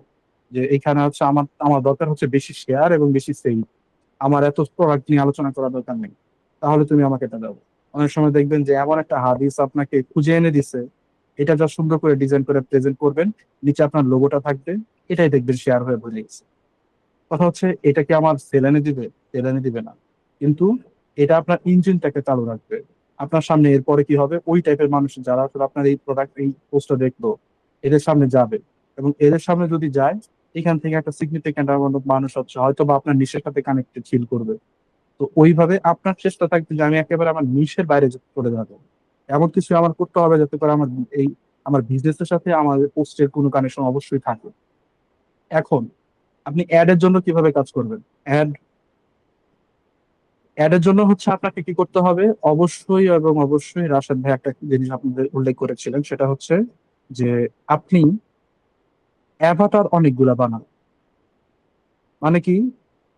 যে এখানে হচ্ছে আমার আমার দরকার হচ্ছে বেশি শেয়ার এবং বেশি সেল, আমার এত প্রোডাক্ট নিয়ে আলোচনা করার দরকার নেই, তাহলে তুমি আমাকে এটা দাও। অনেক সময় দেখবেন যে এমন একটা হাদিস আপনাকে খুঁজে এনে দিছে, এটা যা সুন্দর করে ডিজাইন করে প্রেজেন্ট করবেন, নিচে আপনার লোগোটা থাকবে, এটাই দেখবেন শেয়ার হয়ে ভরে গেছে। কথা হচ্ছে এটা কি আমার সেল এনে দিবে? সেল এনে দিবে না, কিন্তু এটা আপনার ইঞ্জিনটাকে চালু রাখবে। আপনার সামনে এরপরে কি হবে, ওই টাইপের মানুষ যারা আসলে আপনার এই প্রোডাক্ট এই পোস্টটা দেখলো, এদের সামনে যাবে, এবং এদের সামনে যদি যায়, এখান থেকে একটা সিগনিফিক্যান্ট অ্যামাউন্ট মানুষ হচ্ছে হয়তো বা আপনার নিশের সাথে কানেক্টেড ফিল করবে। তো ওইভাবে আপনার চেষ্টা থাকবে যে আমি একেবারে আমার নিশের বাইরে চলে যাবো, এমন কিছু আমার করতে হবে যাতে করে আমার এই আমার বিজনেসের সাথে আমার পোস্টের কোনো কানেকশন অবশ্যই থাকে। এখন আপনি অ্যাড এর জন্য কিভাবে কাজ করবেন? অ্যাড অ্যাড এর জন্য হচ্ছে আপনাকে কি করতে হবে, অবশ্যই এবং অবশ্যই রাশেদ ভাই একটা জিনিস আপনাদের উল্লেখ করেছিলেন, সেটা হচ্ছে যে আপনি অ্যাভাটার অনেকগুলা বানান। মানে কি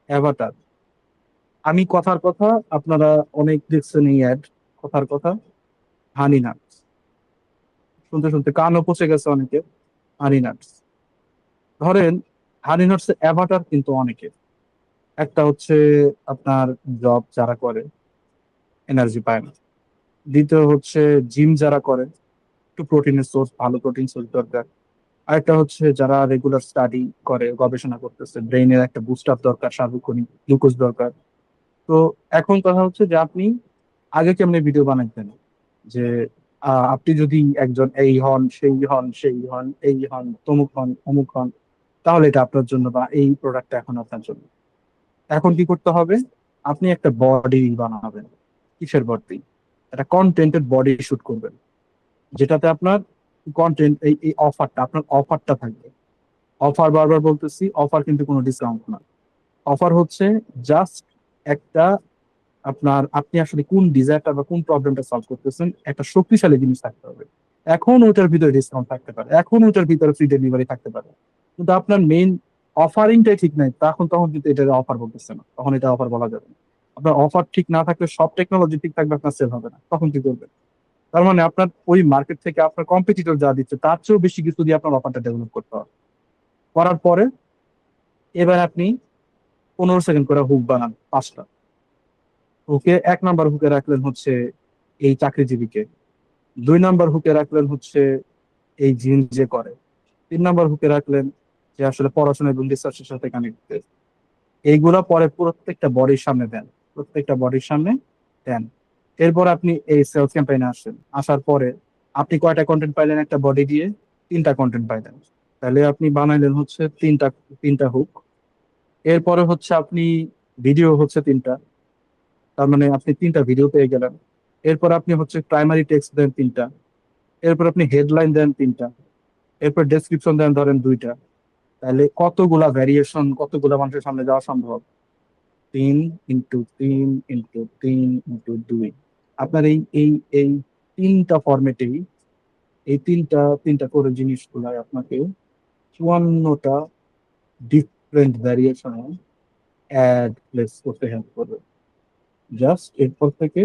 অ্যাভাটার? আমি কথার কথা, আপনারা অনেক দেখছেন এই অ্যাড, কথার কথা, হানি নাটস, শুনতে শুনতে কানও পচে গেছে অনেকে। হানি নাটস, ধরেন হানি নাটস এর অ্যাভাটার কিন্তু অনেকে, একটা হচ্ছে আপনার জব যারা করে এনার্জি পায় না, দ্বিতীয় হচ্ছে জিম যারা করে, একটু প্রোটিনের সোর্স, ভালো প্রোটিন সোর্স দরকার, আরেকটা হচ্ছে যারা রেগুলার স্টাডি করে, গবেষণা করতেছে, ব্রেইনের একটা বুস্ট আপ দরকার, সার্বক্ষণিক গ্লুকোজ দরকার। তো এখন কথা হচ্ছে যে আপনি আগে কেমনে ভিডিও বানাইতেন, যে আপনি যদি একজন এই হন, সেই হন, সেই হন, এই হন, তমুক হন, অমুক হন, তাহলে এটা আপনার জন্য, বা এই প্রোডাক্টটা এখন আপনার জন্য। এখন কি করতে হবে, আপনি একটা বডি বানাবেন। কিসের বডি? একটা কন্টেন্টের বডি শুট করবেন, যেটাতে আপনার কন্টেন্ট এই অফারটা, আপনার অফারটা থাকবে। অফার, বারবার বলতেছি, অফার কিন্তু কোনো ডিসকাউন্ট না। অফার হচ্ছে জাস্ট একটা, আপনার আপনি আসলে কোন ডিজায়ারটা বা কোন প্রবলেমটা সলভ করতেছেন, একটা শক্তিশালী জিনিস থাকতে হবে। এখন ওটার ভিতরে ডিসকাউন্ট থাকতে পারে, এখন ওটার ভিতরে ফ্রি ডেলিভারি থাকতে পারে, কিন্তু আপনার মেইন অফারিংটাই ঠিক নাই, তখন কিন্তু এটা অফার বলতেছে না, তখন এটা অফার বলা যাবে না। আপনার অফার ঠিক না থাকলে, সব টেকনোলজি ঠিক থাকবে, আপনার সেল হবে না, তখন কি করবেন? তার মানে আপনার ওই মার্কেট থেকে আপনার কম্পিটিটর যা দিচ্ছে তার চেয়েও বেশি কিছু দিয়ে আপনার অফারটা ডেভেলপ করতে হবে। করার পরে এবার আপনি 15 সেকেন্ড করে হুক বানান, 5টা হুকে। 1 নাম্বার হুকে রাখলেন হচ্ছে এই চাকরিজীবীকে, 2 নাম্বার হুকে রাখলেন হচ্ছে এই জিন যে করে, 3 নাম্বার হুকে রাখলেন যে আসলে পড়াশোনা এবং রিসার্চের সাথে কানেক্টেড। এইগুলা পরে প্রত্যেকটা বডির সামনে দেন, প্রত্যেকটা বডির সামনে দেন। এরপর আপনি এই সেলস ক্যাম্পেইনে আসেন, আসার পরে আপনি কয়টা কন্টেন্ট পাইলেন একটা বডি দিয়ে? 3টা কন্টেন্ট পাইলেন। তাহলে আপনি বানাইলেন হচ্ছে তিনটা তিনটা হুক। এরপরে হচ্ছে আপনি ভিডিও হচ্ছে 3টা, তার মানে আপনি 3টা ভিডিও পেয়ে গেলেন। এরপর আপনি হচ্ছে প্রাইমারি টেক্সট দেন 3টা, এরপর আপনি হেডলাইন দেন 3টা, এরপর ডেসক্রিপশন দেন ধরেন 2টা। তাহলে কতগুলা ভ্যারিয়েশন, কতগুলা মানুষের সামনে যাওয়া সম্ভব? 3 × 3 × 3 × 2। আপনার এই এই এই 3টা ফরম্যাটেই, এই তিনটা তিনটা করে জিনিসগুলাই আপনাকে 54টা ডিফারেন্ট ভ্যারিয়েশনে অ্যাড প্লেস করতে হেল্প করবে। জাস্ট এরপর থেকে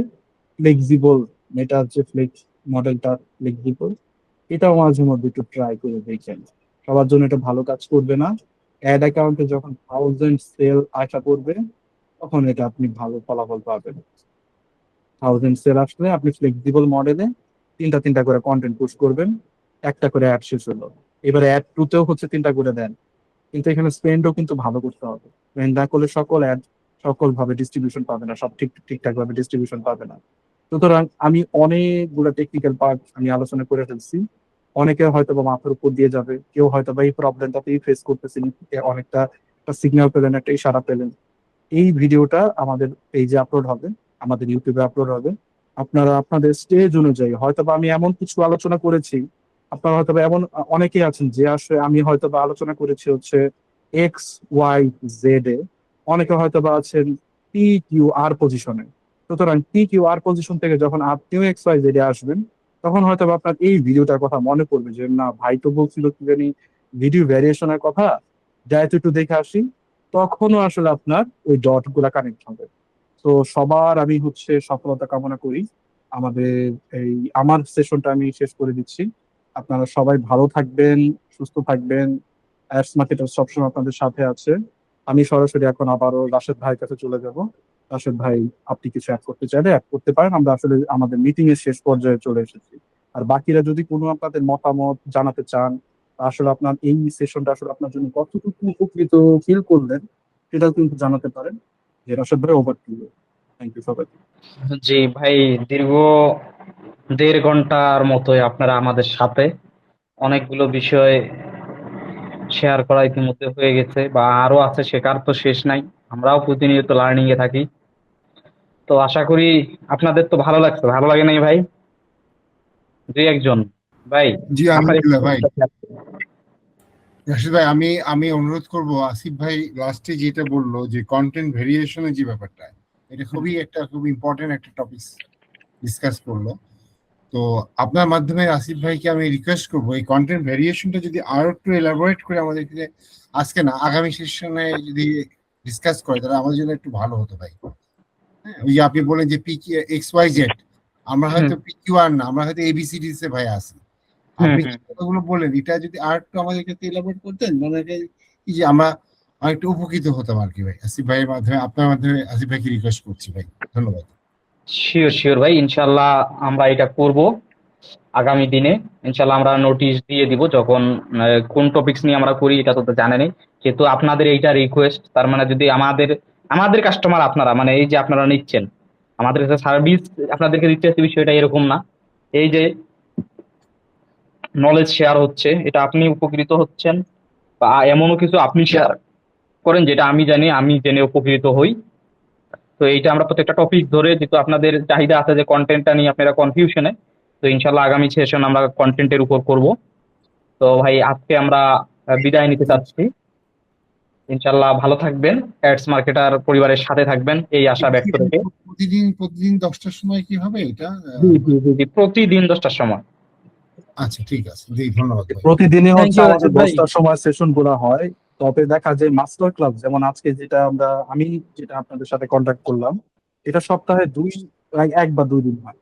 ফ্লেক্সিবল, মেটার যে ফ্লেক্স মডেলটা ফ্লেক্সিবল, এটাও মাঝে মধ্যে একটু ট্রাই করে দেখেন। সবার জন্য এটা ভালো কাজ করবে না। অ্যাড অ্যাকাউন্টে যখন 1000 সেল আসা করবে তখন এটা আপনি ভালো ফলাফল পাবেন। 1000 সেল আসলে আপনি ফ্লেক্সিবল মডেলে তিনটা তিনটা করে কন্টেন্ট পুশ করবেন, একটা করে অ্যাড শেষ হলো। এবারে অ্যাড টুতেও হচ্ছে তিনটা করে দেন, কিন্তু এখানে স্পেন্ডও কিন্তু ভালো করতে হবে। স্পেন্ড না করলে সকল অ্যাড সকল ভাবে ডিস্ট্রিবিউশন পাবে না, সব ঠিকঠাক ভাবে ডিস্ট্রিবিউশন পাবে না। সুতরাং আমি অনেকগুলো টেকনিক্যাল পার্ট আমি আলোচনা করে ফেলছি। অনেকে হয়তো বা মাথার উপর দিয়ে যাবে, কেউ হয়তো বা এই প্রবলেমটাতেই ফেস করতেছেন, অনেকটা একটা সিগন্যাল পেলেন, একটা ইশারা পেলেন। এই ভিডিওটা আমাদের পেজে আপলোড হবে, আমাদের ইউটিউবে আপলোড হবে। আপনারা আপনাদের স্টেজ অনুযায়ী হয়তো বা আমি এমন কিছু আলোচনা করেছি, আপনারা হয়তো বা এমন অনেকেই আছেন যে আসলে আমি হয়তো বা আলোচনা করেছি হচ্ছে XYZ এ, অনেকে হয়তো বা আছেন PQR পজিশনে। সুতরাং PQR পজিশন থেকে যখন আপনিও XYZ এ আসবেন, তখন হয়তো বা আপনার এই ভিডিওটার কথা মনে পড়বে যে না ভাই তো বলছিল কি জানি ভিডিও ভ্যারিয়েশনের কথা, যাই তো একটু দেখে আসি। তখনও আসলে আপনার ওই ডট গুলা কানেক্ট হবে। তো সবার আমি হচ্ছে সফলতা কামনা করি। আমাদের এই আমার সেশনটা আমি শেষ করে দিচ্ছি। আপনারা সবাই ভালো থাকবেন, সুস্থ থাকবেন। অ্যাডস মার্কেটার সবসময় আপনাদের সাথে আছে। আমি সরাসরি এখন আবারও রাশেদ ভাইয়ের কাছে চলে যাব। রাশেদ ভাই, আপনি কিছু অ্যাড করতে চাইলে অ্যাড করতে পারেন। আমরা আসলে আমাদের মিটিং এর শেষ পর্যায়ে চলে এসেছি। আর বাকিরা যদি কোনো আপনাদের মতামত জানাতে চান, আসলে আপনার এই সেশনটা আসলে আপনার জন্য কতটুকু উপকৃত ফিল করলেন, সেটাও কিন্তু জানাতে পারেন। যে রাশেদ ভাই, over to you. Thank you সবাইকে। জি ভাই, দীর্ঘ 1.5 ঘন্টার মতোই আপনারা আমাদের সাথে অনেকগুলো বিষয় শেয়ার করা ইতিমধ্যে হয়ে গেছে, বা আরো আছে, শেখার তো শেষ নাই। আমরাও প্রতিনিয়ত লার্নিং এ থাকি। তো আশা করি আপনাদের তো ভালো লাগছে, ভালো লাগে নাই ভাই? দুই একজন ভাই জি আপনার আলহামদুলিল্লাহ ভাই। experience-টা রাশিদ ভাই, আমি আমি অনুরোধ করব, আসিফ ভাই লাস্টে যেটা বললো যে কন্টেন্ট ভেরিয়েশনের যে ব্যাপারটা, এটা খুবই ইম্পর্টেন্ট একটা টপিক ডিসকাস করলো। তো আপনার মাধ্যমে আসিফ ভাইকে আমি রিকোয়েস্ট করবো এই কন্টেন্ট ভেরিয়েশনটা যদি আরো একটু এলাবোরেট করে আমাদেরকে আজকে না আগামী সেশনে যদি ডিসকাস করে, তাহলে আমাদের জন্য একটু ভালো হতো ভাই। হ্যাঁ, ওই যে আপনি বলেন যে XYZ, আমরা হুম হয়তো PQR না, আমরা হয়তো ABCD তে ভাই আছি। হুম আপনি যে হুম। কথাগুলো বললেন, এটা যদি আর একটু আমাদেরকে এলাবোরেট করতেন, মানে এই যে আমরা অনেকটা উপকৃত হতাম আর কি ভাই। আসিফ ভাইয়ের মাধ্যমে, আপনার মাধ্যমে আসিফ ভাইকে রিকোয়েস্ট করছি ভাই। ধন্যবাদ। শিওর শিওর ভাই, ইনশাল্লাহ আমরা এটা করব আগামী দিনে। ইনশাল্লাহ আমরা নোটিশ দিয়ে দিব যখন কোন টপিকস নিয়ে আমরা করি, এটা তো জানেনই। যেহেতু আপনাদের এইটা রিকোয়েস্ট, তার মানে যদি আমাদের আমাদের কাস্টমার আপনারা, মানে এই যে আপনারা নিচ্ছেন আমাদের কাছে সার্ভিস, আপনাদেরকে দিতে হচ্ছে, বিষয়টা এরকম না। এই যে নলেজ শেয়ার হচ্ছে, এটা আপনি উপকৃত হচ্ছেন, বা এমনও কিছু আপনি শেয়ার করেন যেটা আমি জানি, আমি জেনে উপকৃত হই। তো এইটা আমরা প্রত্যেকটা টপিক ধরে, যেহেতু আপনাদের চাহিদা আছে যে কন্টেন্টটা নিয়ে আপনারা কনফিউশনে, তো ইনশাল্লাহ আগামী সেশন আমরা কন্টেন্টের উপর করব। তো ভাই আজকে আমরা বিদায় নিতে চাচ্ছি। ইনশাল্লাহ ভালো থাকবেন, অ্যাডস মার্কেটার পরিবারের সাথে থাকবেন এই আশা ব্যক্ত রেখে। প্রতিদিন প্রতিদিন 10টার সময় কি হবে এটা? জি জি জি জি, প্রতিদিন 10টার সময়। আচ্ছা, ঠিক আছে, জি ধন্যবাদ ভাই। প্রতিদিনই থ্যাংক হচ্ছে ইউ আমাদের রাশেদ ভাই। 10টার সময় সেশন গুলো হয়। তবে দেখা যায় মাস্টার ক্লাস, যেমন আজকে যেটা আমি যেটা আপনাদের সাথে কন্ট্যাক্ট করলাম, এটা সপ্তাহে এক বা 2 দিন হয়।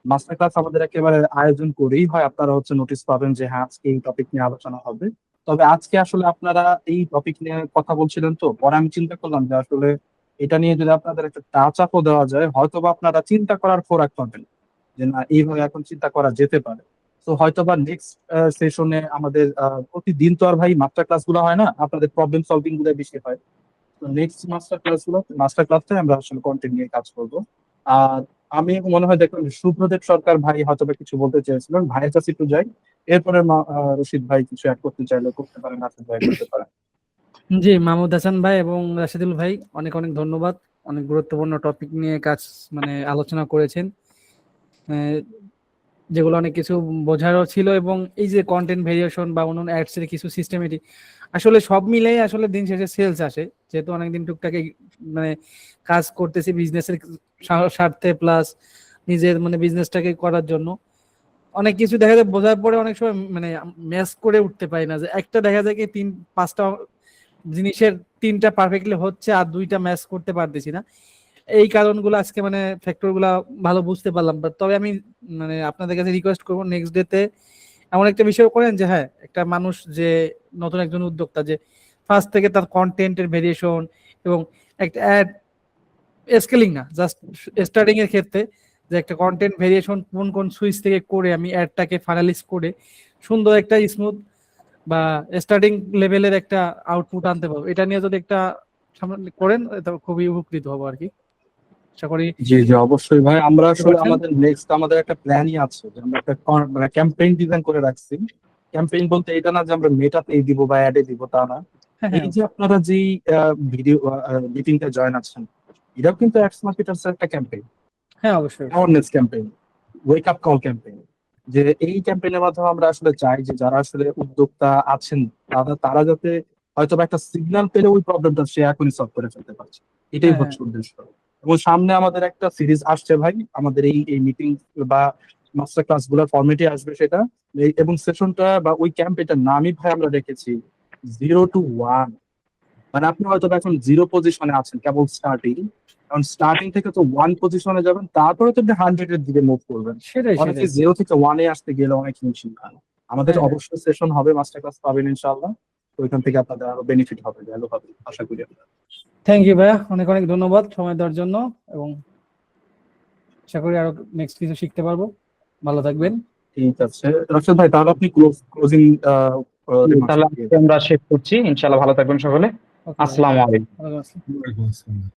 মাস্টার ক্লাস আমাদের একেবারে আয়োজন করেই হয়। আপনারা হচ্ছে নোটিস পাবেন যে হ্যাঁ আজকে এই টপিক নিয়ে আলোচনা হবে। তবে আজকে আসলে আপনারা এই টপিক নিয়ে কথা বলছিলেন, তো পরে আমি চিন্তা করলাম যে আসলে এটা নিয়ে যদি আপনাদের একটা টাচ আপও দেওয়া যায়, হয়তো বা আপনারা চিন্তা করার খোরাক পাবেন যে না এইভাবে এখন চিন্তা করা যেতে পারে। তো হয়তো বা নেক্সট সেশনে আমাদের প্রতিদিন তো আর ভাই মাস্টার ক্লাস গুলো হয় না, আপনাদের প্রবলেম সলভিং গুলো বেশি হয়। তো নেক্সট মাস্টার ক্লাসটাই আমরা আসলে কন্টেন্ট নিয়ে কাজ করবো। আর আমি মনে হয় দেখুন, সুব্রদেব সরকার ভাই হয়তো বা কিছু বলতে চেয়েছিলেন, ভাইয়ের কাছে একটু যাই। এরপরে রশিদ ভাই কিছু অ্যাড করতে চাইলে করতে পারেন, রাশিদ ভাই করতে পারেন। জি, মাহমুদ হাসান ভাই এবং রাশিদুল ভাই, অনেক অনেক ধন্যবাদ। অনেক গুরুত্বপূর্ণ টপিক নিয়ে কাজ মানে আলোচনা করেছেন, আহ, যেগুলো অনেক কিছু বোঝারও ছিল। এবং এই যে কন্টেন্ট ভেরিয়েশন বা অন্যান্য অ্যাডস এর কিছু সিস্টেমেটিক, আসলে সব মিলেই আসলে দিন শেষে সেলস আসে। যেহেতু অনেকদিন টুকটাক মানে কাজ করতেছি বিজনেসের স্বার্থে, প্লাস নিজের মানে বিজনেসটাকে করার জন্য, অনেক কিছু দেখা যায় বোঝার পরে অনেক সময় মানে ম্যাচ করে উঠতে পারি না। যে একটা দেখা যায় কি 5টা জিনিসের 3টা পারফেক্টলি হচ্ছে আর 2টা ম্যাচ করতে পারতেছি না। এই কারণগুলো আজকে মানে ফ্যাক্টর গুলা ভালো বুঝতে পারলাম। তবে আমি মানে আপনাদের কাছে রিকোয়েস্ট করবো নেক্সট ডে তে এমন একটা বিষয় করেন যে হ্যাঁ একটা মানুষ যে নতুন একজন উদ্যোক্তা যে ফার্স্ট থেকে তার কন্টেন্টের ভেরিয়েশন এবং একটা অ্যাড স্কেলিং না জাস্ট স্টার্টিং এর ক্ষেত্রে যে একটা কন্টেন্ট ভেরিয়েশন কোন কোন সুইচ থেকে করে আমি অ্যাডটাকে ফাইনালাইজ করে সুন্দর একটা স্মুথ বা স্টার্টিং লেভেলের একটা আউটপুট আনতে পারবো, এটা নিয়ে যদি একটা সামনে করেন এটা খুবই উপকৃত হবো আর কি। আশা করি জি জি অবশ্যই ভাই, আমরা আসলে পারছেন? আমাদের নেক্সট আমাদের একটা প্ল্যানই আছে যে আমরা একটা মানে ক্যাম্পেইন ডিজাইন করে রাখছি। ক্যাম্পেইন বলতে এটা না যে আমরা মেটাতেই দিব বা অ্যাডে দিব তা না। হ্যাঁ এই যে আপনারা যেই ভিডিও মিটিংটা জয়েন আছেন, এটাও কিন্তু অ্যাডস মার্কেটার্স একটা ক্যাম্পেইন, হ্যাঁ অবশ্যই। Awareness campaign, wake up call campaign. যে এই ক্যাম্পেইনের মাধ্যমে আমরা আসলে চাই যে যারা আসলে উদ্যোক্তা আছেন তারা যাতে হয়তো বা একটা সিগন্যাল পেলে ওই প্রবলেমটা সে এখনই সলভ করে ফেলতে পারছে, এটাই হ্যাঁ, হচ্ছে উদ্দেশ্য। এবং সামনে আমাদের একটা সিরিজ আসছে ভাই, আমাদের এই মিটিং বা মাস্টার ক্লাস গুলোর ফরম্যাটে আসবে সেটা। এবং সেশনটা বা ওই ক্যাম্পেইনটার নামই ভাই আমরা রেখেছি 0 to 1। মানে আপনি হয়তো বা এখন 0 পজিশনে আছেন, কেবল স্টার্টিং, কারণ স্টার্টিং থেকে তো 1 পজিশনে যাবেন, তারপরে তো আপনি 100 এর দিকে মুভ করবেন। সেটাই অনেকে সেটাই। 0 থেকে 1 এ আসতে গেলে অনেক হিমশিম খান। আমাদের হ্যাঁ, অবশ্যই সেশন হবে, মাস্টার ক্লাস পাবেন ইনশাআল্লাহ। তো ওইখান থেকে আপনাদের আরো বেনিফিট হবে, ভ্যালু হবে আশা করি। থ্যাংক ইউ ভাইয়া, অনেক অনেক ধন্যবাদ সময় দেওয়ার জন্য, এবং আশা করি আরো নেক্সট কিছু শিখতে পারবো। ভালো থাকবেন। ঠিক আছে রাশেদ ভাই, তাহলে আপনি ক্লোজিং তাহলে আজকে আমরা শেষ করছি, ইনশাআল্লাহ ভালো থাকবেন সকলে। ওকে, আসসালামু আলাইকুম। ওয়ালাইকুম আসসালাম। ওয়ালাইকুম আসসালাম।